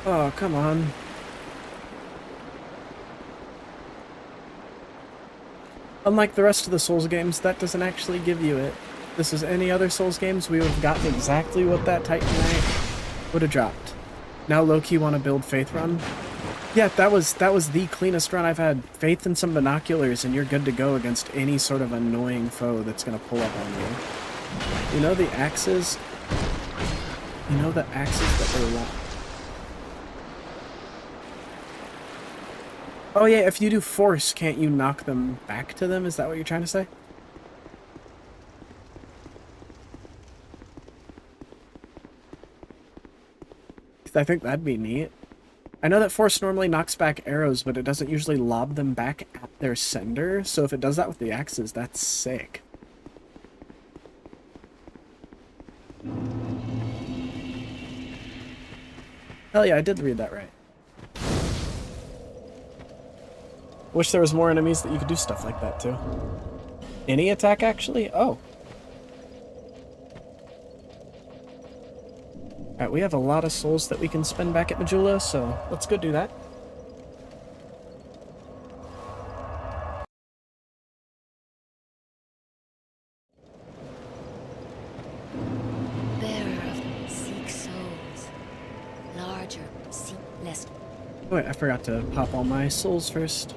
Oh, come on. Unlike the rest of the Souls games, that doesn't actually give you it. If this is any other Souls games, we would have gotten exactly what that Titan Knight would have dropped. Now low-key want to build Faith run? Yeah, that was the cleanest run I've had. Faith and some binoculars, and you're good to go against any sort of annoying foe that's going to pull up on you. You know the axes? You know the axes that they want. Oh yeah, if you do force, can't you knock them back to them? Is that what you're trying to say? I think that'd be neat. I know that force normally knocks back arrows, but it doesn't usually lob them back at their sender, so if it does that with the axes, that's sick. Hell yeah, I did read that right. Wish there was more enemies that you could do stuff like that to. Any attack, actually? Oh. Alright, we have a lot of souls that we can spend back at Majula, so let's go do that. Bearer of seek souls. Larger, seek less. Oh, wait, I forgot to pop all my souls first.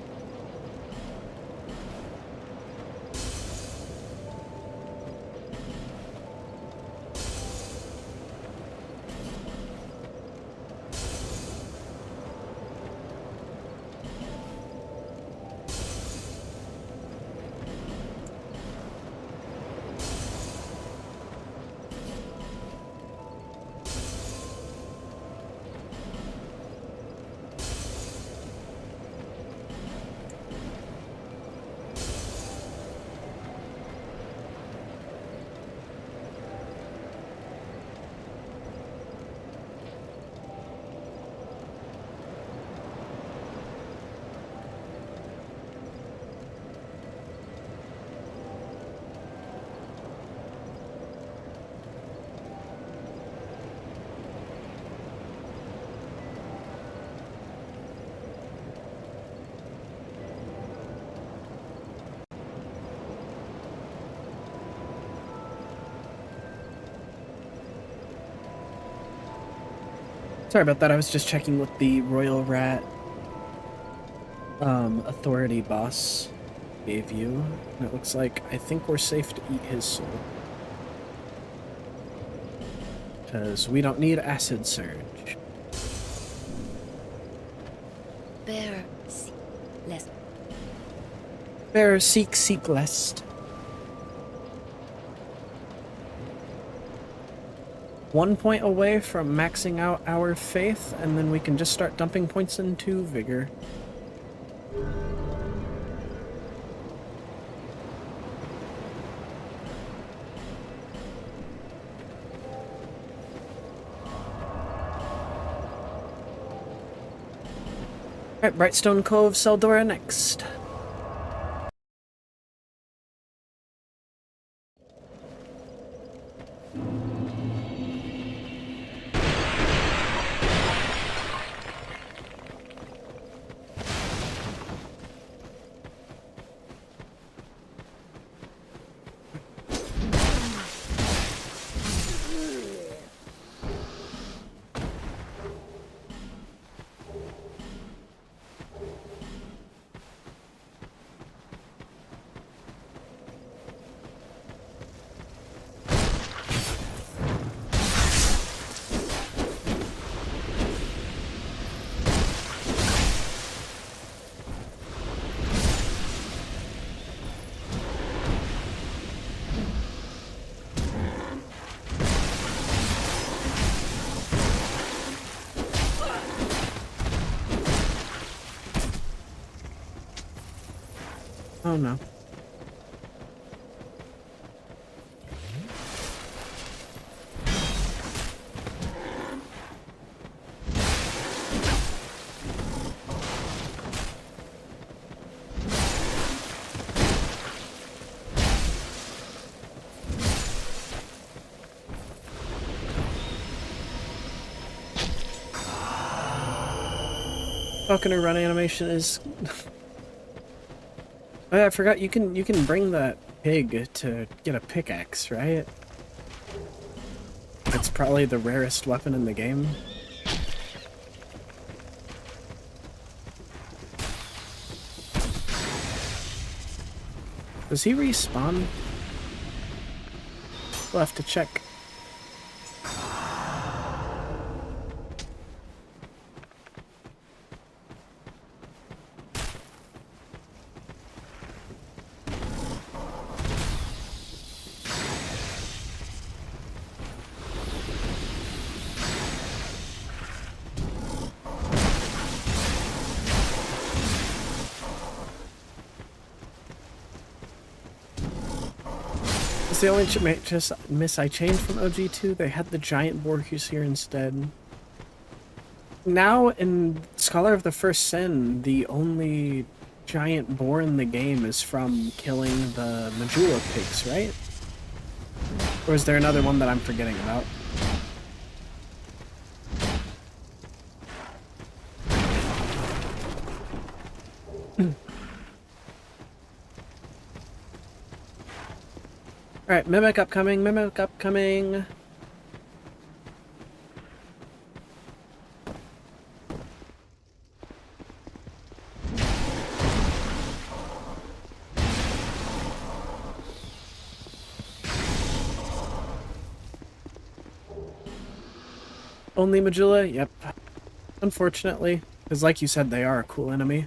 Sorry about that, I was just checking what the Royal Rat authority boss gave you. And it looks like I think we're safe to eat his soul. Because we don't need acid surge. Bear, less. Bear, seek lest. 1 point away from maxing out our faith, and then we can just start dumping points into vigor. Alright, Brightstone Cove, Seldora next. Oh no. Falconer run animation is oh yeah, I forgot you can bring that pig to get a pickaxe, right? It's probably the rarest weapon in the game. Does he respawn? We'll have to check. The only just miss I changed from OG2. They had the giant Borkus here instead. Now in Scholar of the First Sin, the only giant boar in the game is from killing the Majula pigs, right? Or is there another one that I'm forgetting about? Alright, Mimic upcoming, Mimic upcoming. Only Majula? Yep. Unfortunately. Because like you said, they are a cool enemy.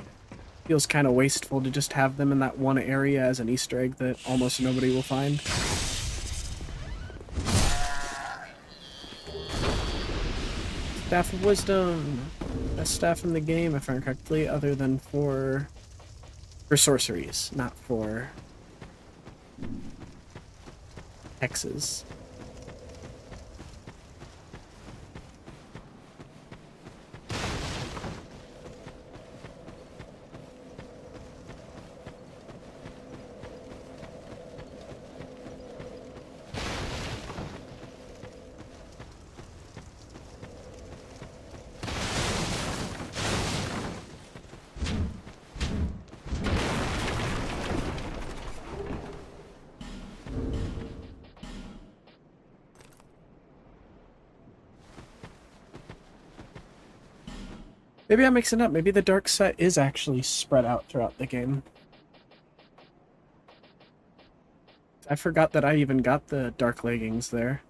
Feels kind of wasteful to just have them in that one area as an Easter egg that almost nobody will find. Staff of Wisdom. Best staff in the game, if I remember correctly, other than for sorceries, not for hexes. Maybe I'm mixing up. Maybe the dark set is actually spread out throughout the game. I forgot that I even got the dark leggings there.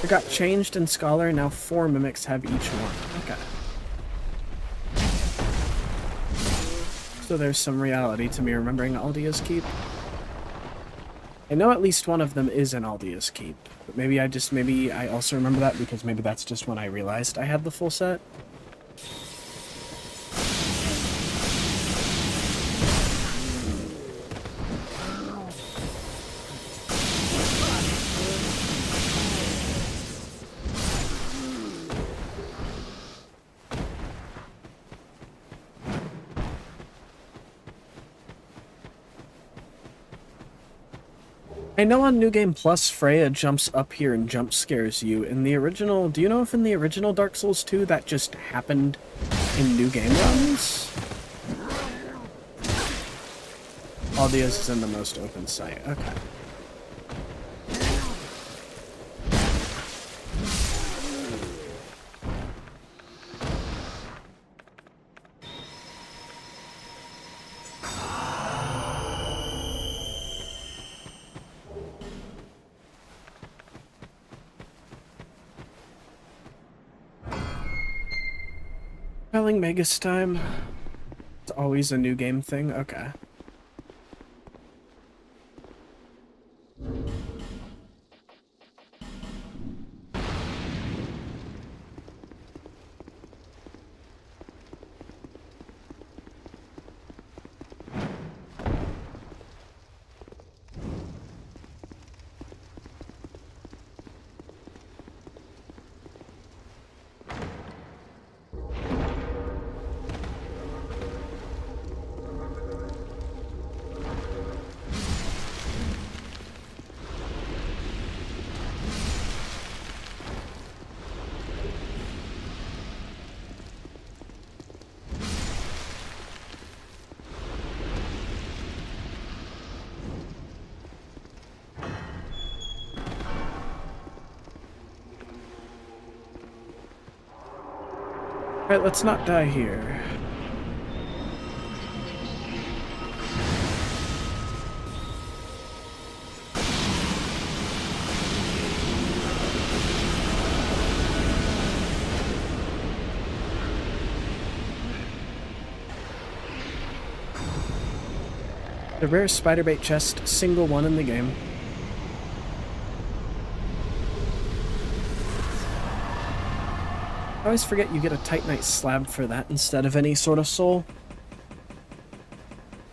It got changed in Scholar, now 4 mimics have each one. Okay. So there's some reality to me remembering Aldia's Keep. I know at least one of them is in Aldia's Keep, but maybe I also remember that because maybe that's just when I realized I had the full set. I know on New Game Plus, Freya jumps up here and jump scares you. In the original, do you know if in the original Dark Souls 2 that just happened in New Game runs? Aldia's is in the most open site. Okay. Spelling Magus time. It's always a new game thing? Okay. Alright, let's not die here. The rare spiderbait chest, single one in the game. I always forget you get a Titanite slab for that instead of any sort of soul.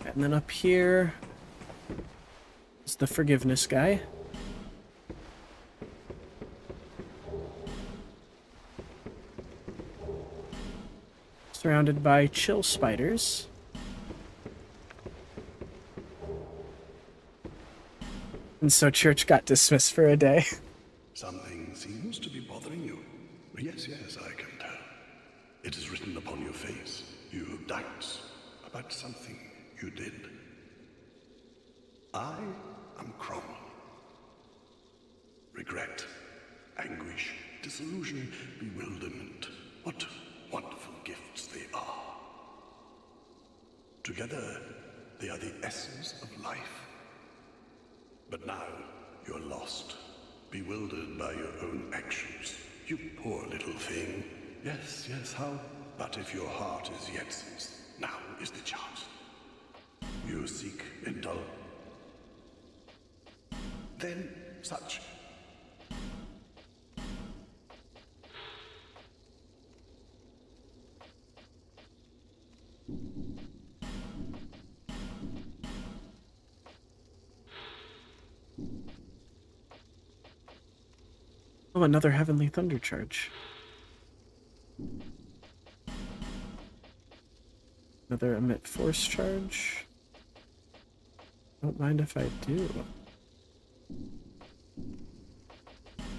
And then up here is the forgiveness guy. Surrounded by chill spiders. And so church got dismissed for a day. Something seems to be bothering you. Yes, yes, I can tell. It is written upon your face. You have doubts about something you did. I am Cromwell. Regret, anguish, disillusion, bewilderment. What wonderful gifts they are. Together, they are the essence of life. But now, you're lost, bewildered by your own actions. You poor little thing. Yes, yes, how? But if your heart is yet since, now is the chance. You seek indulgence. Then such. Oh, another Heavenly Thunder charge. Another emit force charge. Don't mind if I do.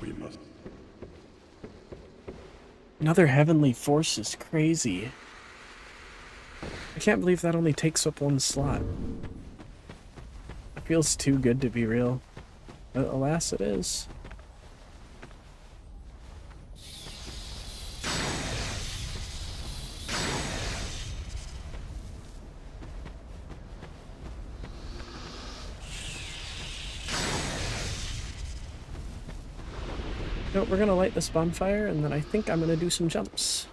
We must. Another Heavenly Force is crazy. I can't believe that only takes up one slot. It feels too good to be real. But alas, it is. No, we're gonna light this bonfire, and then I think I'm gonna do some jumps.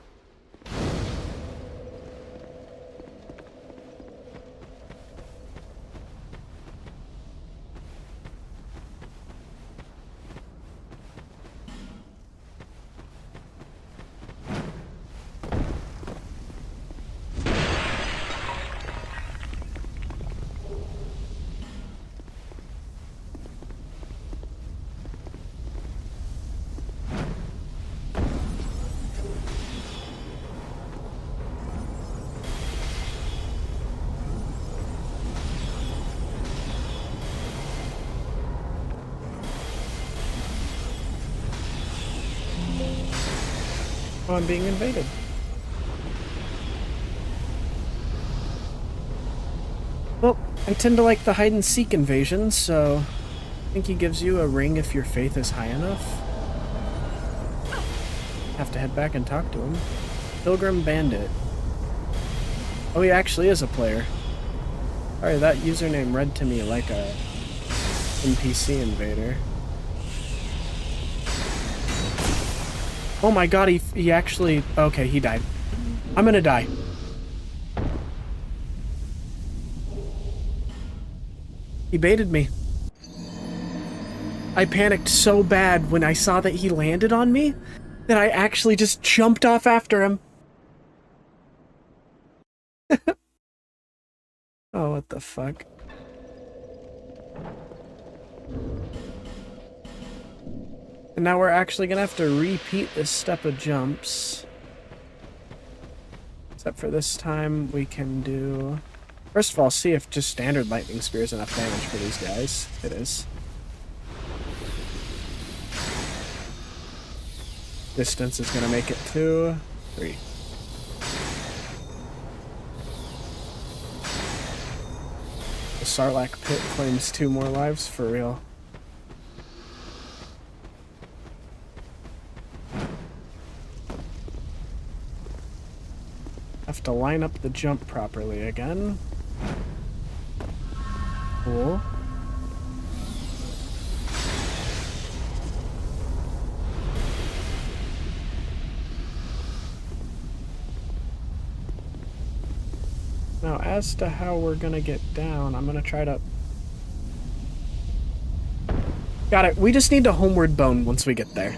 Oh, I'm being invaded. Well, I tend to like the hide-and-seek invasions, so I think he gives you a ring if your faith is high enough. Have to head back and talk to him. Pilgrim Bandit. Oh, he actually is a player. Sorry, that username read to me like a NPC invader. Oh my god, he actually... Okay, he died. I'm gonna die. He baited me. I panicked so bad when I saw that he landed on me that I actually just jumped off after him. Oh, what the fuck? And now we're actually gonna have to repeat this step of jumps. Except for this time we can do... First of all, see if just standard lightning spear is enough damage for these guys. It is. Distance is gonna make it 2, 3. The Sarlacc pit claims 2 more lives for real. Have to line up the jump properly again. Cool. Now, as to how we're gonna get down, I'm gonna try to... Got it. We just need to homeward bone once we get there.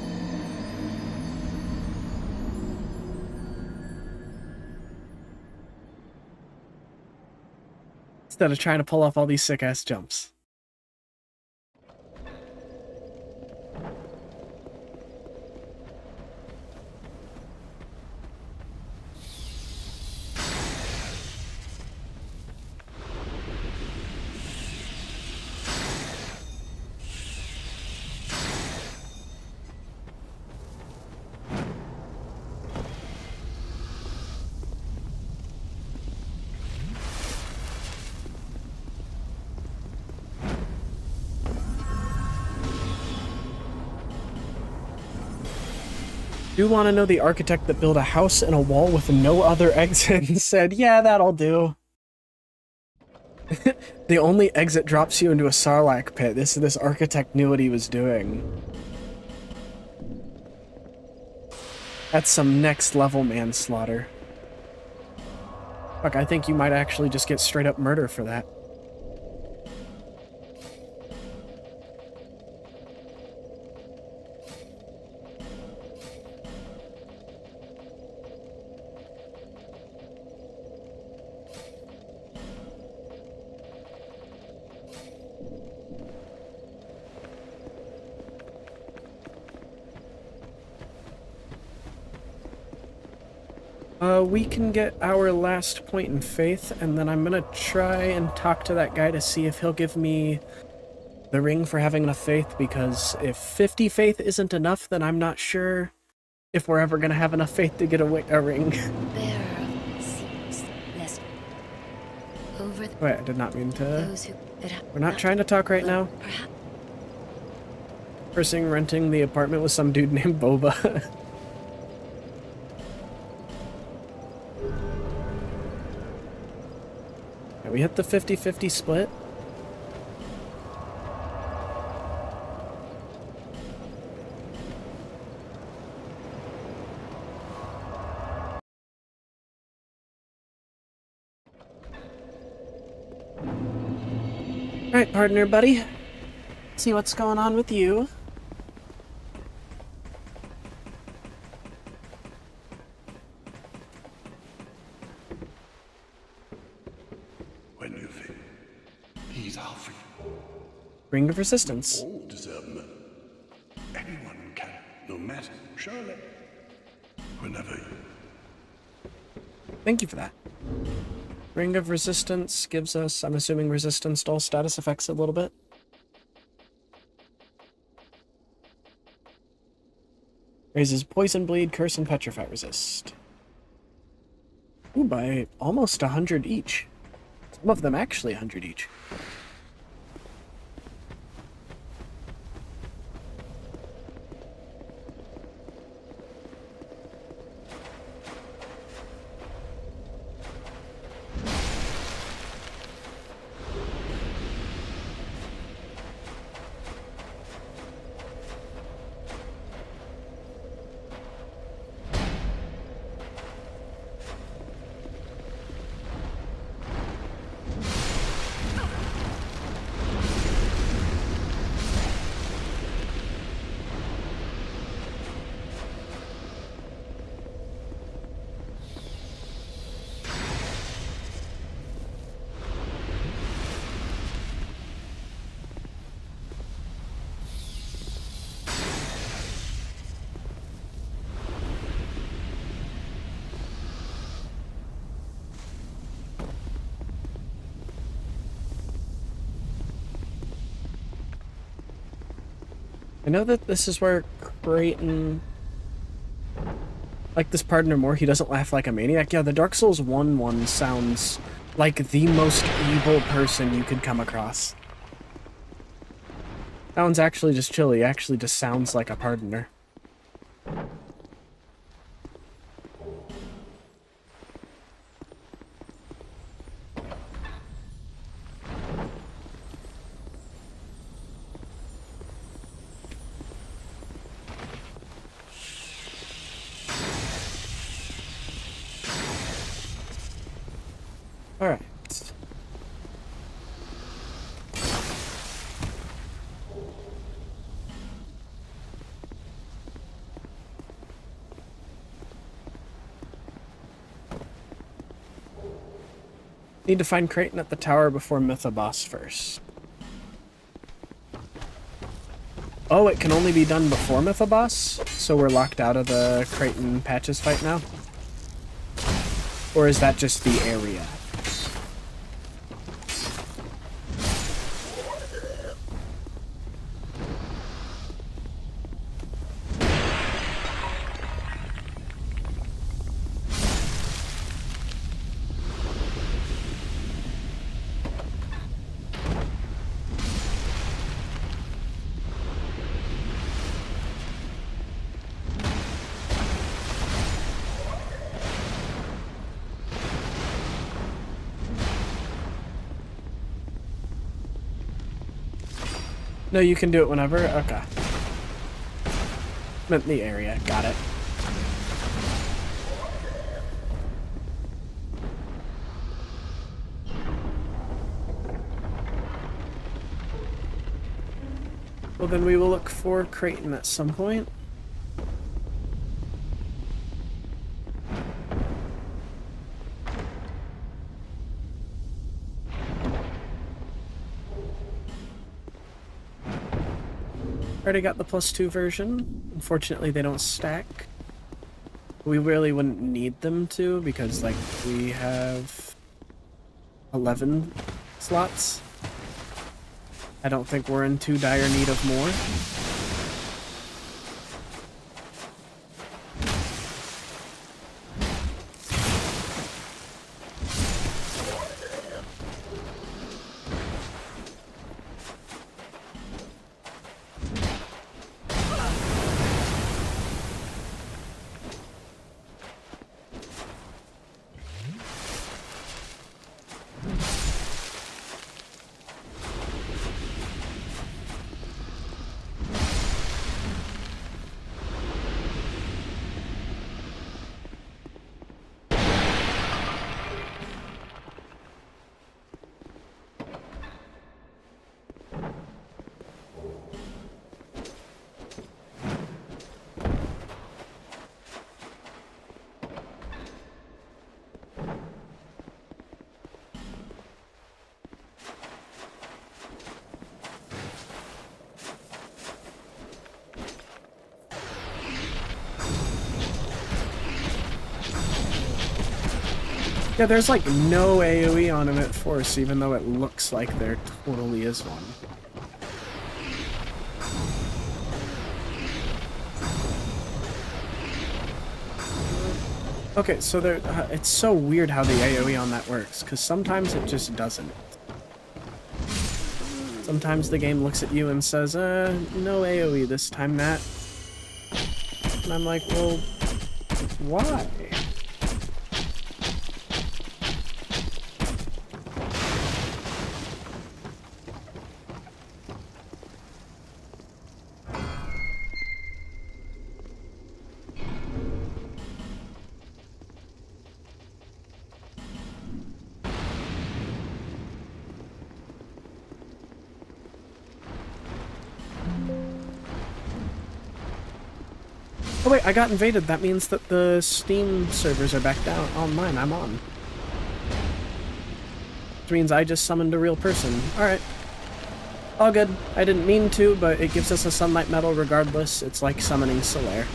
Instead of trying to pull off all these sick-ass jumps. Do want to know the architect that built a house and a wall with no other exit and said, yeah, that'll do. The only exit drops you into a Sarlacc pit. This architect knew what he was doing. That's some next level manslaughter. Fuck, I think you might actually just get straight up murder for that. We can get our last point in faith, and then I'm gonna try and talk to that guy to see if he'll give me the ring for having enough faith, because if 50 faith isn't enough, then I'm not sure if we're ever gonna have enough faith to get a ring. Bearer of secrets, lest over Wait, I did not mean to... those who We're not trying to talk right now. perhaps Person renting the apartment with some dude named Boba. Yeah, we hit the 50-50 split. Alright, partner, buddy. See what's going on with you. When you think he's our friend, Ring of Resistance. all deserve them. Anyone can, no matter, surely. Whenever you... Thank you for that. Ring of Resistance gives us, I'm assuming, resistance to all status effects a little bit. Raises Poison, Bleed, Curse, and Petrify resist. Ooh, by almost 100 each. Some of them actually 100 each. I know that this is where Creighton... Like this partner more, he doesn't laugh like a maniac. Yeah, the Dark Souls 1 one sounds like the most evil person you could come across. That one's actually just chill. He actually just sounds like a pardoner. Alright. Need to find Creighton at the tower before Mythoboss first. Oh, it can only be done before Mythoboss? So we're locked out of the Creighton Patches fight now? Or is that just the area? No, you can do it whenever? Okay. Meant the area. Got it. Well, then we will look for Creighton at some point. Already got the +2 version. Unfortunately, they don't stack. We really wouldn't need them to because, like, we have 11 slots. I don't think we're in too dire need of more. Yeah, there's like no AoE on him at force, even though it looks like there totally is one. Okay, so there, it's so weird how the AoE on that works, because sometimes it just doesn't. Sometimes the game looks at you and says, no AoE this time, Matt. And I'm like, well, why? Oh wait, I got invaded. That means that the Steam servers are back down online. I'm on. Which means I just summoned a real person. Alright. All good. I didn't mean to, but it gives us a sunlight medal regardless. It's like summoning Solaire.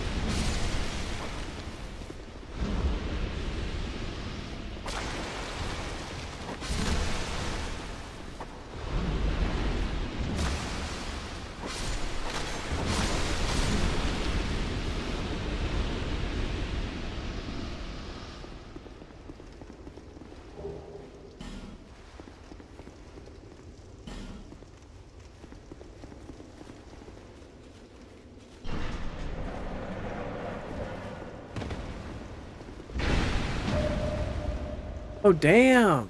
Oh, damn!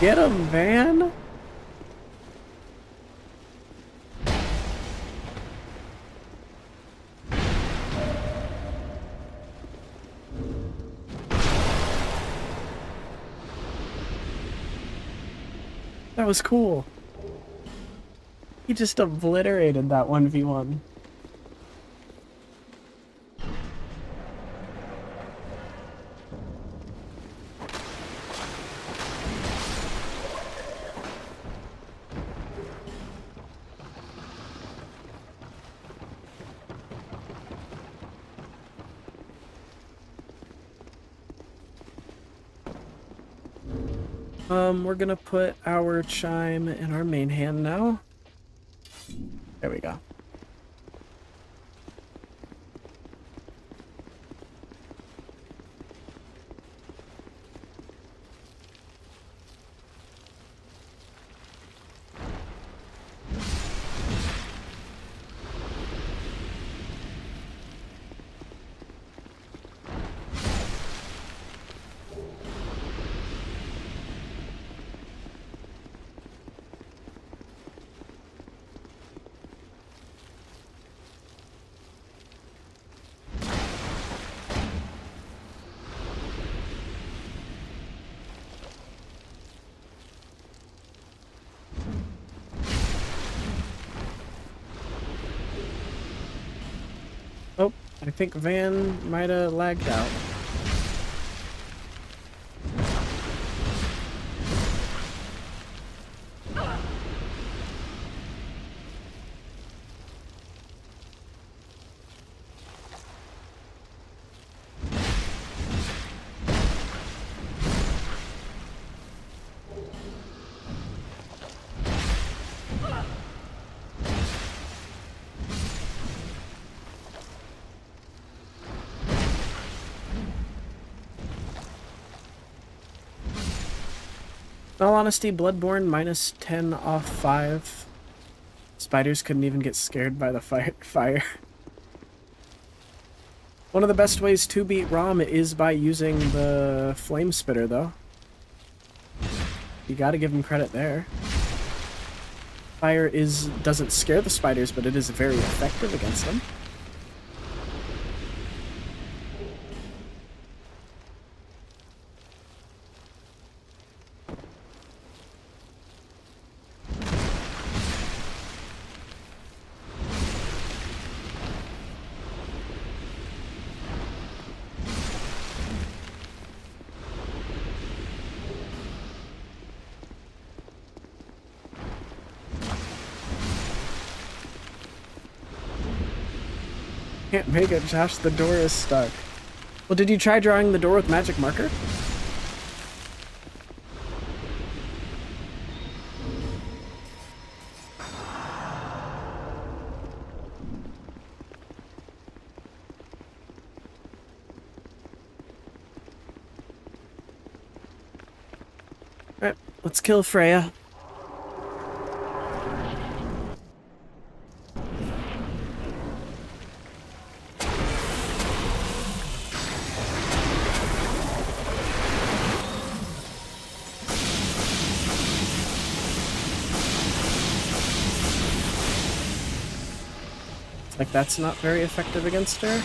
Get him, Van! That was cool. He just obliterated that 1v1. We're gonna put our chime in our main hand now. There we go. Oh, I think Van might have lagged out. In all honesty, Bloodborne minus 10 off 5. Spiders couldn't even get scared by the fire. One of the best ways to beat Rom is by using the flame spitter, though. You gotta give him credit there. Fire doesn't scare the spiders, but it is very effective against them. Can't make it, Josh. The door is stuck. Well, did you try drawing the door with magic marker? Alright, let's kill Freya. Like, that's not very effective against her.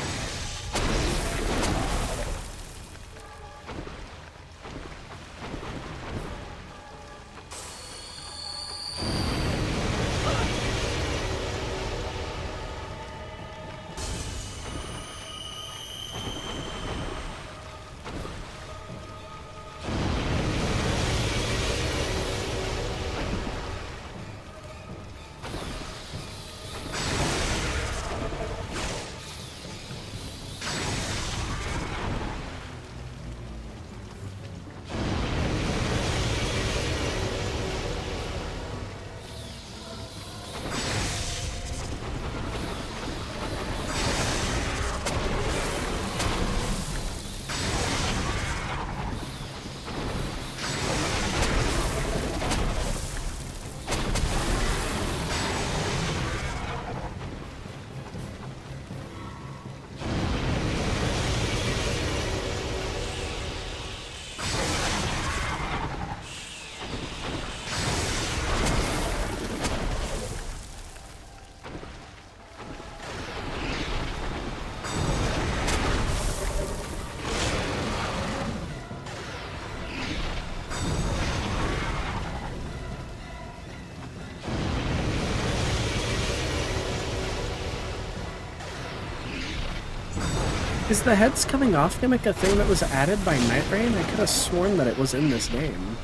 Is the heads coming off gimmick a thing that was added by Night Rain? I could have sworn that it was in this game.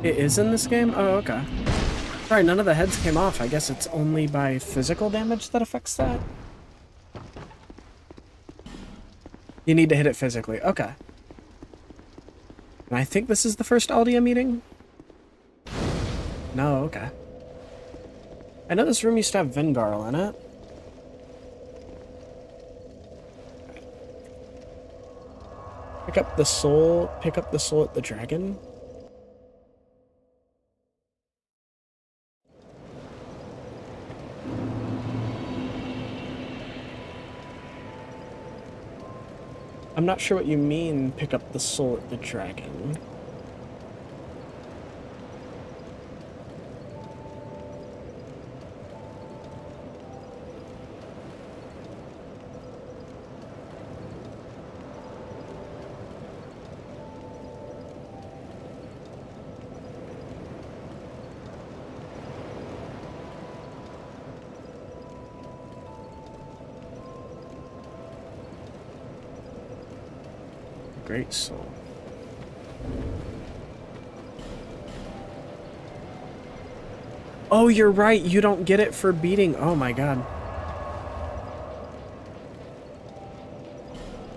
It is in this game? Oh, okay. Sorry, none of the heads came off. I guess it's only by physical damage that affects that? You need to hit it physically. Okay. And I think this is the first Aldia meeting? No, okay. I know this room used to have Vingarl in it. Pick up the soul at the dragon. I'm not sure what you mean, pick up the soul at the dragon. Great soul. Oh, you're right. You don't get it for beating. Oh my god.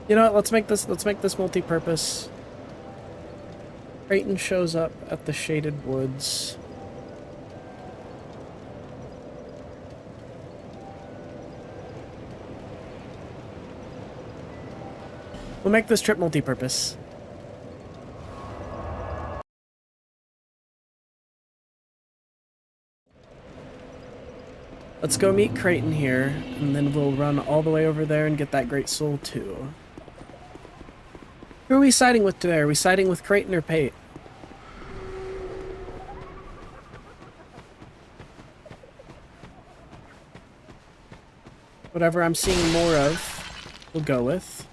You know what? Let's make this multi-purpose. Creighton shows up at the Shaded Woods. We'll make this trip multi-purpose. Let's go meet Creighton here, and then we'll run all the way over there and get that Great Soul too. Who are we siding with today? Are we siding with Creighton or Pate? Whatever I'm seeing more of, we'll go with.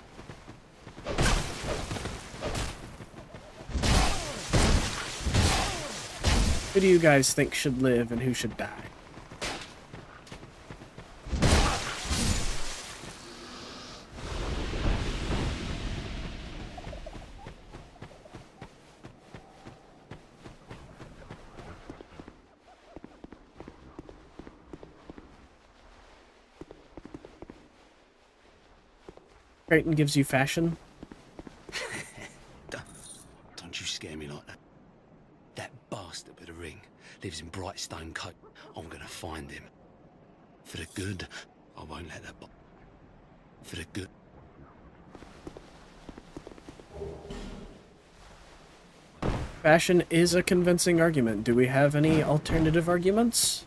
Who do you guys think should live and who should die? Creighton gives you fashion. Don't you scare me like that. That bastard with the ring lives in Brightstone Cove. I'm gonna find him. For the good, I won't let that. For the good. Fashion is a convincing argument. Do we have any alternative arguments?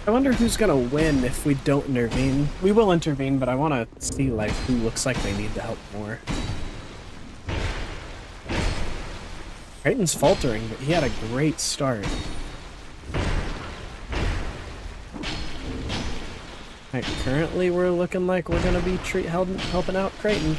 I wonder who's gonna win if we don't intervene. We will intervene, but I want to see like who looks like they need the help more. Creighton's faltering, but he had a great start. Right, currently we're looking like we're gonna be helping out Creighton.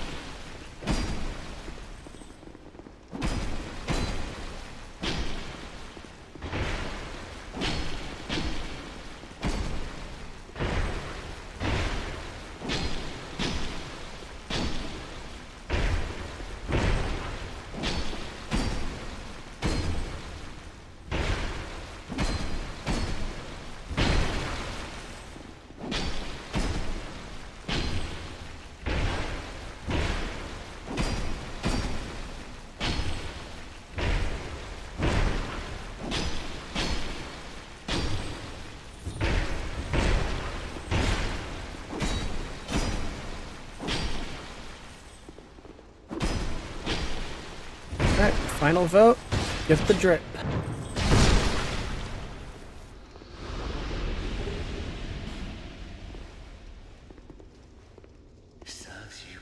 Final vote. Get the drip. Serves you.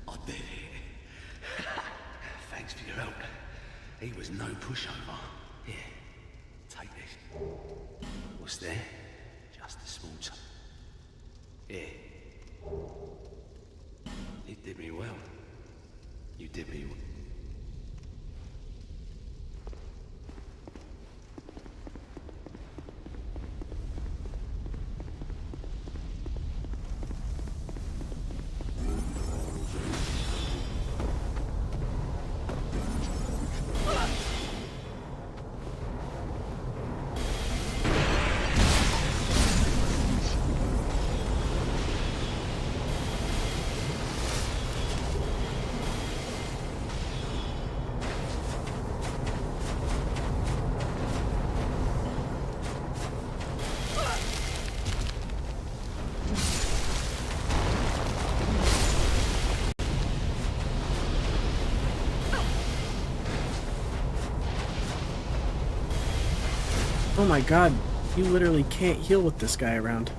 I did it. Thanks for your help. He was no pushover. Here, take this. What's there? Just a small Here. You did me well. You did me well. Oh my god, you literally can't heal with this guy around.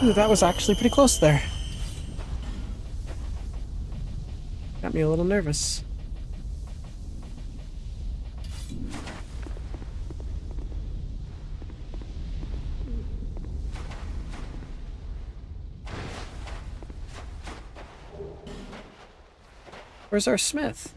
Ooh, that was actually pretty close there. Got me a little nervous. Where's our smith?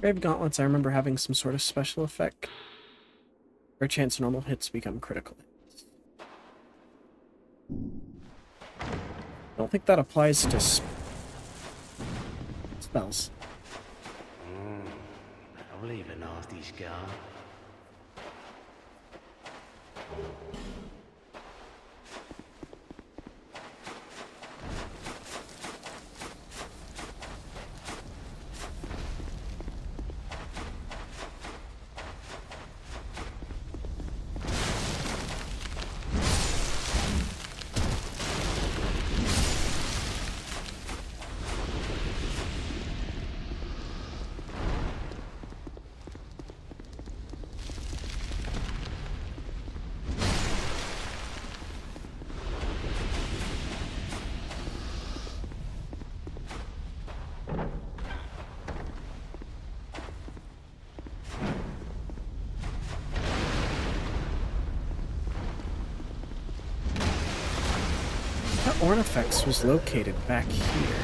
Grave gauntlets, I remember having some sort of special effect. Or chance normal hits become critical hits. I don't think that applies to spells. I'll leave a nasty scar. artifacts was located back here.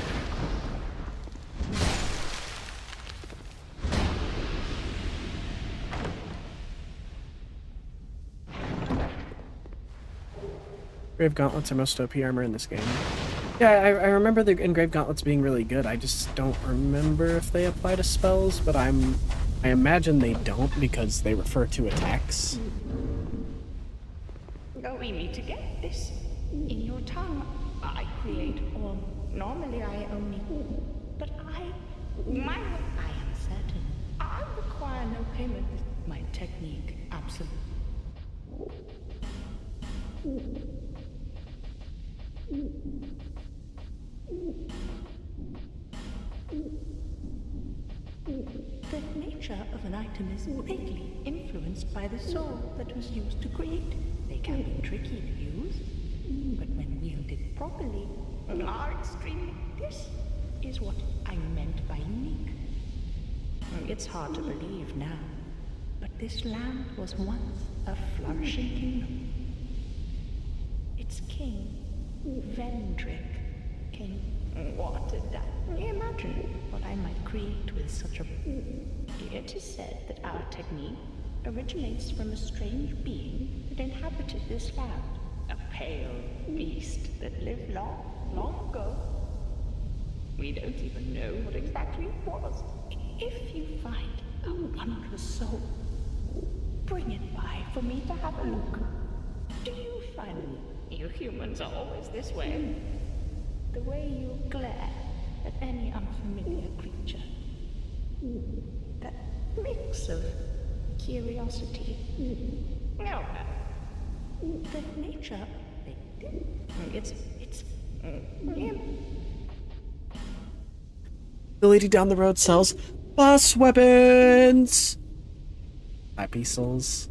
Grave Gauntlets are most OP armor in this game. Yeah, I remember the Engraved Gauntlets being really good. I just don't remember if they apply to spells, but I imagine they don't because they refer to attacks. We need to get this in your tongue. I create, or normally I only, but I am certain. I require no payment with my technique, absolute. The nature of an item is greatly influenced by the soul that was used to create. They can be tricky to use, but when wielded properly, are extremely. This is what I meant by unique. It's hard to believe now, but this land was once a flourishing kingdom. Its king, Vendrick, came watered down. Imagine what I might create with such a... It is said that our technique originates from a strange being that inhabited this land. A pale beast that lived long, long ago. We don't even know what exactly it was. If you find a wondrous soul, bring it by for me to have a look. Do you find you humans are always this way? The way you glare at any unfamiliar creature. That mix of curiosity. No, the nature. It's. The lady down the road sells bus weapons. Happy souls.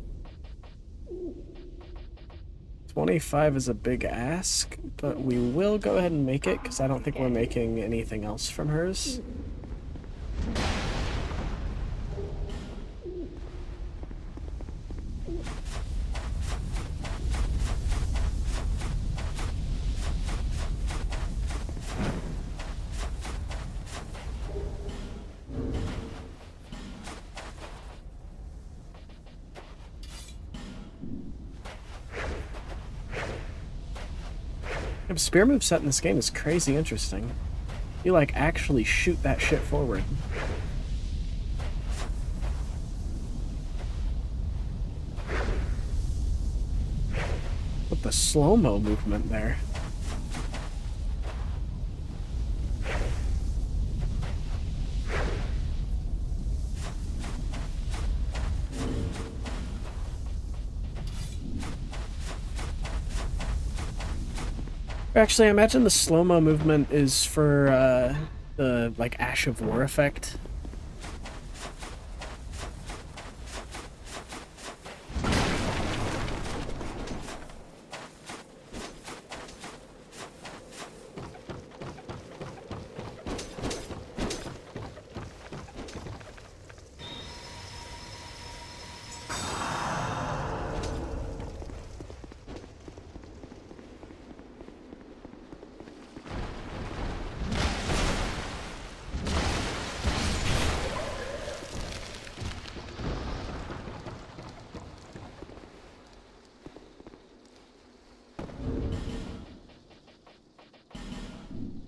25 is a big ask, but we will go ahead and make it because I don't think we're making anything else from hers. The spear moveset in this game is crazy interesting. You like actually shoot that shit forward. With the slow-mo movement there. Actually, I imagine the slow-mo movement is for the like Ash of War effect.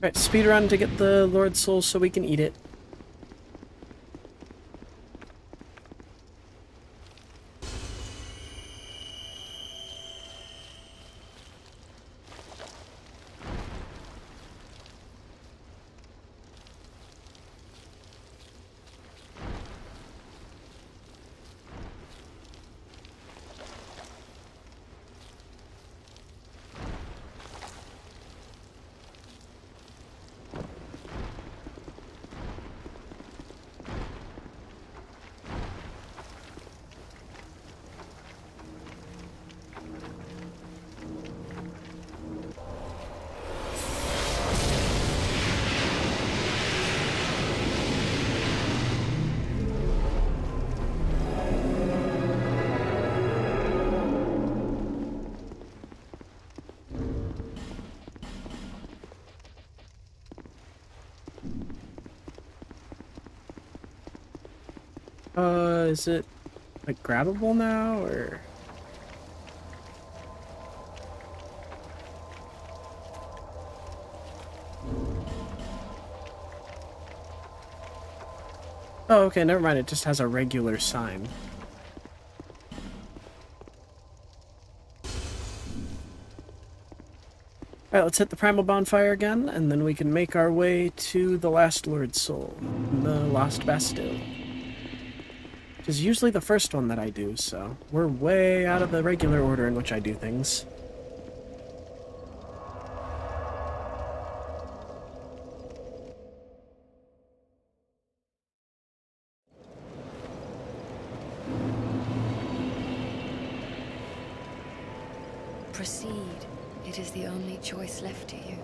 Alright, speedrun to get the Lord Soul so we can eat it. Is it like grabbable now, or? Oh, okay, never mind. It just has a regular sign. Alright, let's hit the primal bonfire again, and then we can make our way to the last Lord's Soul, the Lost Bastille. Which is usually the first one that I do, so we're way out of the regular order in which I do things. Proceed. It is the only choice left to you.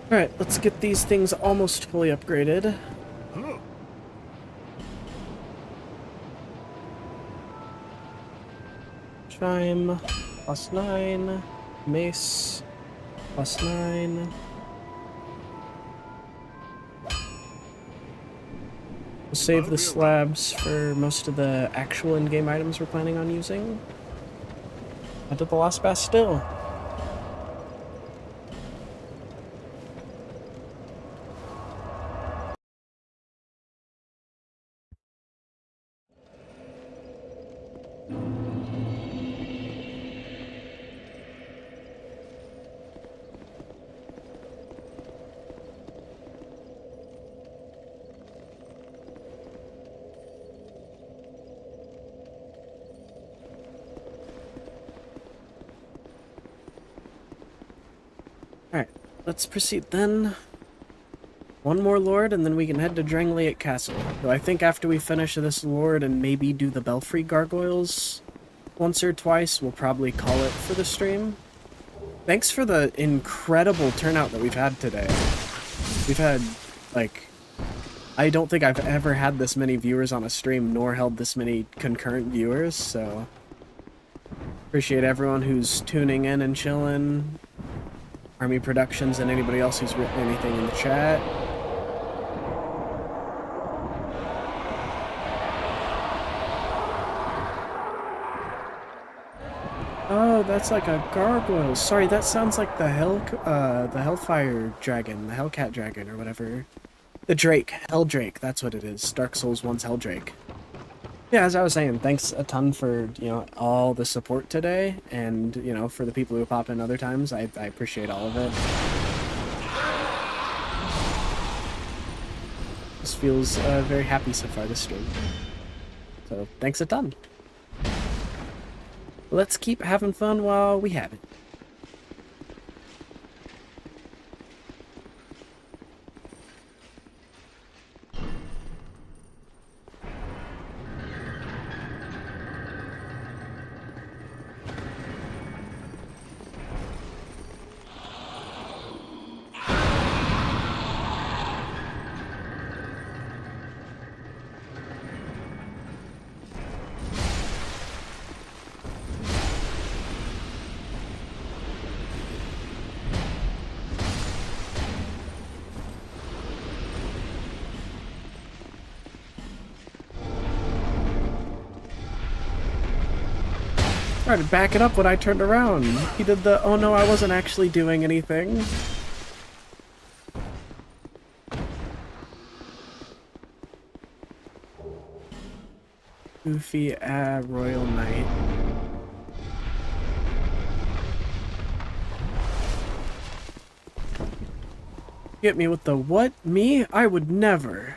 Alright, let's get these things almost fully upgraded. Chime, +9, mace, +9. We'll save the slabs for most of the actual in-game items we're planning on using. Head to the Lost Bastille. Alright, let's proceed then. One more lord, and then we can head to Drangleic Castle. Though I think after we finish this lord and maybe do the Belfry gargoyles once or twice, we'll probably call it for the stream. Thanks for the incredible turnout that we've had today. We've had, like, I don't think I've ever had this many viewers on a stream, nor held this many concurrent viewers, so appreciate everyone who's tuning in and chilling. Army Productions and anybody else who's written anything in the chat. Oh, that's like a gargoyle. Sorry, that sounds like the Hellfire Dragon, the Hellcat Dragon, or whatever. The Drake, Helldrake, that's what it is. Dark Souls 1's Helldrake. Yeah, as I was saying, thanks a ton for, you know, all the support today, and, you know, for the people who pop in other times, I appreciate all of it. This feels very happy so far, this stream. So, thanks a ton. Let's keep having fun while we have it. Tried to back it up when I turned around. He did the, oh no, I wasn't actually doing anything. Goofy Royal Knight. Get me with the what? Me? I would never.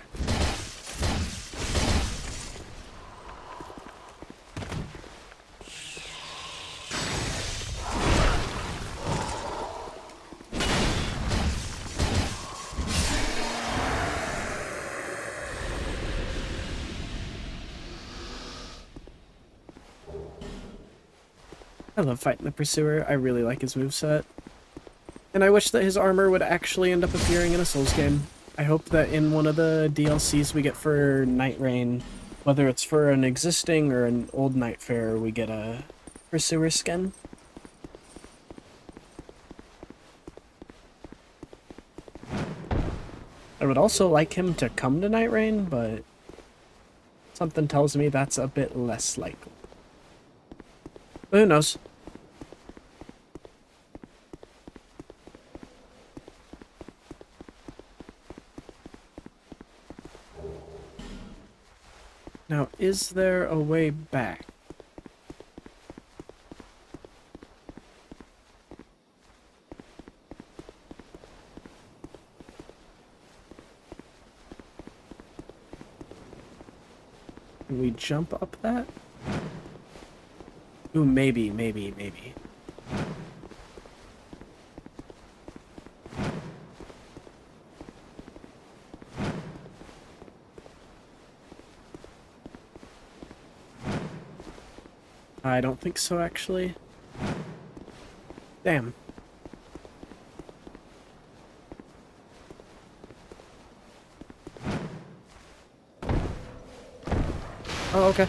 I love fighting the Pursuer. I really like his moveset. And I wish that his armor would actually end up appearing in a Souls game. I hope that in one of the DLCs we get for Night Rain, whether it's for an existing or an old Night Fair, we get a Pursuer skin. I would also like him to come to Night Rain, but something tells me that's a bit less likely. But who knows? Now, is there a way back? Can we jump up that? Ooh, maybe. I don't think so, actually. Damn. Oh, okay.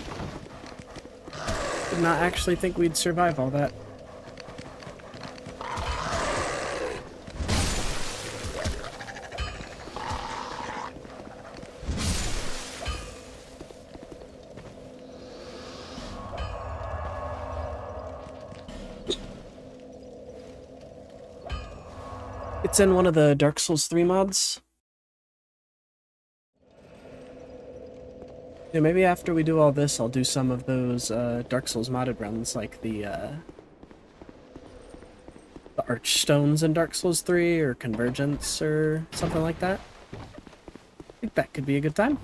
Did not actually think we'd survive all that. It's in one of the Dark Souls 3 mods. Yeah, maybe after we do all this, I'll do some of those Dark Souls modded runs, like the Archstones in Dark Souls 3, or Convergence, or something like that. I think that could be a good time.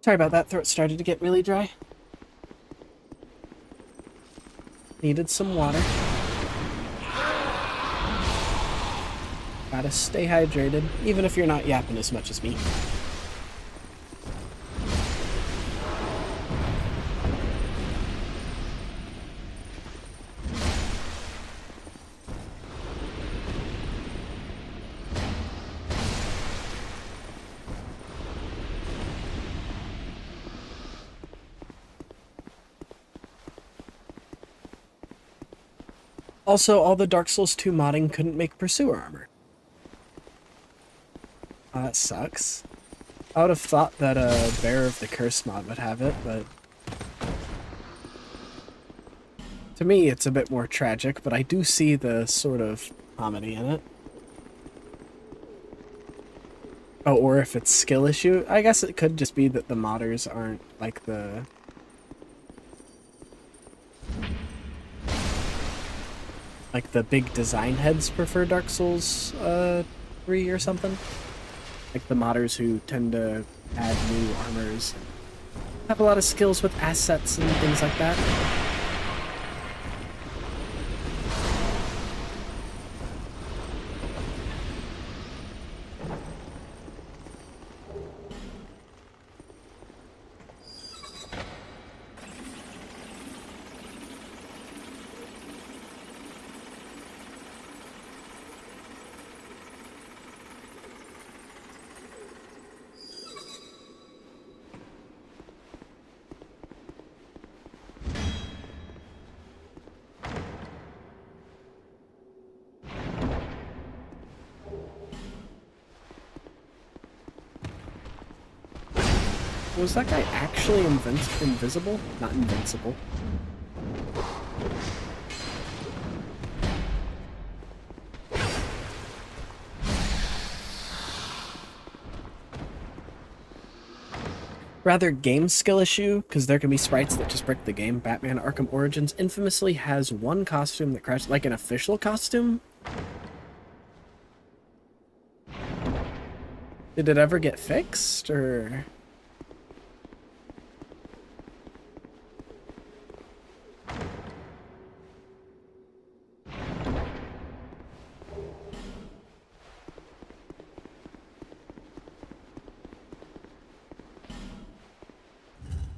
Sorry about that, throat started to get really dry. Needed some water. Gotta stay hydrated, even if you're not yapping as much as me. Also, all the Dark Souls 2 modding couldn't make Pursuer armor. Oh, that sucks. I would have thought that a Bearer of the Curse mod would have it, but... to me, it's a bit more tragic, but I do see the sort of comedy in it. Oh, or if it's skill issue. I guess it could just be that the modders aren't like the... like the big design heads prefer Dark Souls 3 or something. Like the modders who tend to add new armors. Have a lot of skills with assets and things like that. Was that guy actually invisible? Not invincible. Rather game skill issue, because there can be sprites that just break the game. Batman Arkham Origins infamously has one costume that crashed, like an official costume. Did it ever get fixed, or...?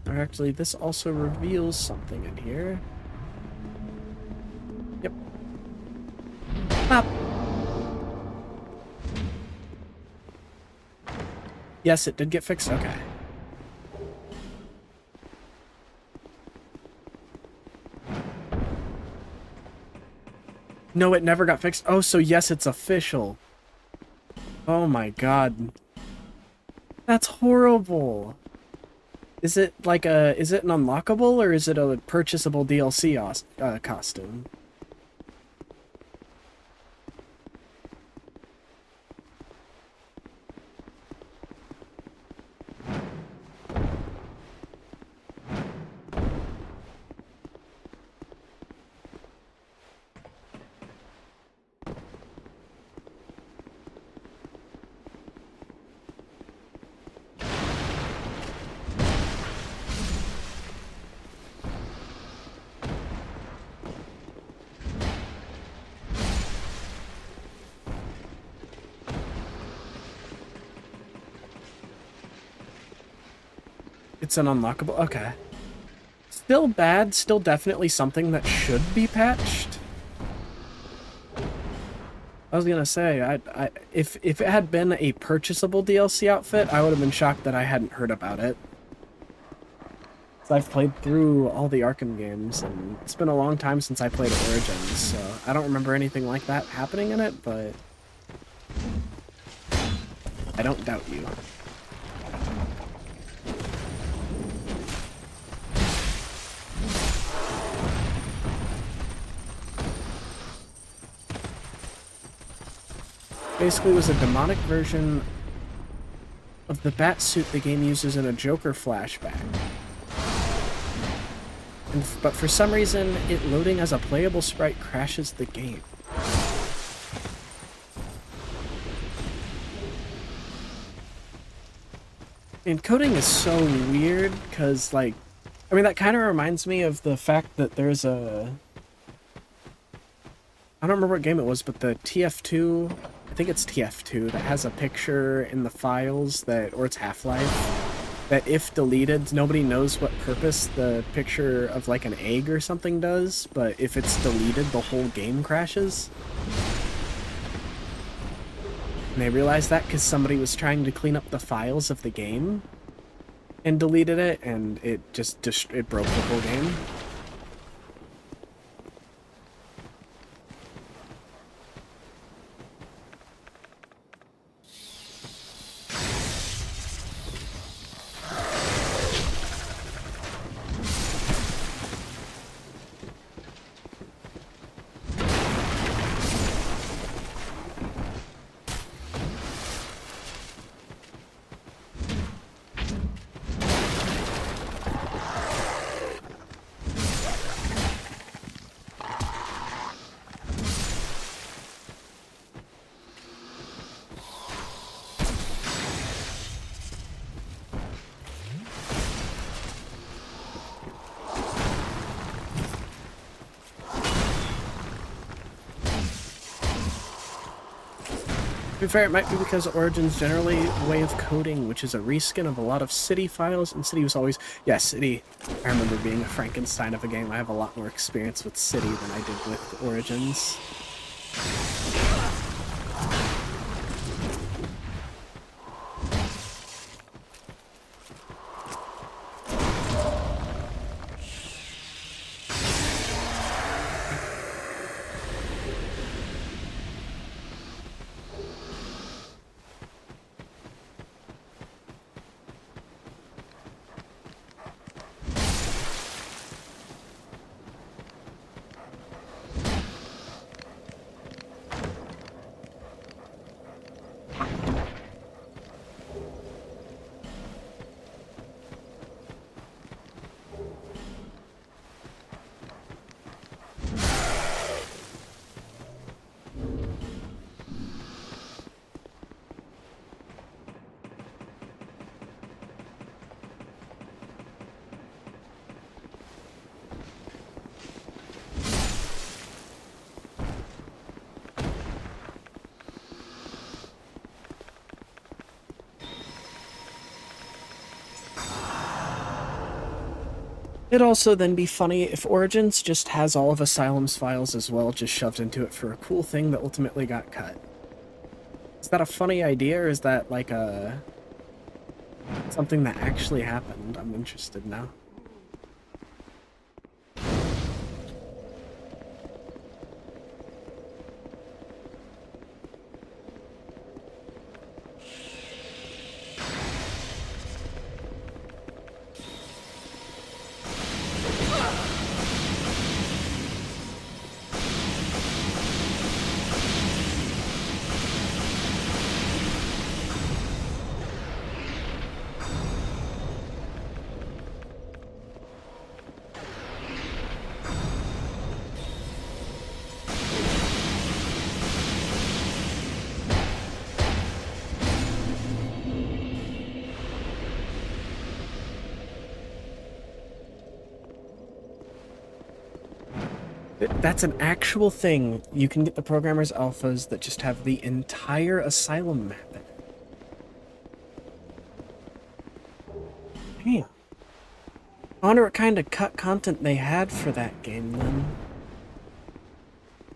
Or actually, this also reveals something in here. Yep. Pop! Yes, it did get fixed? Okay. No, it never got fixed. Oh, so yes, it's official. Oh my god. That's horrible. Is it like a... Is it an unlockable, or is it a purchasable DLC costume? It's an unlockable? Okay. Still bad, still definitely something that should be patched. I was gonna say, if it had been a purchasable DLC outfit, I would have been shocked that I hadn't heard about it. So I've played through all the Arkham games, and it's been a long time since I played Origins, so I don't remember anything like that happening in it, but I don't doubt you. Basically, it was a demonic version of the bat suit the game uses in a Joker flashback. But for some reason, it loading as a playable sprite crashes the game. And coding is so weird, because, like, I mean, that kind of reminds me of the fact that there's a... I don't remember what game it was, but the TF2... I think it's TF2 that has a picture in the files that, or it's Half-Life, that if deleted, nobody knows what purpose the picture of like an egg or something does, but if it's deleted, the whole game crashes. And they realized that because somebody was trying to clean up the files of the game and deleted it, and it just it broke the whole game. To be fair, it might be because Origin's generally a way of coding, which is a reskin of a lot of City files, and City was always... Yeah, City, I remember being a Frankenstein of a game. I have a lot more experience with City than I did with Origins. It'd also then be funny if Origins just has all of Asylum's files as well, just shoved into it for a cool thing that ultimately got cut. Is that a funny idea, or is that like a... something that actually happened? I'm interested now. That's an actual thing. You can get the programmer's alphas that just have the entire Asylum map in it. Damn. I wonder what kind of cut content they had for that game then.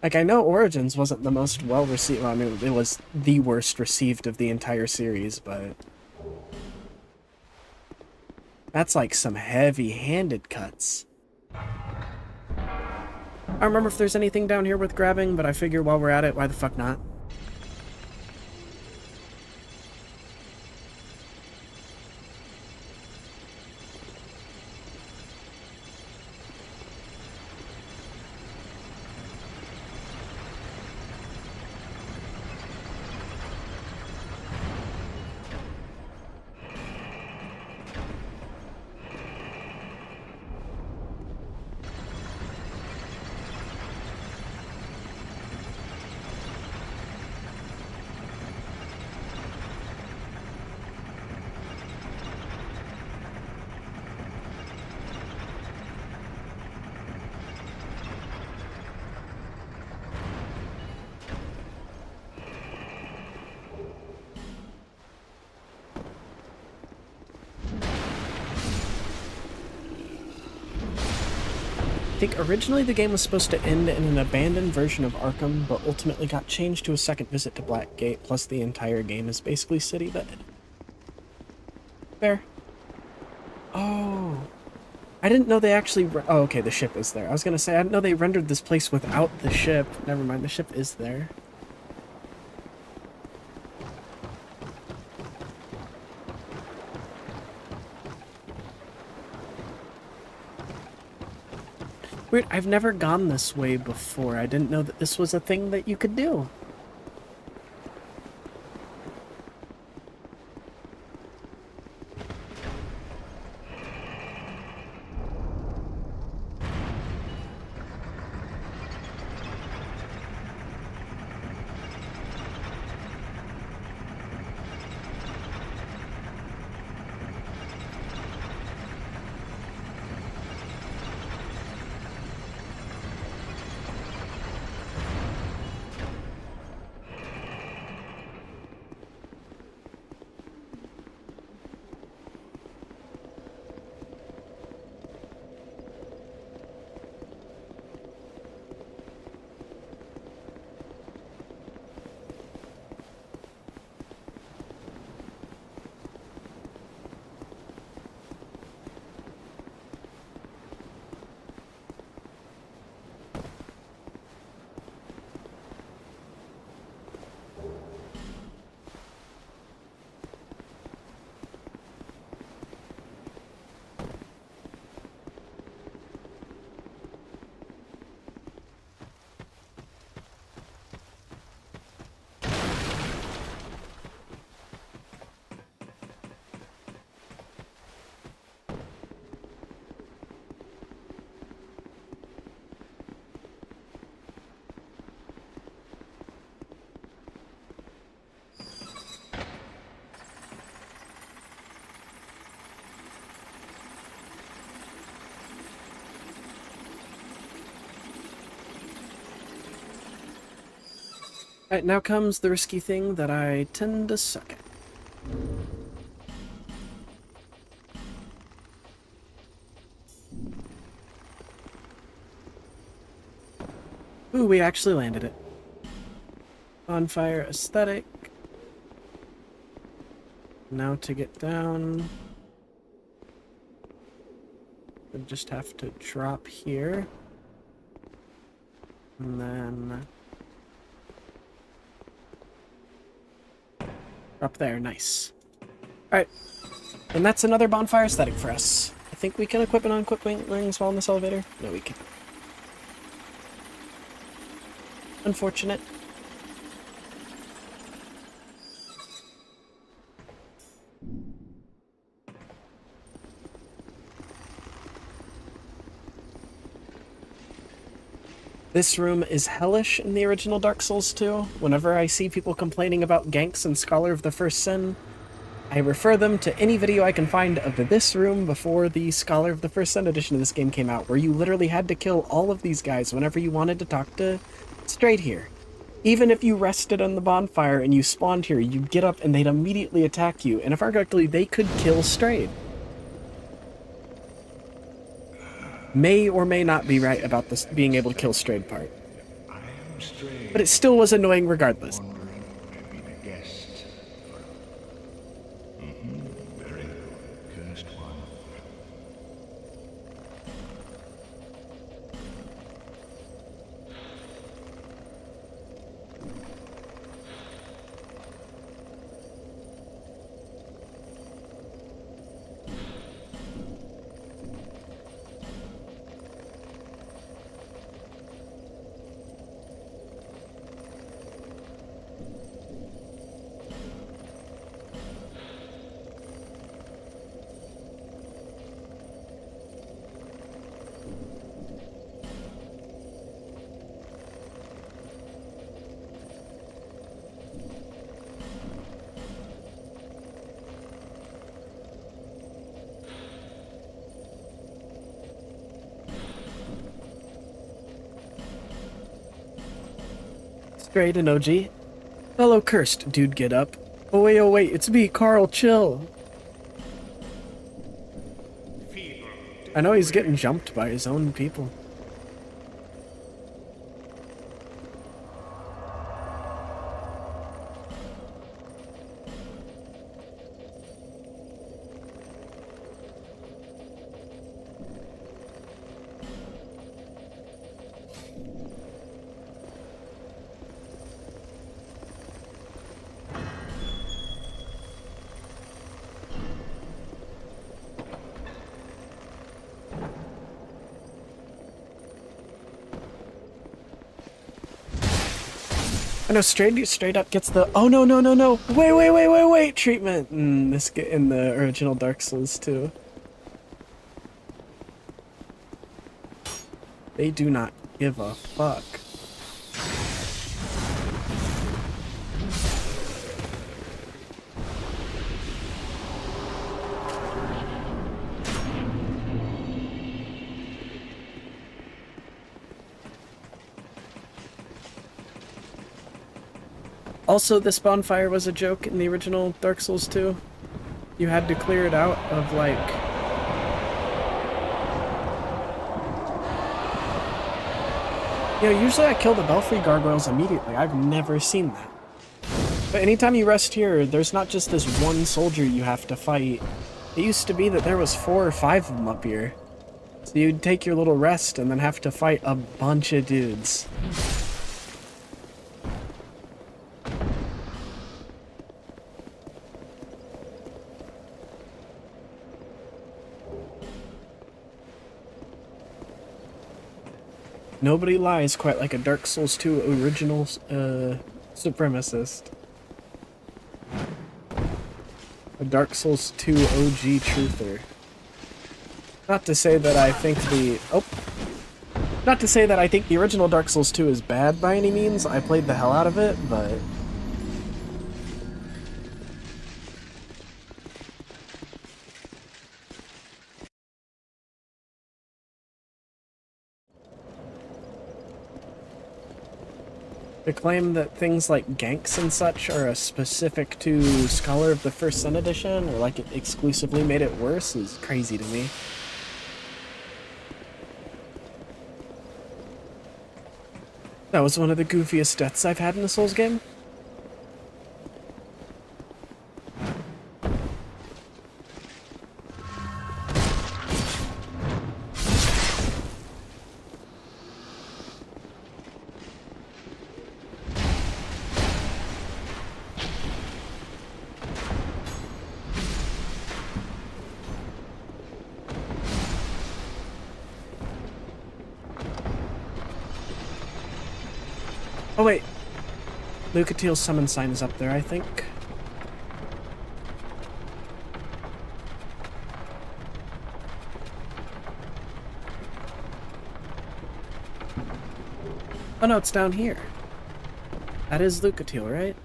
Like, I know Origins wasn't the most well-received. Well, I mean, it was the worst received of the entire series, but... that's like some heavy-handed cuts. I don't remember if there's anything down here worth grabbing, but I figure while we're at it, why the fuck not? I think originally the game was supposed to end in an abandoned version of Arkham, but ultimately got changed to a second visit to Blackgate, plus the entire game is basically city bed. Fair. Oh. I didn't know they actually... oh, okay, the ship is there. I was gonna say, I didn't know they rendered this place without the ship. Never mind, the ship is there. Weird, I've never gone this way before. I didn't know that this was a thing that you could do. Alright, now comes the risky thing that I tend to suck at. Ooh, we actually landed it. Bonfire aesthetic. Now to get down, we just have to drop here. And then drop there, nice. Alright, and that's another bonfire aesthetic for us. I think we can equip it on quick wings while in this elevator. No, we can't. Unfortunate. This room is hellish in the original Dark Souls 2. Whenever I see people complaining about ganks and Scholar of the First Sin, I refer them to any video I can find of this room before the Scholar of the First Sin edition of this game came out, where you literally had to kill all of these guys whenever you wanted to talk to Straight here. Even if you rested on the bonfire and you spawned here, you'd get up and they'd immediately attack you, and if I remember correctly, they could kill Straight. May or may not be right about this being able to kill Strayed part. But it still was annoying regardless. Straight and OG. Fellow cursed, dude, get up. Oh wait, it's me, Carl, chill. I know he's getting jumped by his own people. I know straight up gets the oh no wait treatment in in the original Dark Souls 2. They do not give a fuck. Also, this bonfire was a joke in the original Dark Souls 2. You had to clear it out of, like... You know, usually I kill the Belfry gargoyles immediately. I've never seen that. But anytime you rest here, there's not just this one soldier you have to fight. It used to be that there was 4 or 5 of them up here. So you'd take your little rest and then have to fight a bunch of dudes. Nobody lies quite like a Dark Souls 2 original supremacist. A Dark Souls 2 OG truther. Not to say that I think the... Not to say that I think the original Dark Souls 2 is bad by any means. I played the hell out of it, but... The claim that things like ganks and such are specific to Scholar of the First Sin edition, or like it exclusively made it worse, is crazy to me. That was one of the goofiest deaths I've had in a Souls game. Oh wait, Lucatiel's summon sign is up there, I think. Oh no, it's down here. That is Lucatiel, right?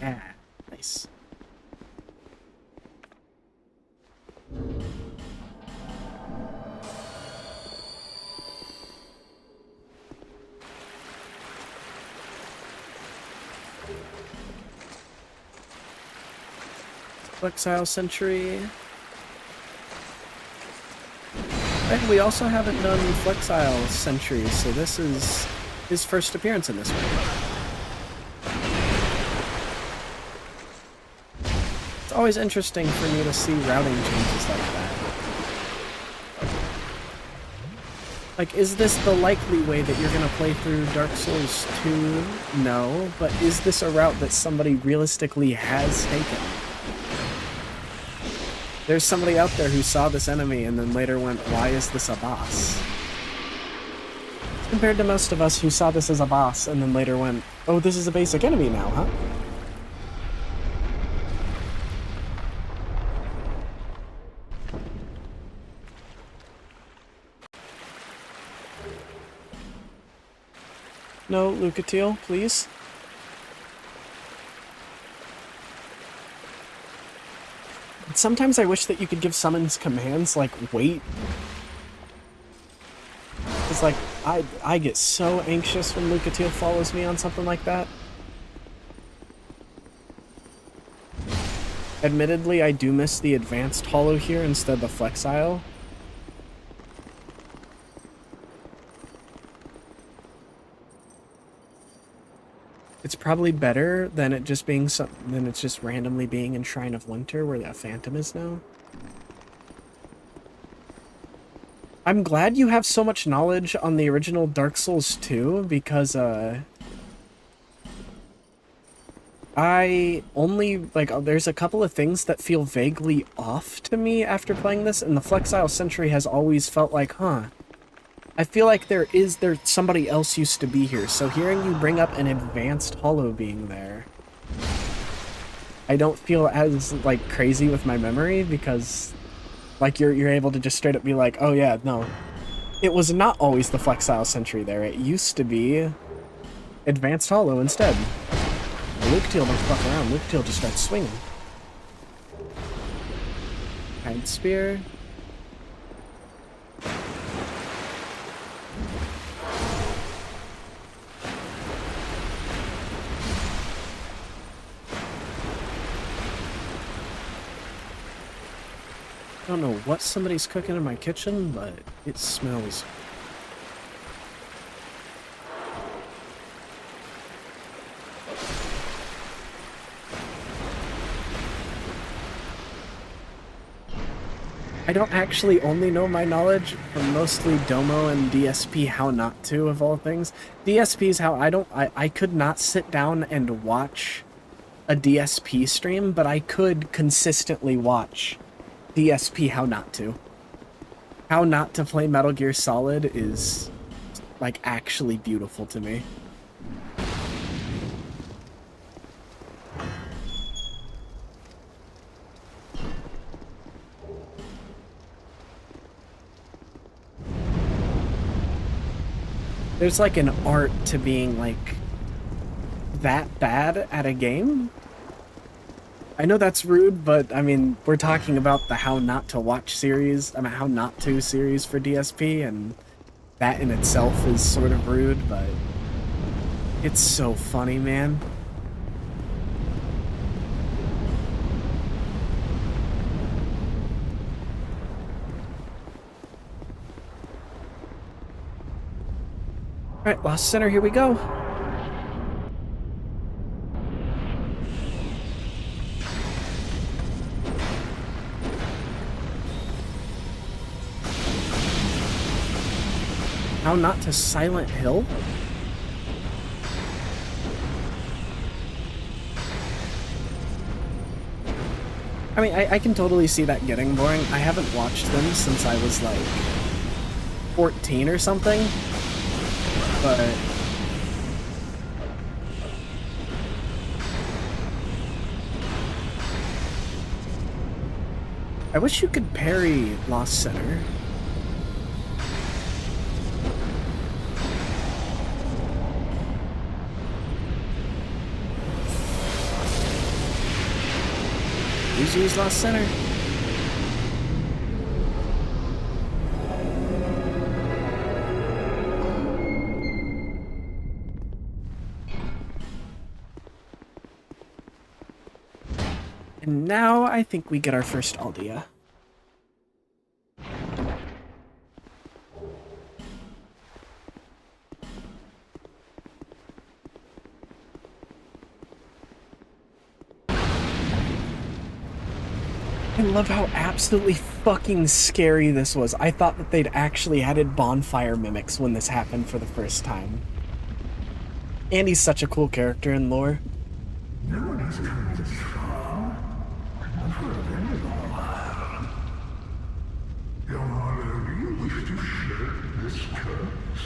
Yeah, nice. Flexile Sentry. And we also haven't done Flexile Sentry, so this is his first appearance in this one. It's always interesting for me to see routing changes like that. Like, is this the likely way that you're gonna play through Dark Souls 2? No, but is this a route that somebody realistically has taken? There's somebody out there who saw this enemy and then later went, why is this a boss? Compared to most of us who saw this as a boss and then later went, oh, this is a basic enemy now, huh? No, Lucatiel, please. Sometimes I wish that you could give summons commands like wait. It's like I get so anxious when Lucatiel follows me on something like that. Admittedly, I do miss the advanced hollow here instead of the flexile. It's probably better than it just being than it's just randomly being in Shrine of Winter where that phantom is now. I'm glad you have so much knowledge on the original Dark Souls 2 because I only there's a couple of things that feel vaguely off to me after playing this, and the Flexile Sentry has always felt like, huh, I feel like there somebody else used to be here, so hearing you bring up an advanced hollow being there, I don't feel as, like, crazy with my memory, because, like, you're able to just straight up be like, oh yeah, no, it was not always the Flexile Sentry there, it used to be advanced hollow instead. Lucatiel don't fuck around, Lucatiel just starts swinging. Hide Spear. I don't know what somebody's cooking in my kitchen, but it smells. I don't actually only know my knowledge from mostly Domo and DSP how not to, of all things. DSP is how I could not sit down and watch a DSP stream, but I could consistently watch DSP how not to. How not to play Metal Gear Solid is, like, actually beautiful to me. There's, like, an art to being, like, that bad at a game. I know that's rude, but, I mean, we're talking about the How Not to Watch series, How Not To series for DSP, and that in itself is sort of rude, but it's so funny, man. Alright, Lost Center, here we go. How not to Silent Hill? I mean, I can totally see that getting boring. I haven't watched them since I was like 14 or something, but I wish you could parry Lost Center. Please use Lost Center. And now I think we get our first Aldea. I love how absolutely fucking scary this was. I thought that they'd actually added bonfire mimics when this happened for the first time. And he's such a cool character in lore. No one has come this far, and for a very long while. Young Harlow, do you wish to shed this curse?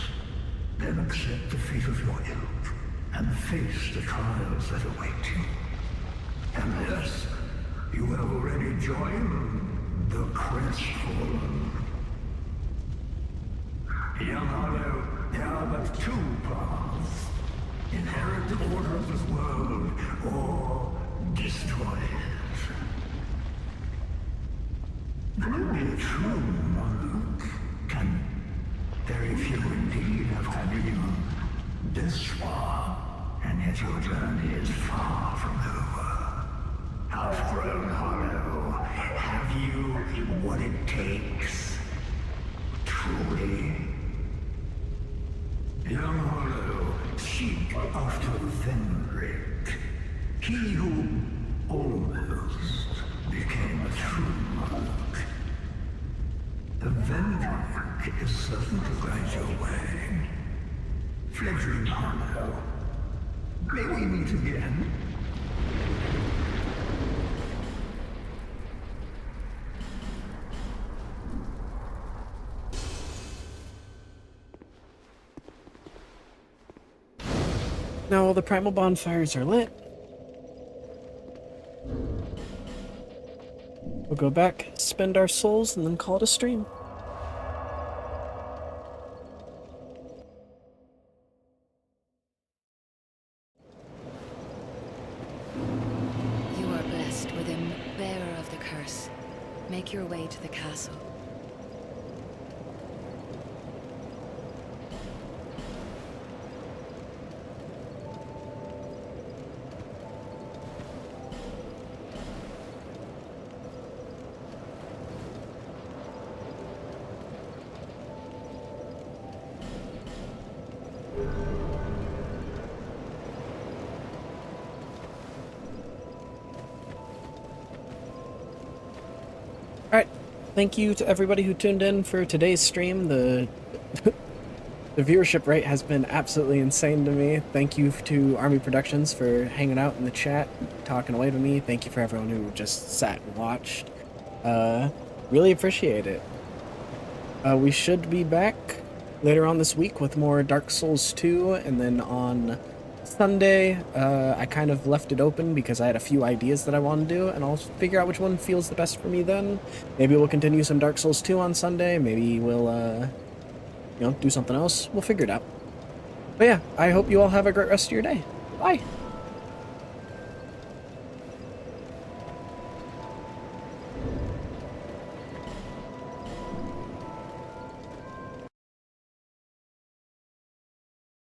Then accept the fate of your ilk, and face the trials that await you. And yes, you have already joined the Crestfallen. Young Harlow, there are but two paths. Inherit the order of this world, or destroy it. Only a true monarch can. Very few indeed have had even this far, and yet your journey is far from over. Outgrown Hollow, have you what it takes? Truly? Young Hollow, seek after Vendrick. He who almost became a true monarch. The Vendrick is certain to guide your way. Fledgling Hollow, may we meet again? Now all the primal bonfires are lit. We'll go back, spend our souls, and then call it a stream. You are blessed with a bearer of the curse. Make your way to the castle. Alright, thank you to everybody who tuned in for today's stream. The viewership rate has been absolutely insane to me. Thank you to Army Productions for hanging out in the chat, talking away to me. Thank you for everyone who just sat and watched. Really appreciate it. We should be back later on this week with more Dark Souls 2, and then on Sunday, I kind of left it open because I had a few ideas that I want to do, and I'll figure out which one feels the best for me then. Maybe we'll continue some Dark Souls 2 on Sunday, maybe we'll, do something else. We'll figure it out. But yeah, I hope you all have a great rest of your day. Bye!